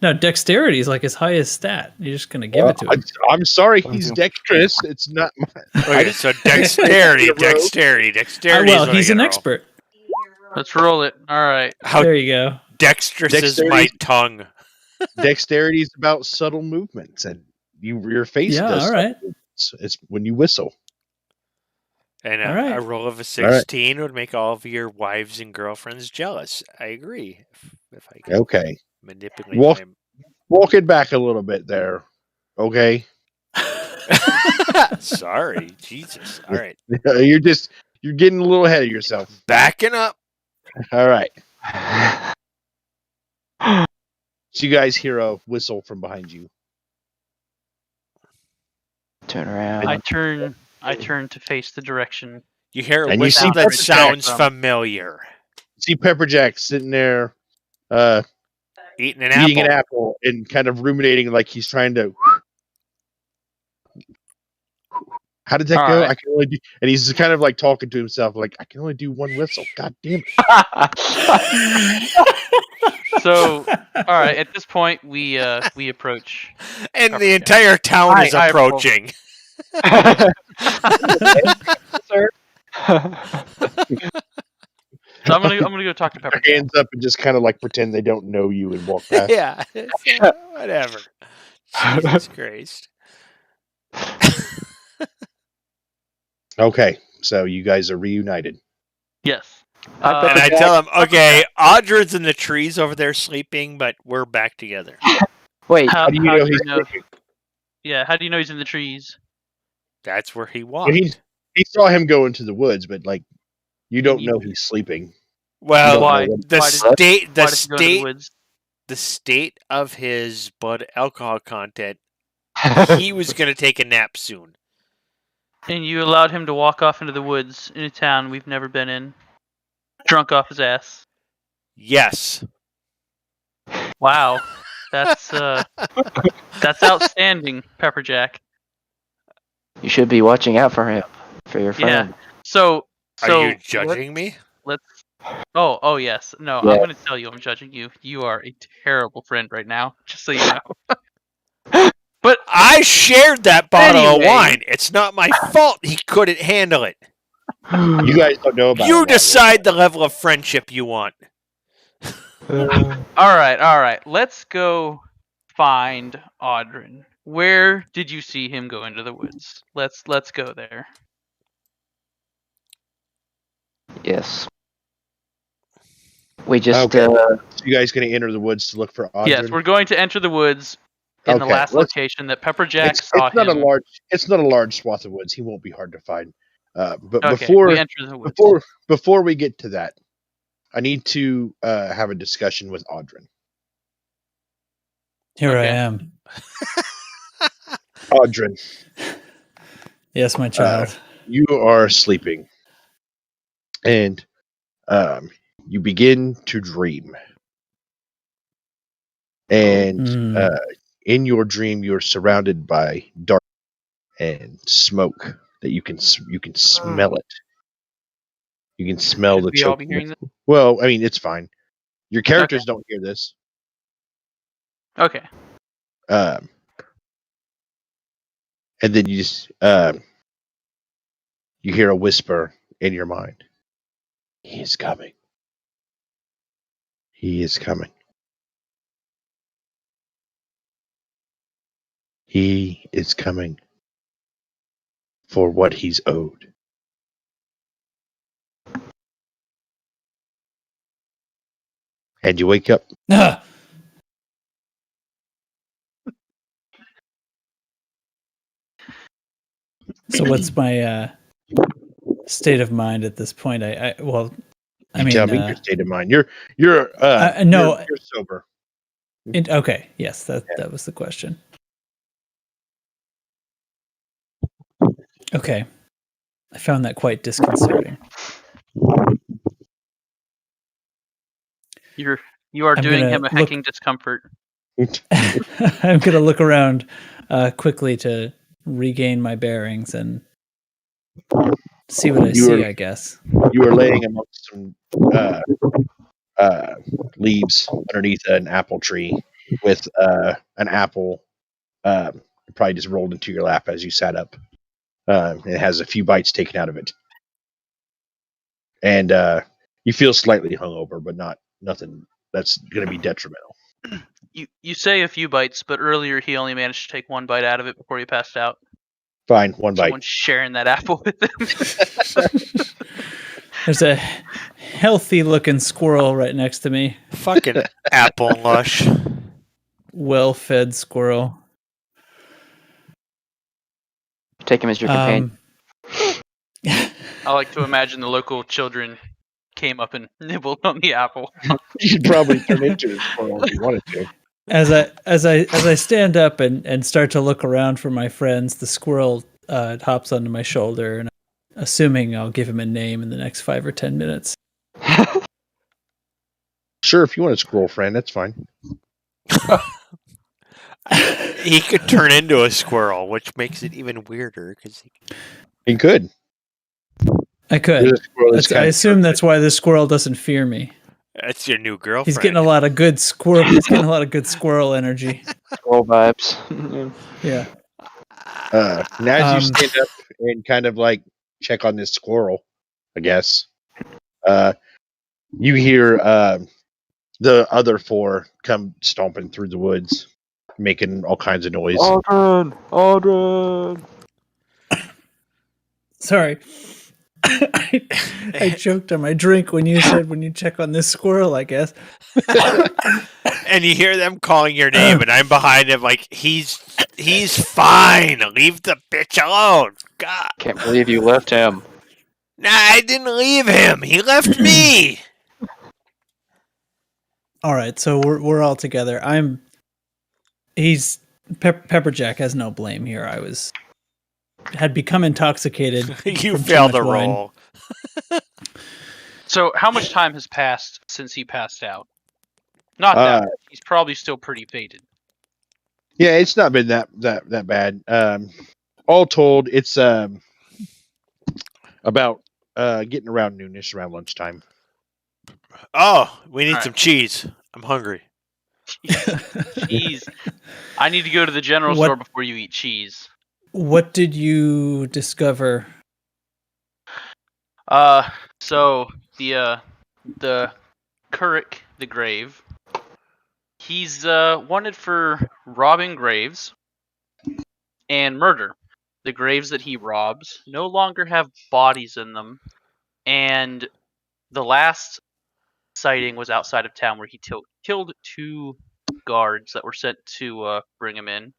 No, dexterity is like his highest stat. You're just gonna give it to him. I'm sorry, he's dexterous. It's not my. Okay, so dexterity. Well, he's an expert. Let's roll it. All right. How There you go. dexterous is my tongue? Dexterity is about subtle movements, and your face Yeah, does. all right. It's when you whistle. And All right. a roll of a 16 would make all of your wives and girlfriends jealous. I agree. If I can Okay. manipulate Walk it back a little bit there. Okay. Sorry, Jesus. All right. You're getting a little ahead of yourself. Backing up. All right. So you guys hear a whistle from behind you. Turn around. I turn to face the direction. You hear a And you whistle see that Pepperjack sounds from- familiar. See Pepperjack sitting there Eating an eating apple. an apple and kind of ruminating like he's trying to. How did that All go? right. I can only do, and he's kind of like talking to himself, like I can only do one whistle. God damn it! So, all right. At this point, we approach. And the entire town is I roll. approaching. Sir. So I'm gonna go talk to Pepper. Their hands up and just kind of like pretend they don't know you and walk past. Yeah. Whatever. Jesus Christ. Okay, so you guys are reunited. Yes. I bet And I the tell him, okay, Audrey's in the trees over there sleeping, but we're back together. Wait, How do you know he's sleeping? Yeah. How do you know he's in the trees? That's where he Well, walked. he saw him go into the woods, but like you don't know he's sleeping. Well, Why? the Why state, Why does he go to the woods? the state of his blood alcohol content, he was going to take a nap soon. And you allowed him to walk off into the woods in a town we've never been in, drunk off his ass. Yes. Wow, that's outstanding, Pepperjack. you should be watching out for him, for your friend. Yeah. So Are you judging me? Oh yes. No, Yeah. I'm going to tell you I'm judging you. You are a terrible friend right now, just so you know. But I shared that bottle of Anyway. wine. It's not my fault he couldn't handle it. You guys don't know about You it. decide the level of friendship you want. all right. Let's go find Audrin. Where did you see him go into the woods? Let's go there. Yes. We just Okay. So you guys going to enter the woods to look for Audrin? Yes, we're going to enter the woods in the Okay, last location that Pepperjack saw it's not him. It's not a large swath of woods. He won't be hard to find. But Okay, we enter the woods. before we get to that, I need to have a discussion with Audrin. Here I Okay. am. Audrin, Yes, my child. you are sleeping, and you begin to dream. And in your dream, you're surrounded by dark and smoke that you can smell it. You can smell Should the we all choke. be hearing this? Well, I mean, it's fine. Your characters don't hear this. Okay. And then you just you hear a whisper in your mind. He is coming. He is coming. He is coming for what he's owed. And you wake up. Ah! So what's my state of mind at this point? I mean, Tell me your state of mind. You're no. You're sober. Okay, yes, that was the question. Okay, I found that quite disconcerting. You are doing him a hecking discomfort. I'm gonna look around quickly to regain my bearings and see what I see. I guess you are laying amongst some leaves underneath an apple tree with an apple probably just rolled into your lap as you sat up. It has a few bites taken out of it, and you feel slightly hungover, but nothing that's going to be detrimental. You say a few bites, but earlier he only managed to take one bite out of it before he passed out. Fine, one bite. Someone's sharing that apple with him. there's a healthy-looking squirrel right next to me. Fucking apple lush. Well-fed squirrel. Take him as your companion. I like to imagine the local children came up and nibbled on the apple. You could probably turn into a squirrel if you wanted to. As I stand up and start to look around for my friends, the squirrel hops onto my shoulder, and I'm assuming I'll give him a name in the next 5 or 10 minutes. Sure, if you want a squirrel friend, that's fine. He could turn into a squirrel, which makes it even weirder. He could. I could. I assume that's why the squirrel doesn't fear me. That's your new girlfriend. He's getting a lot of good squirrel. He's getting a lot of good squirrel energy. Squirrel vibes. Yeah. And as you stand up and kind of like check on this squirrel, I guess, you hear the other four come stomping through the woods, making all kinds of noise. Audrin! Sorry. I choked on my drink when you said when you check on this squirrel, I guess. And you hear them calling your name, and I'm behind him like, he's fine. Leave the bitch alone. God. Can't believe you left him. Nah, I didn't leave him. He left me. All right, so we're all together. Pepperjack has no blame here. I had become intoxicated. You failed the roll. So, how much time has passed since he passed out? Not that. He's probably still pretty faded. Yeah, it's not been that bad. All told, it's about getting around noonish, around lunchtime. Oh, we need Alright. some cheese. I'm hungry. Cheese. I need to go to the general What- store before you eat cheese. What did you discover? So the Kurrick the Grave, he's wanted for robbing graves and murder. The graves that he robs no longer have bodies in them, and the last sighting was outside of town where he killed 2 guards that were sent to bring him in.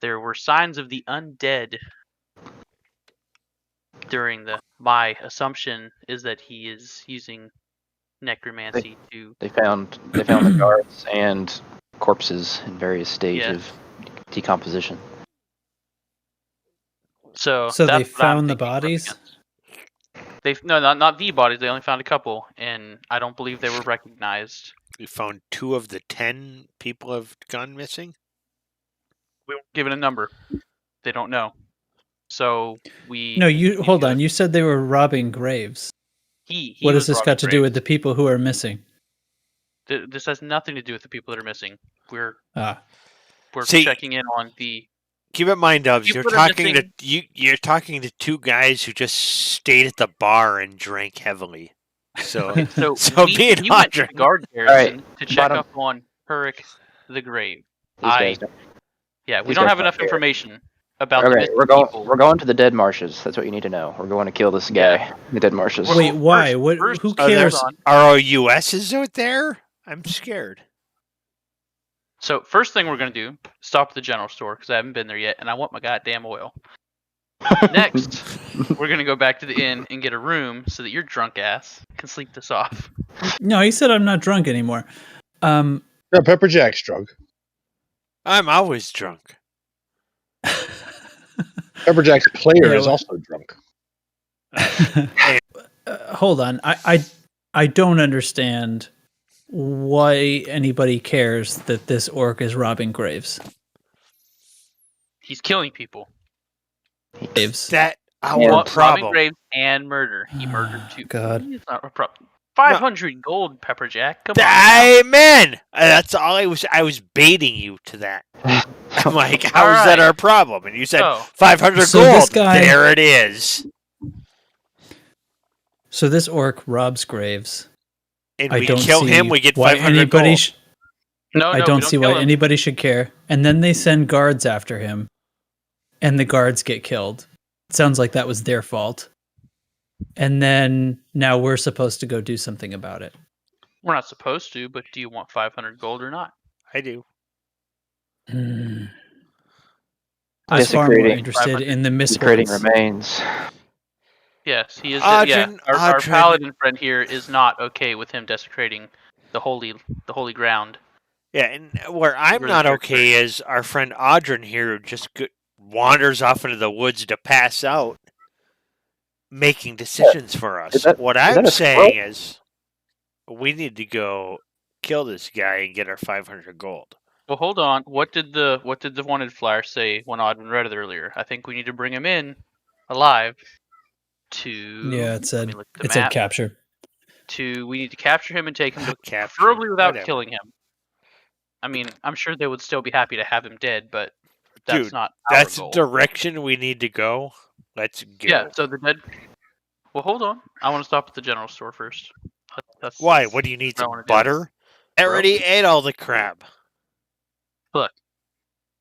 There were signs of the undead during my assumption is that he is using necromancy to. They found the guards and corpses in various stages of decomposition. So So they that's what I'm found the thinking we're up bodies? against. Not the bodies. They only found a couple, and I don't believe they were recognized. We found 2 of the 10 people have gone missing. We weren't given a number. They don't know. So we. No, you hold on. You said they were robbing graves. He What was has this robbing got to do with graves. the people who are missing? This has nothing to do with the people that are missing. We're See- checking in on the. Keep in mind, Dubs, People you're that are talking missing- to you're talking to 2 guys who just stayed at the bar and drank heavily. So So, So we me and went to Audrey- the guard garrison to check bottom- up on Hurrick the Grave. These guys don't- Yeah, we these don't guys have don't enough care. information about the Okay, missing we're going. people. We're going to the dead marshes. That's what you need to know. We're going to kill this guy. Yeah. The dead marshes. Well, Wait, why? first- What? Who first- cares? hold on. ROUSs out there? I'm scared. So first thing we're gonna do, stop at the general store because I haven't been there yet, and I want my goddamn oil. Next, we're gonna go back to the inn and get a room so that your drunk ass can sleep this off. No, he said I'm not drunk anymore. No, Pepper Jack's drunk. I'm always drunk. Pepper Jack's player Yeah, is well- also drunk. Hold on. I don't understand why anybody cares that this orc is robbing graves. He's killing people. Graves. That our Yeah. Robbing problem. graves and murder. He murdered 2. God. It's not a problem. 500 gold, Pepper Jack. Come on. now. Amen. That's all I was baiting you to that. I'm like, how is that Alright. our problem? And you said So, 500 So this gold. guy- There it is. So this orc robs graves. And I we don't kill see him, we get why 500 anybody. gold. no, I we don't see why kill him. anybody should care. And then they send guards after him, and the guards get killed. It sounds like that was their fault. And then now we're supposed to go do something about it. We're not supposed to, but do you want 500 gold or not? I do. Hmm. I was far more Desecrating. interested in the Creating misfits. remains. Yes, he is. Audrin- Our Audrin- paladin friend here is not okay with him desecrating the holy ground. Yeah, and where I'm Really not jerk okay is our friend Audrin here who just wanders off into the woods to pass out, making decisions for us. Is that- What is I'm that a saying squirrel? is, we need to go kill this guy and get our 500 gold. Well, hold on. What did the wanted flyer say when Audrin read it earlier? I think we need to bring him in alive. Yeah, it said Let me look at the it said map. capture. We need to capture him and take him to Capture, preferably without whatever. killing him. I mean, I'm sure they would still be happy to have him dead, but that's Dude, not our That's the goal. direction we need to go. Let's go. Yeah, so the dead. Well, hold on. I want to stop at the general store first. That's Why? What do you need? I Some wanna do. butter? I already ate all the crab.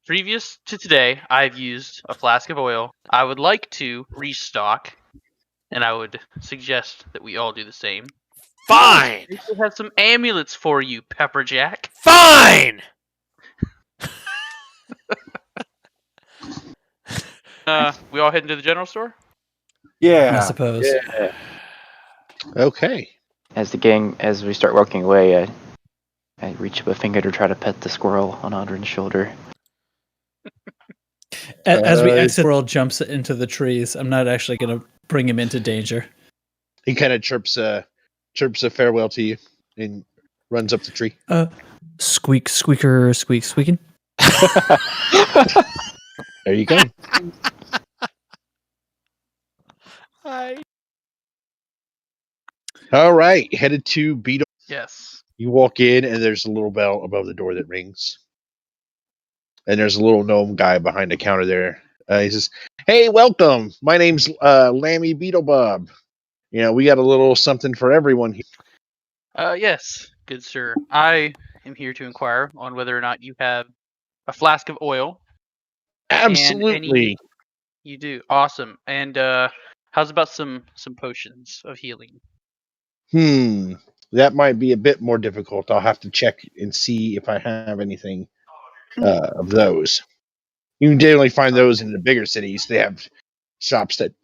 Previous to today, I've used a flask of oil. I would like to restock, and I would suggest that we all do the same. Fine! We should have some amulets for you, Pepper Jack. Fine! We all heading to the general store? I Yeah. suppose. Yeah. Okay. As we start walking away, I reach up a finger to try to pet the squirrel on Audrin's shoulder. As we Uh, exit, the world jumps into the trees. I'm not actually going to bring him into danger. He kind of chirps a farewell to you and runs up the tree. Squeak, squeaker, squeak, squeaking. There you go. Hi. All right, headed to Beetle. Yes. You walk in, and there's a little bell above the door that rings. And there's a little gnome guy behind the counter there. He says, "Hey, welcome. My name's Lammy Beetlebob. We got a little something for everyone here." Yes, good sir. I am here to inquire on whether or not you have a flask of oil and Absolutely. You do. Awesome. And how's about some potions of healing? That might be a bit more difficult. I'll have to check and see if I have anything of those. You can generally find those in the bigger cities. They have shops that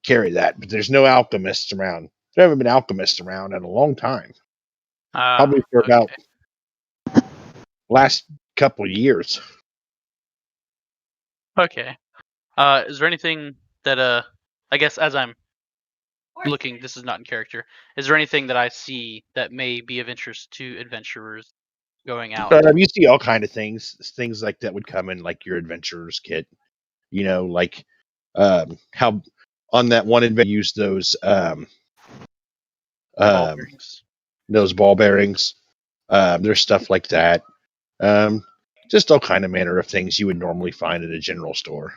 carry that, but there's no alchemists around. There haven't been alchemists around in a long time. Probably for about last couple of years. Okay. Is there anything that I guess as I'm looking, this is not in character. Is there anything that I see that may be of interest to adventurers going out? You see all kind of things like that would come in like your adventurer's kit. Like how on that one adventure you use those Ball bearings. those ball bearings. There's stuff like that. Just all kind of manner of things you would normally find at a general store.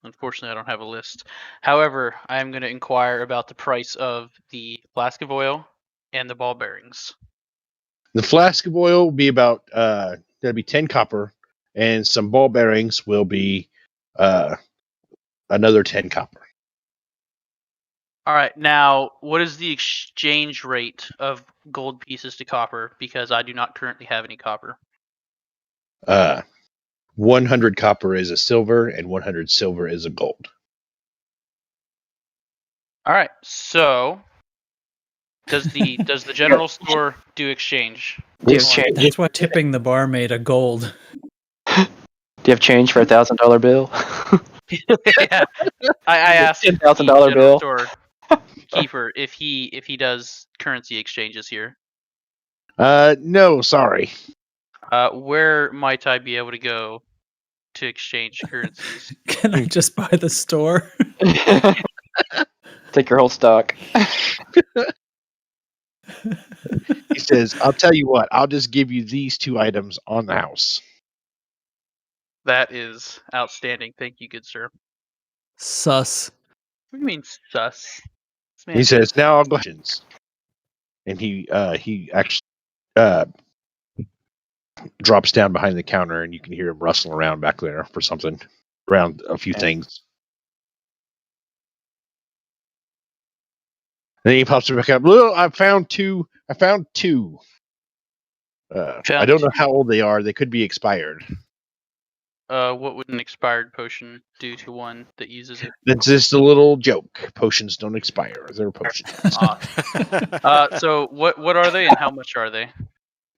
Unfortunately, I don't have a list. However, I am going to inquire about the price of the flask of oil and the ball bearings. The flask of oil will be about that'll be 10 copper, and some ball bearings will be another 10 copper. All right. Now, what is the exchange rate of gold pieces to copper? Because I do not currently have any copper. 100 copper is a silver, and 100 silver is a gold. All right. So, does the general store do exchange? That's what tipping the barmaid a gold. Do you have change for $1,000 bill? Yeah. I asked $10,000 bill. Store keeper if he does currency exchanges here. No, sorry. Where might I be able to go to exchange currencies? Can I just buy the store? Take your whole stock. He says, "I'll tell you what. I'll just give you these 2 items on the house." That is outstanding. Thank you, good sir. Sus. What do you mean sus? He says, "Now I'll go." And he actually drops down behind the counter, and you can hear him rustling around back there for something, around a few things. Then he pops back up. Look, I found two. I don't know how old they are. They could be expired. What would an expired potion do to one that uses it? It's just a little joke. Potions don't expire. They're potions. So what are they and how much are they?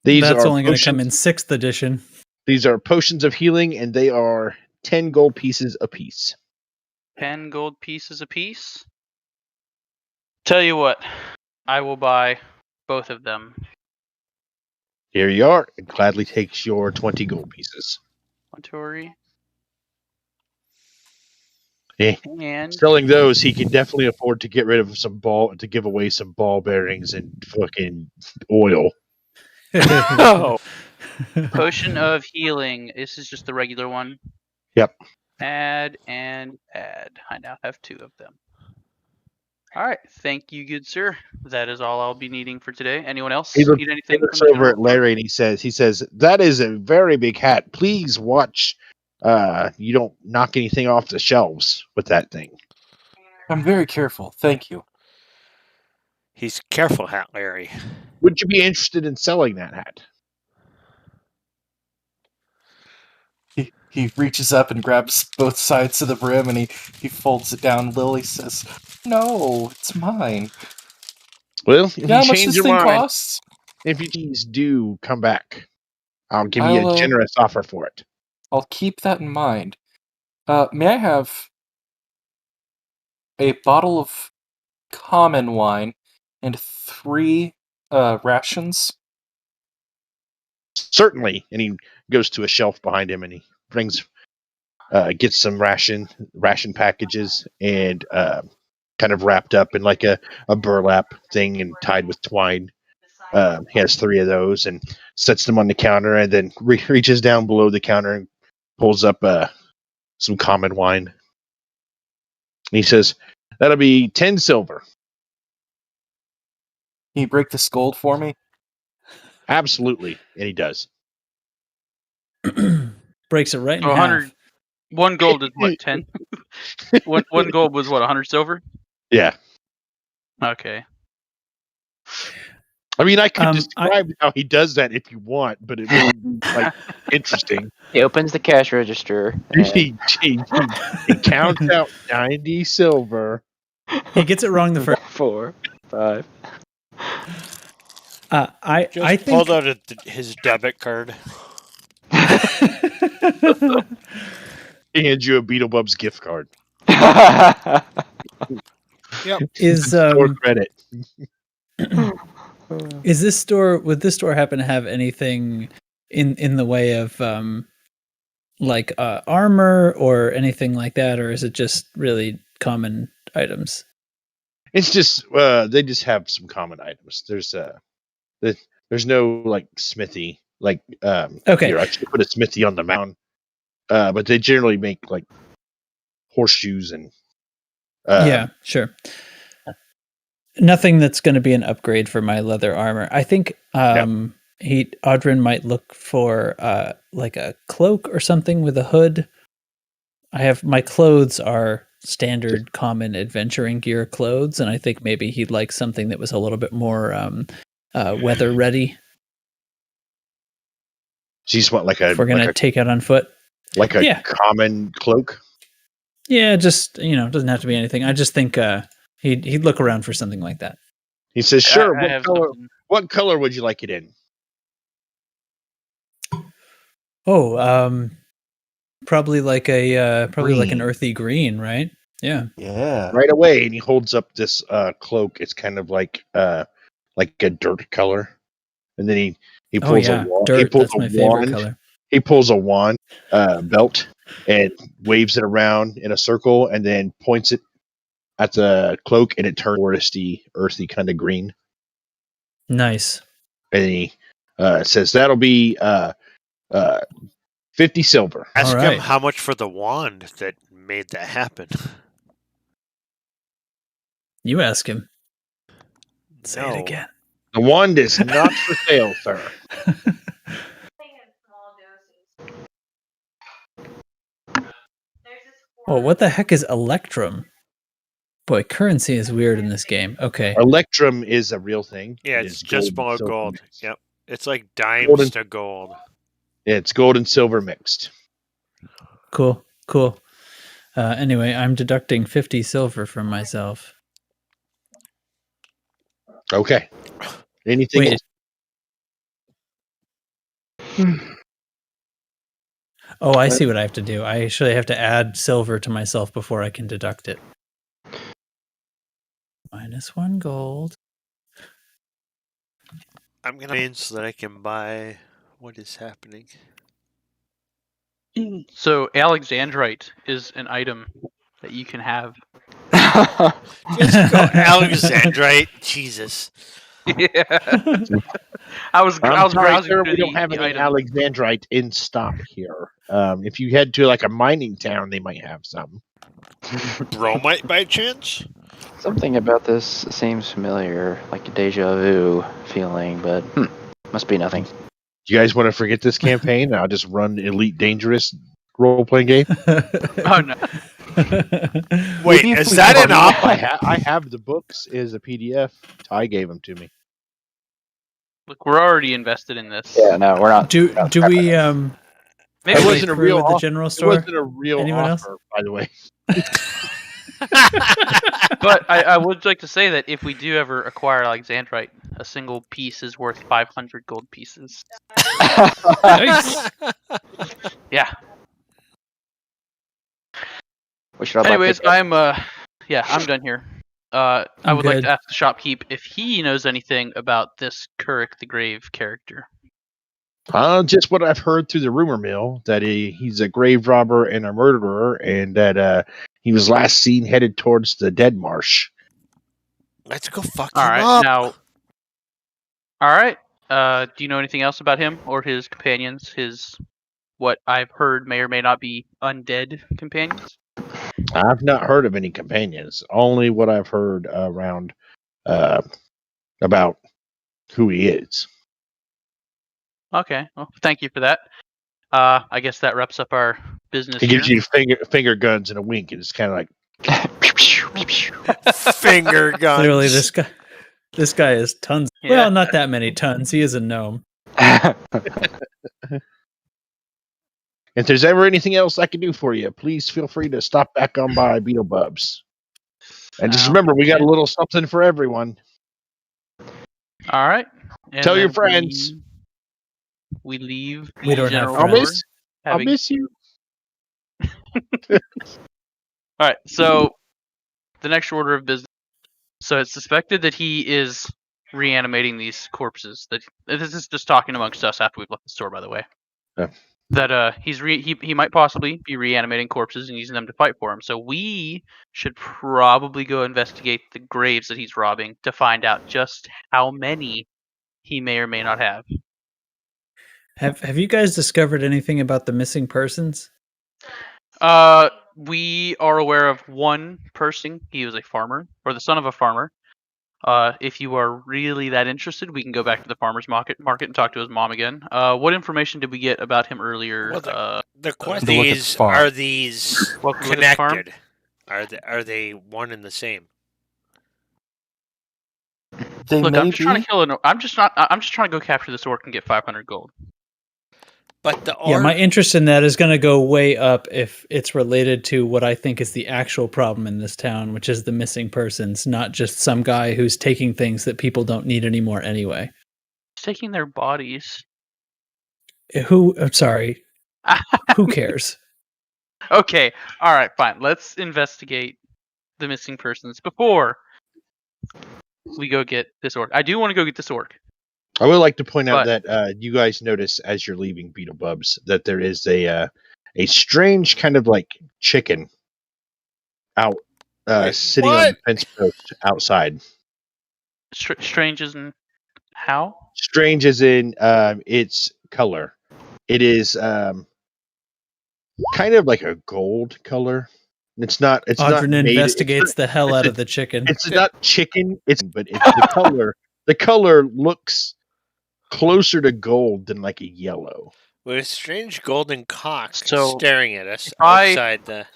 That's only going to come in 6th edition. These are potions of healing, and they are 10 gold pieces apiece. 10 gold pieces apiece? Tell you what, I will buy both of them. Here you are. It gladly takes your 20 gold pieces. Yeah. And selling those, he can definitely afford to get rid of to give away some ball bearings and fucking oil. Oh. Potion of healing. This is just the regular one. Yep. Add and add. I now have 2 of them. All right. Thank you, good sir. That is all I'll be needing for today. Anyone else need anything? He looks over at Larry and he says, "That is a very big hat. Please watch you don't knock anything off the shelves with that thing." I'm very careful. Thank you. He's careful, Hat Larry. Would you be interested in selling that hat? He reaches up and grabs both sides of the brim and he folds it down. Lily says, "No, it's mine." Well, if You know how you much change this your thing mind, costs? if you do come back, I'll give you a generous offer for it. I'll keep that in mind. May I have a bottle of common wine and 3 rations? Certainly. And he goes to a shelf behind him and he gets some ration packages and kind of wrapped up in like a burlap thing and tied with twine. He has 3 of those and sets them on the counter, and then reaches down below the counter and pulls up some common wine. And he says, "That'll be 10 silver." Can you break this gold for me? Absolutely, and he does. Breaks it right in So half. 100. 1 gold is what, 10? one gold was what, 100 silver? Yeah. Okay. I mean, I could I- describe how he does that if you want, but it wouldn't be like interesting. He opens the cash register. He counts out 90 silver. He gets it wrong the first. 4, 5. I think Pulled out his debit card. He hands you a Beetlebubs gift card. is Or credit. Is this store? Would this store happen to have anything in the way of like armor or anything like that, or is it just really common items? It's just they just have some common items. There's no like smithy. Like Okay. here, I should put a smithy on the mound. But they generally make like horseshoes and Yeah, sure. Nothing that's going to be an upgrade for my leather armor. I think Audrin might look for like a cloak or something with a hood. My clothes are standard common adventuring gear clothes, and I think maybe he'd like something that was a little bit more weather ready. So you just want like a If we're gonna take out on foot. like a Yeah. common cloak. Yeah, just it doesn't have to be anything. I just think he'd look around for something like that. He says, "Sure. I have something. What color would you like it in?" Oh, probably like an Green. earthy green, right? Yeah. Yeah. Right away, and he holds up this cloak. It's kind of like a dirt color, and then he Oh pulls yeah, a wand. dirt. He pulls That's a my favorite wand. color. He pulls a wand belt and waves it around in a circle, and then points it at the cloak, and it turns earthy kind of green. Nice. And he says, "That'll be 50 silver." Ask All right. him how much for the wand that made that happen. You ask him. Say No. it again. The wand is not for sale, sir. Oh, what the heck is Electrum? Boy, currency is weird in this game. Okay. Electrum is a real thing. Yeah, It it's is just gold and below silver gold. mixed. Yep. It's like dimes Golden- to gold. It's gold and silver mixed. Cool. Anyway, I'm deducting 50 silver from myself. Okay. Anything Wait. else? Oh, I see what I have to do. I actually have to add silver to myself before I can deduct it. -1 gold. I'm gonna pay so that I can buy what is happening. So Alexandrite is an item that you can have. Just go Alexandrite. Jesus. Yeah. I was I'm sorry, browsing sir, through we don't the have any items. Alexandrite in stock here. If you head to like a mining town, they might have some. Bromite by chance? Something about this seems familiar, like a deja vu feeling, but must be nothing. Do you guys want to forget this campaign? I'll just run Elite Dangerous role-playing game. Oh no. Wait, Maybe if is we that an bundle- op? I have the books as a PDF. Ty gave them to me. Look, we're already invested in this. Yeah, no, we're not. do we Maybe It we- wasn't a real at the offer. general It store? wasn't a real Anyone else? offer, by the way. But I would like to say that if we do ever acquire Alexandrite, a single piece is worth 500 gold pieces. Nice. Yeah. We should all Anyways, pick up. I'm done here. I I'm would like good. to ask the shopkeep if he knows anything about this Kurik the Grave character. Just what I've heard through the rumor mill that he's a grave robber and a murderer, and that He was last seen headed towards the Dead Marsh. Let's go fuck All him right, up. now. All right. Do you know anything else about him or his companions? His what I've heard may or may not be undead companions. I've not heard of any companions. Only what I've heard around about who he is. Okay. Well, thank you for that. I guess that wraps up our business. He gives here. you finger guns and a wink, and it's kind of like Finger guns. Clearly, this guy is tons. Yeah. Well, not that many tons. He is a gnome. if there's ever anything else I can do for you, please feel free to stop back on by Beetlebubs. And just remember, we got a little something for everyone. All right. And Tell your then friends. We leave. We the don't have general friends. floor, I'll miss you. All right. So the next order of business. So it's suspected that he is reanimating these corpses. That this is just talking amongst us after we've left the store, by the way. Yeah. That he might possibly be reanimating corpses and using them to fight for him. So we should probably go investigate the graves that he's robbing to find out just how many he may or may not have. Have you guys discovered anything about the missing persons? We are aware of one person. He was a farmer, or the son of a farmer. If you are really that interested, we can go back to the farmer's market and talk to his mom again. What information did we get about him earlier? Well, the question look at the is, farm. are these Welcome to this farm. connected? Are they one and the same? They Look, may I'm just trying be. to kill an. I'm just trying to go capture this orc and get 500 gold. But the Yeah, orc, my interest in that is going to go way up if it's related to what I think is the actual problem in this town, which is the missing persons, not just some guy who's taking things that people don't need anymore anyway. He's taking their bodies. I'm sorry. Who cares? Okay, all right, fine. Let's investigate the missing persons before we go get this orc. I do want to go get this orc. I would like to point out But- that you guys notice as you're leaving Beetlebubs that there is a strange kind of like chicken out sitting on the what? fence post outside. Strange as in how? Strange as in its color. It is kind of like a gold color. It's not. It's Audrin not made, investigates the hell it's out a- of the chicken. It's not chicken. But it's the color. The color looks closer to gold than like a yellow. with a strange golden cock So, staring at us I- outside the.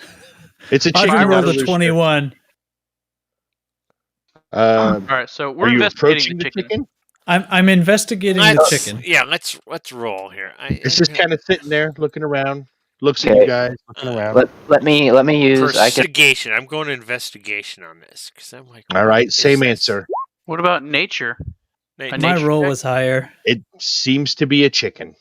It's a chicken. Audrin rolled out a of 21. All right, so we're are you investigating approaching the chicken. I'm investigating the chicken. Yeah, let's roll here. It's just kind of sitting there, looking around. Looks at you Okay. guys, looking around. Let me use. I can. investigation. I'm going to investigation on this because I'm like. All what right, is same this? answer. What about nature? Nate, A My nature roll check? was higher. It seems to be a chicken.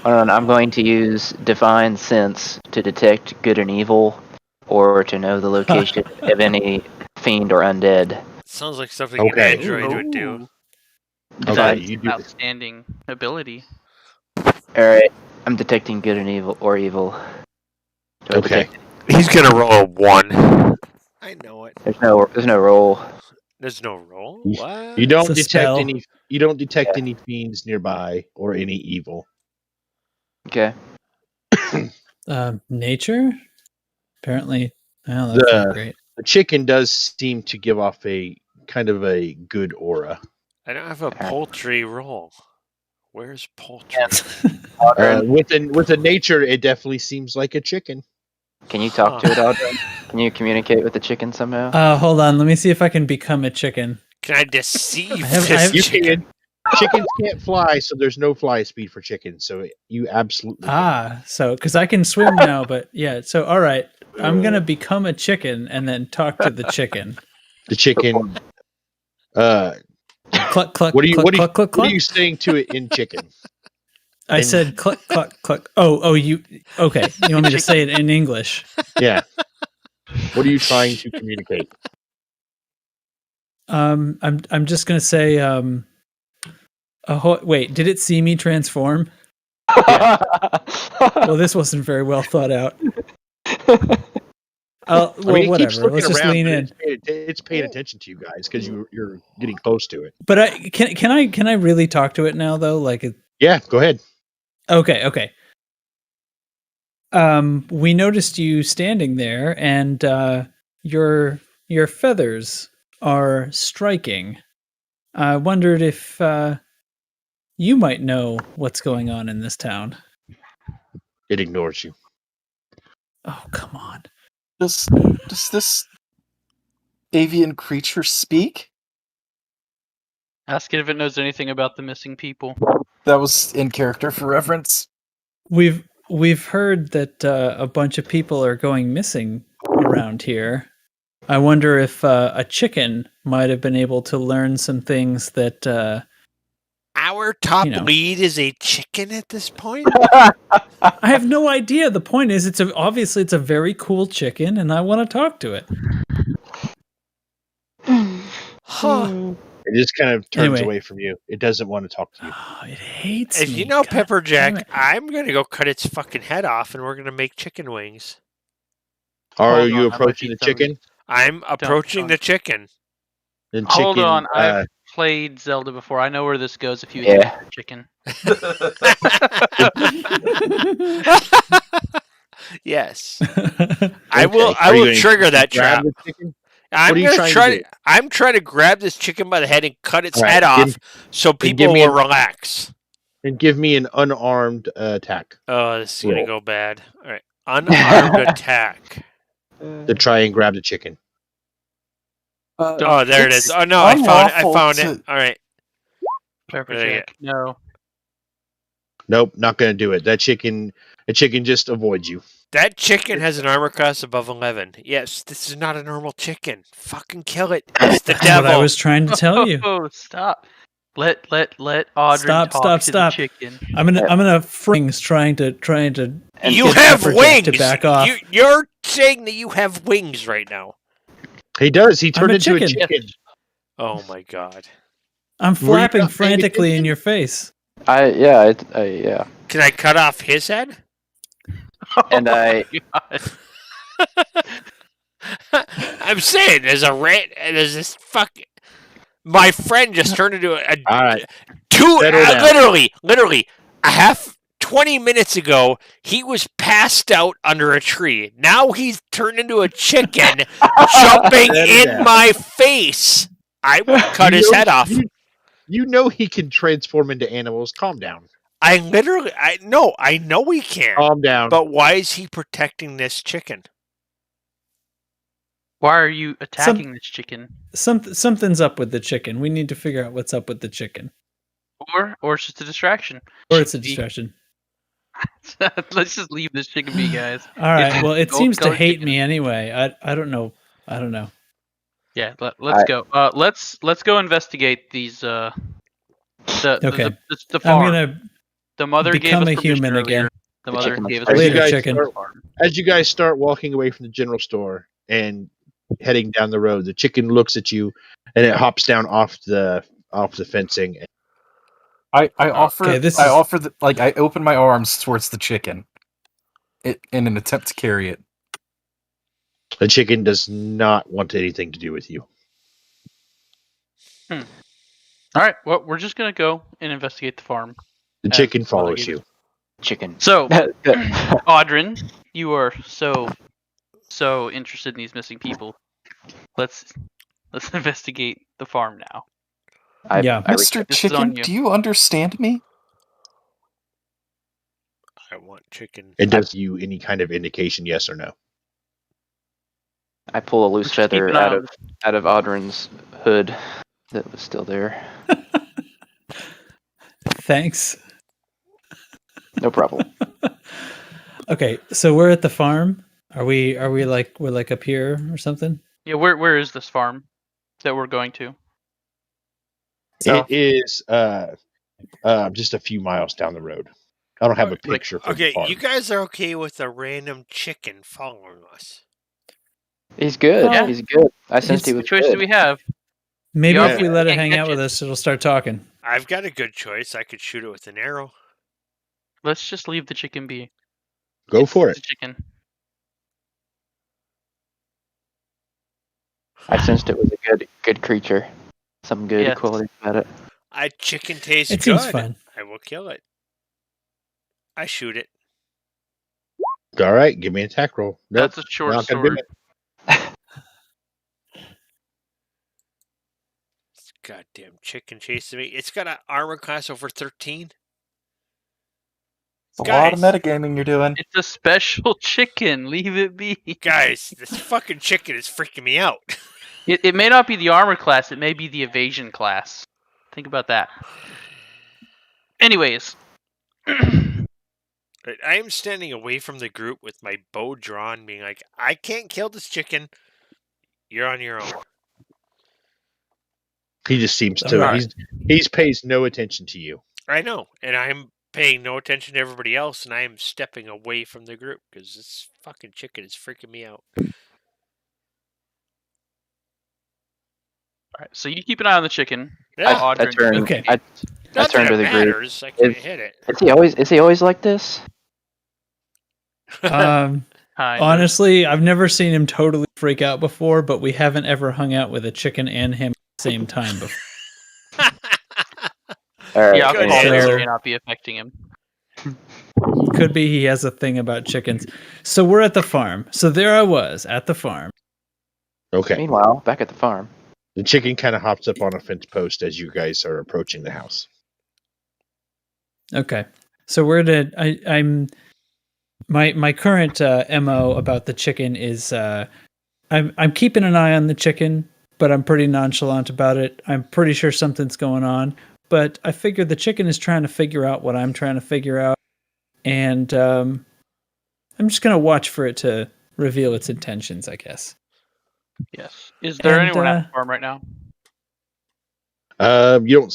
Hold on, I'm going to use Divine Sense to detect good and evil, or to know the location of any fiend or undead. sounds like something Okay. an android would do. Divine. you An do. outstanding ability. All right, I'm detecting good and evil or evil. Do I Okay. detect- He's gonna roll a 1. I know it. There's no roll. There's no roll. You- What? You don't It's a detect spell. any. You don't detect any fiends nearby or any evil. Okay. Nature? Apparently. Well, that's not The- great. The chicken does seem to give off a kind of a good aura. I don't have a poultry roll. Where's poultry? With a nature, it definitely seems like a chicken. Can you talk to it, Audrey? Can you communicate with the chicken somehow? Hold on. Let me see if I can become a chicken. Can I deceive I have- this I have- You chicken? can. Chickens can't fly, so there's no fly speed for chickens. So you absolutely. can. So because I can swim now, but yeah. So all right, I'm gonna become a chicken and then talk to the chicken. The chicken. Cluck cluck. What are you? Cluck, What are you? cluck, cluck, What are cluck. you saying to it in chicken? I said cluck cluck cluck. Oh, you okay? You want me to say it in English? Yeah. What are you trying to communicate? I'm just gonna say wait, did it see me transform? Well, this wasn't very well thought out. Well, I mean, it keeps whatever. looking Let's just around, lean but in. it's paying attention to you guys because you're getting close to it. But can I really talk to it now though? Like, Yeah, go ahead. okay. We noticed you standing there, and your feathers are striking. I wondered if you might know what's going on in this town. It ignores you. Oh, come on. Does this avian creature speak? Ask it if it knows anything about the missing people. That was in character for reference. We've heard that a bunch of people are going missing around here. I wonder if a chicken might have been able to learn some things that Our top You know. lead is a chicken at this point? I have no idea. The point is, obviously it's a very cool chicken, and I want to talk to it. Huh. It just kind of turns Anyway. away from you. It doesn't want to talk to you. Oh, it hates If me. you know God Pepperjack, damn it. I'm going to go cut its fucking head off and we're going to make chicken wings. Are Hold you on, I might approaching be the chicken? I'm approaching don't. the chicken. Then Hold chicken, on, I've played Zelda before. I know where this goes if you Yeah. hit the chicken. Yes. Okay. I will Are you will gonna trigger that grab trap. the chicken? I'm are you gonna trying to try do? I'm trying to grab this chicken by the head and cut its All right, head give- off so give people me will an- relax. And give me an unarmed attack Oh, this is gonna Roll. go bad. All right, unarmed attack. to try and grab the chicken. Oh, there it It's is. Oh no, I found it. I unlawful found to- it. All right. Pepperjack, no. Nope, not going to do it. The chicken just avoids you. That chicken has an armor class above 11. Yes, this is not a normal chicken. Fucking kill it. It's the That's devil. what I was trying to tell you. Oh, stop. Let Audrey Stop, talk to stop. the chicken. I'm gonna frings trying to And You get have Pepperjack wings. to back off. You're saying that you have wings right now. He does. He I'm turned a into a chicken. chicken. Oh my god. I'm Were you flapping not paying frantically in attention? your face. yeah. Can I cut off his head? And I- Oh my God. I'm saying there's this fucking. My friend just turned into a All right. two. Settle down. Literally, 20 minutes ago, he was passed out under a tree. Now he's turned into a chicken, jumping Settle in down. my face. I would cut his head off. You know he can transform into animals. Calm down. I know he can. Calm down. But why is he protecting this chicken? Why are you attacking this chicken? Something's up with the chicken. We need to figure out what's up with the chicken. Or it's just a distraction. Or it's a Chicken be. distraction. Let's just leave this chicken be, guys. All right. Well, it Go- seems go to hate chicken. me anyway. I don't know. I don't know. Yeah, let's go. Let's go investigate these. Okay. The I'm farm. gonna The mother gave become us a permission human earlier. again. The The mother chicken gave us was Later, permission. chicken. As you guys start walking away from the general store and heading down the road, the chicken looks at you and it hops down off the fencing. I offer. Okay, this I is- offer the I open my arms towards the chicken, in an attempt to carry it. The chicken does not want anything to do with you. All right. Well, we're just gonna go and investigate the farm. The Yeah, chicken that's what I follows gave you. chicken. So, Audrin, you are so interested in these missing people. Let's investigate the farm now. Yeah. Mr. This is on Chicken, you. do you understand me? I want chicken. It does you any kind of indication, yes or no. I pull a loose Just keep feather an eye out on of Audrin's hood that was still there. Thanks. No problem. Okay, so we're at the farm. Are we like we're like up here or something? Yeah, where is this farm that we're going to? South. It is just a few miles down the road. I don't have a picture for the Okay, farm. you guys are okay with a random chicken following us? He's good. Yeah. He's good. I sensed he He's- was What choice do good. we have? Maybe Yeah. if we let it Can't hang catch out with it. us, it'll start talking. I've got a good choice. I could shoot it with an arrow. Let's just leave the chicken be. Go for It's it. a chicken. I sensed it was a good creature. Some good Yes. quality about it. A chicken tastes It good. seems fun. I will kill it. I shoot it. All right, give me an attack roll. Nope, That's a short not gonna do sword. it. This goddamn chicken chasing me. It's got an armor class over 13. It's a lot of Guys. metagaming you're doing. It's a special chicken. Leave it be. Guys, this fucking chicken is freaking me out. It may not be the armor class. It may be the evasion class. Think about that. Anyways. I am standing away from the group with my bow drawn, being like, I can't kill this chicken. You're on your own. He just seems to. Alright. He's pays no attention to you. I know, and I'm paying no attention to everybody else, and I am stepping away from the group because this fucking chicken is freaking me out. Alright, so you keep an eye on the chicken. Yeah, Odd I during turn. the Okay. I not turn that to it the group. matters. I can't hit it. Is he always like this? Honestly, I've never seen him totally freak out before, but we haven't ever hung out with a chicken and him at the same time before. All right. Yeah, I'll Good call it. answer. It may not be affecting him. Could be he has a thing about chickens. So we're at the farm. So there I was at the farm. Okay. Meanwhile, back at the farm. The chicken kind of hops up on a fence post as you guys are approaching the house. Okay. So I'm my current MO about the chicken is I'm keeping an eye on the chicken, but I'm pretty nonchalant about it. I'm pretty sure something's going on, but I figure the chicken is trying to figure out what I'm trying to figure out, and I'm just gonna watch for it to reveal its intentions, I guess. Yes. Is there And, anyone at the farm right now? You don't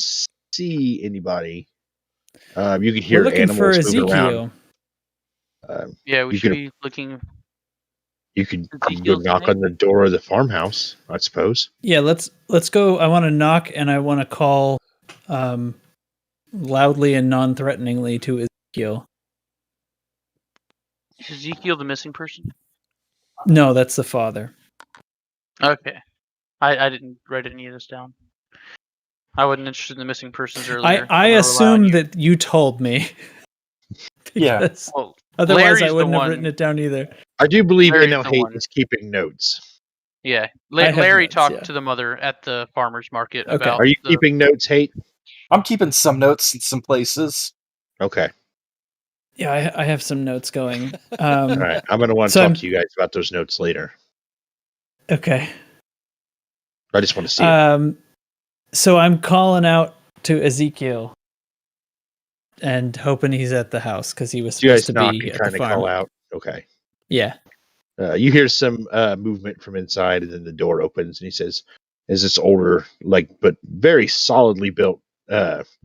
see anybody. You can hear We're looking for animals moving Ezekiel. around. Yeah, we You should can- be looking. You can go Ezekiel's knock name? on the door of the farmhouse, I suppose. Yeah, let's go. I want to knock and I want to call loudly and non-threateningly to Ezekiel. Is Ezekiel the missing person? No, that's the father. Okay. I didn't write any of this down. I wasn't interested in the missing persons earlier. I I'm gonna rely on assume you. that you told me. Yeah. Because Well, otherwise, Larry's I the wouldn't have one- written it down either. I do believe Larry's Inno the Hate one. is keeping notes. Yeah, I have Larry notes, talked yeah. to the mother at the farmer's market Okay. about. Are you the- keeping notes, Hate? I'm keeping some notes in some places. Okay. Yeah, I have some notes going. All right. I'm going to want to So talk I'm- to you guys about those notes later. Okay. I just want to see it. So I'm calling out to Ezekiel and hoping he's at the house because he was You supposed guys to knock be and at trying the to farm. call out. Okay. Yeah. You hear some movement from inside, and then the door opens, and he says, "As this older, but very solidly built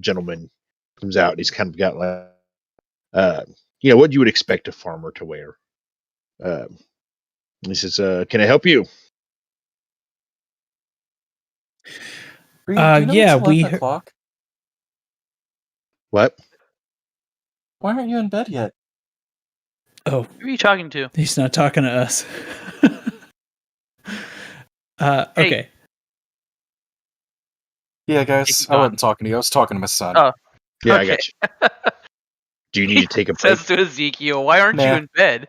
gentleman comes out, he's kind of got what you would expect a farmer to wear." He says, "Can I help you?" Reed, do you know yeah, it's 11 o'clock? What? Why aren't you in bed yet? Oh, Who are you talking to? he's not talking to us. Hey. Okay. Yeah, guys, It's I on. wasn't talking to you. I was talking to my son. Oh. Yeah, I Okay. got you. Do you need to take a break? Says to Ezekiel, "Why aren't you Nah. in bed?"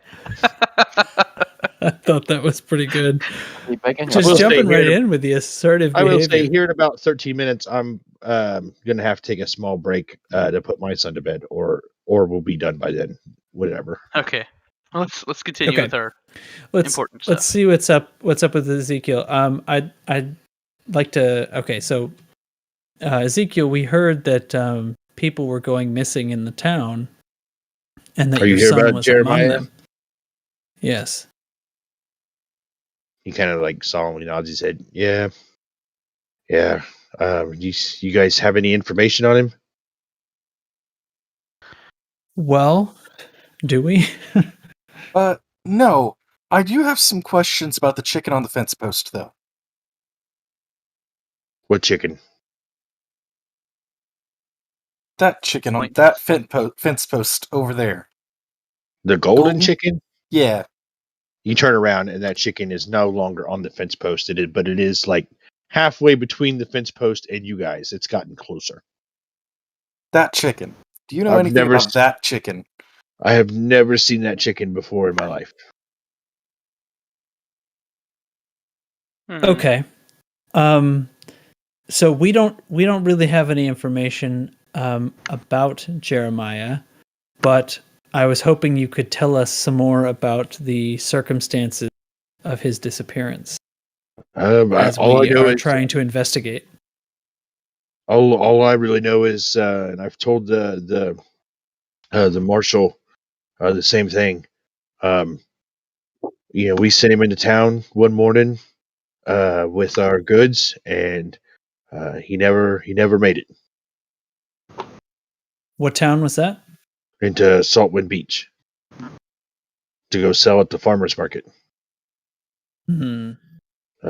I thought that was pretty good. Are you bacon? Just will say jumping right here- in with the assertive I will behavior. say here in about 13 minutes, I'm going to have to take a small break to put my son to bed, or we'll be done by then. Whatever. Okay. Let's continue Okay. with our let's important stuff. let's see what's up with Ezekiel. I'd like to. Okay, so Ezekiel, we heard that people were going missing in the town, and that Are you your here son about was Jeremiah? among them. Yes. He kind of solemnly nods his head. Yeah. You guys have any information on him? Well, do we? No. I do have some questions about the chicken on the fence post, though. What chicken? That chicken on Point. that fence post over there. The golden Golden? chicken? Yeah. You turn around and that chicken is no longer on the fence post. But it is like halfway between the fence post and you guys. It's gotten closer. That chicken. Do you know I've anything never about that chicken? I have never seen that chicken before in my life. Okay. So we don't really have any information about Jeremiah, but I was hoping you could tell us some more about the circumstances of his disappearance as All I we know are is trying to investigate. all I really know is, and I've told the marshal the same thing. We sent him into town one morning with our goods, and he never made it What town was that? into Saltwind Beach to go sell at the farmers market. Hmm.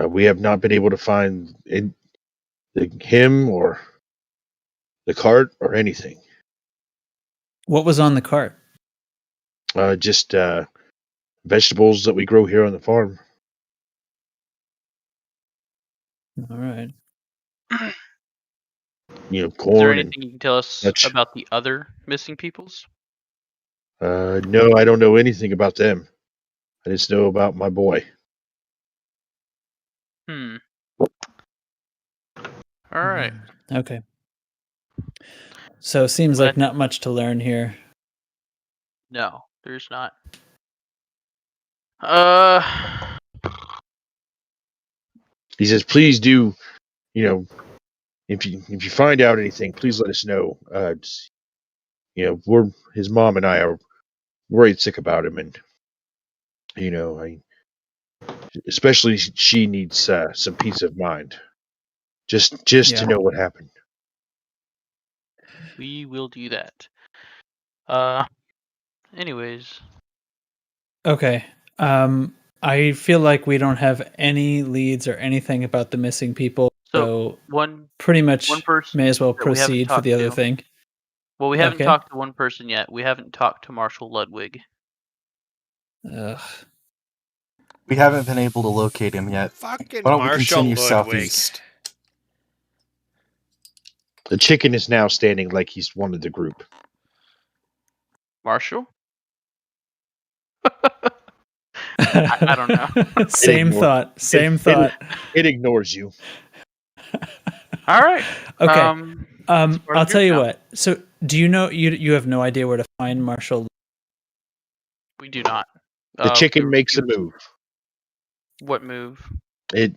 We have not been able to find him or the cart or anything. What was on the cart? Just vegetables that we grow here on the farm. All right. Is there Corn and anything you can tell us such. about the other missing peoples? No, I don't know anything about them. I just know about my boy. All right. Okay. So it seems like not much to learn here. No, there's not. He says, "Please do, if you find out anything, please let us know. We're his mom and I are worried sick about him, and especially she needs some peace of mind, just to know what happened." We will do that. Anyways. Okay. I feel like we don't have any leads or anything about the missing people, so pretty much one person may as well that we haven't proceed for the talked other to. thing. Well, we haven't talked to one person yet. We haven't talked to Marshall Ludwig. Ugh. We haven't been able to locate him yet. Fucking Why don't we Marshall continue Ludwig. southeast? The chicken is now standing like he's one of the group. Marshall? I don't know. Same thought. It ignores you. All right. Okay. I'll tell you what. So, do you know you have no idea where to find Marshall? We do not. The chicken makes a move. What move? It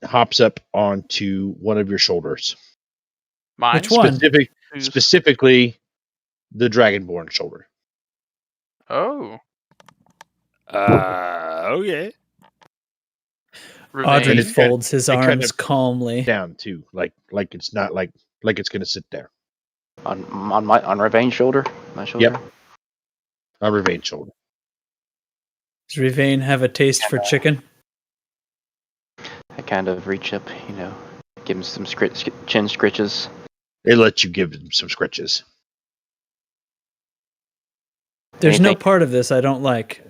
hops up onto one of your shoulders. Mine? Which one? Specifically, the Dragonborn shoulder. Oh. Okay. Audrey folds his arms calmly down too, like it's not like it's gonna sit there. On Ravain's shoulder? My shoulder? Yep. On Ravain's shoulder. Does Ravain have a taste for chicken? I kind of reach up, give him some chin scritches. They let you give him some scritches. There's no part of this I don't like.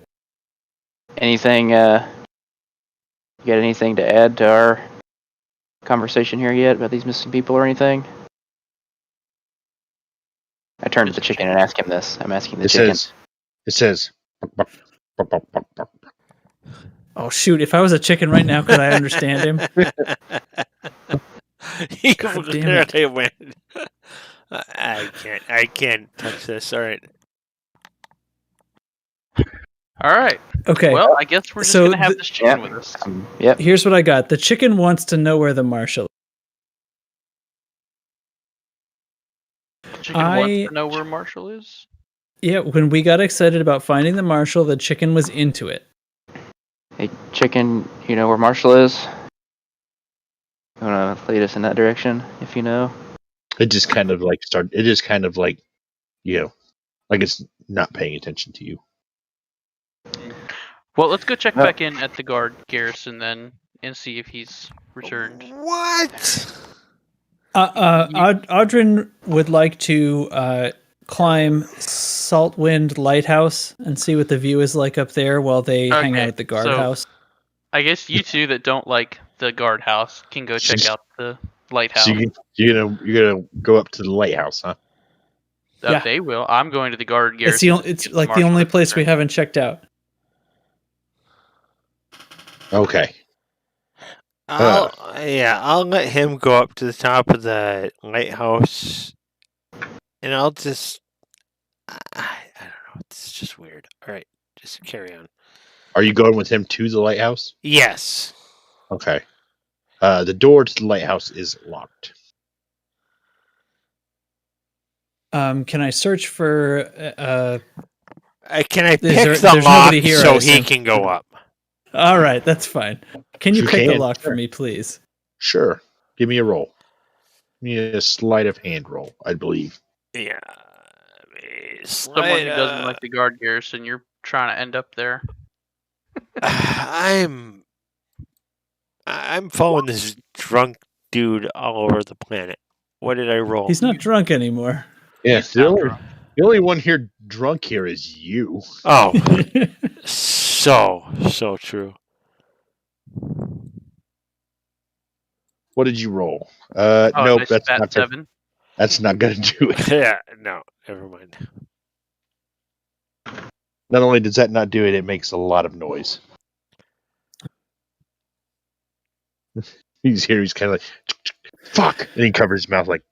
Anything, you got anything to add to our conversation here yet about these missing people or anything? I turn to the chicken and ask him this. I'm asking the chicken. It says. Oh shoot! If I was a chicken right now, could I understand him? God damn it! I can't touch this. All right. All right. Okay. Well, I guess we're just gonna have this chicken with us. Yep. Here's what I got. The chicken wants to know where the marshal is. The chicken wants to know where Marshall is? Yeah, when we got excited about finding the marshal, the chicken was into it. Hey, chicken, you know where Marshall is? You want to lead us in that direction, if you know? It just kind of like like it's not paying attention to you. Well, let's go check back in at the guard garrison then and see if he's returned. What? Audrin would like to climb Saltwind Lighthouse and see what the view is like up there while they hang Okay, out at the guardhouse. I guess you two that don't like the guardhouse can go check out the lighthouse. So you're gonna go up to the lighthouse, huh? Yeah. They will. I'm going to the guard It's garrison. it's like the only place we haven't checked out. Okay. I'll let him go up to the top of the lighthouse, and I'll just. I don't know. It's just weird. All right, just carry on. Are you going with him to the lighthouse? Yes. Okay. The door to the lighthouse is locked. Can I search for? Can I pick there's the lock nobody here, I so he assume. can go up? All right, that's fine. Can you You pick the can, lock sure. for me, please? Sure. Give me a roll. Give me a sleight of hand roll, I believe. Yeah. Someone who doesn't like the guard garrison, you're trying to end up there. I'm following this drunk dude all over the planet. What did I roll? He's not drunk anymore. Yeah, You sound drunk. the only one here drunk here is you. Oh, so true. What did you roll? Oh, Nope, nice that's fat not 7. that's not gonna do it. Yeah, no, never mind. Not only does that not do it, it makes a lot of noise. He's here. He's kind of like, "Fuck," and he covers his mouth like.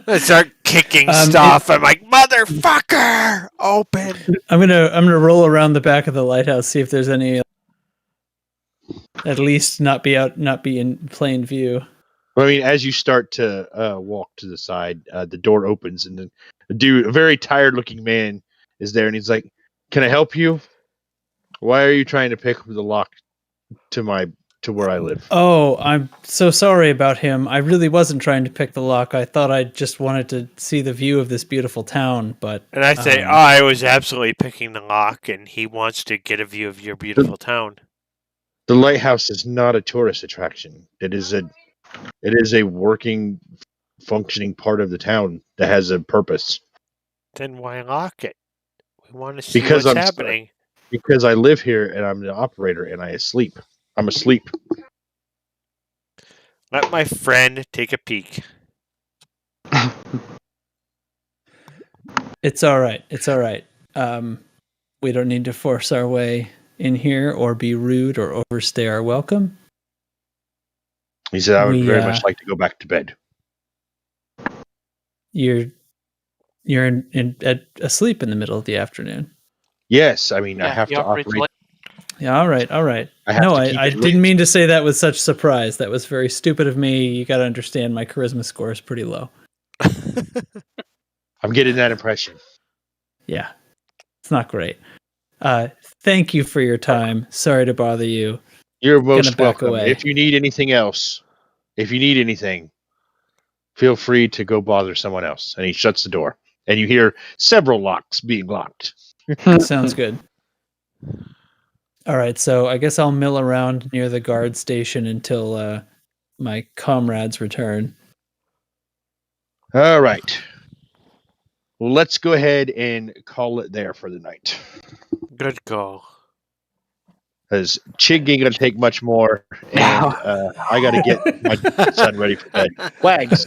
I start kicking stuff. I'm like, motherfucker, open. I'm gonna roll around the back of the lighthouse, see if there's any. At least not be in plain view. I mean, as you start to walk to the side, the door opens, and then a very tired-looking man, is there, and he's like, "Can I help you? Why are you trying to pick the lock to where I live?" Oh, I'm so sorry about him. I really wasn't trying to pick the lock. I thought I just wanted to see the view of this beautiful town, but... And I say, I was absolutely picking the lock, and he wants to get a view of your beautiful town. The lighthouse is not a tourist attraction. It is a working, functioning part of the town that has a purpose. Then why lock it? We want to see Because what's I'm happening. Because I live here and I'm the operator and I'm asleep. Let my friend take a peek. It's all right. We don't need to force our way in here or be rude or overstay our welcome. He said, "I would very much like to go back to bed." You're asleep in the middle of the afternoon. Yes, I mean I have to operate. Yeah, all right. I didn't mean to say that with such surprise. That was very stupid of me. You got to understand, my charisma score is pretty low. I'm getting that impression. Yeah, it's not great. Thank you for your time. Sorry to bother you. You're most back welcome. away. If you need anything, feel free to go bother someone else. And he shuts the door. And you hear several locks being locked. Sounds good. All right, so I guess I'll mill around near the guard station until my comrades return. All right. Well, let's go ahead and call it there for the night. Good call. Because Chig ain't going to take much more. And I got to get my son ready for bed. Wags.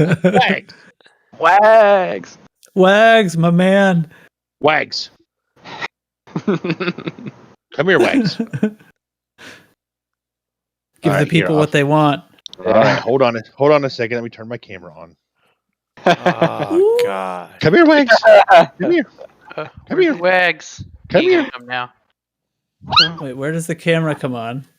Wags, my man. Wags. Come here, Wags. Give the people what they want. All right, hold on a second. Let me turn my camera on. Oh, God. Come here, Wags. Come here. Come here. Wags. Come here. Come now. Wait, where does the camera come on?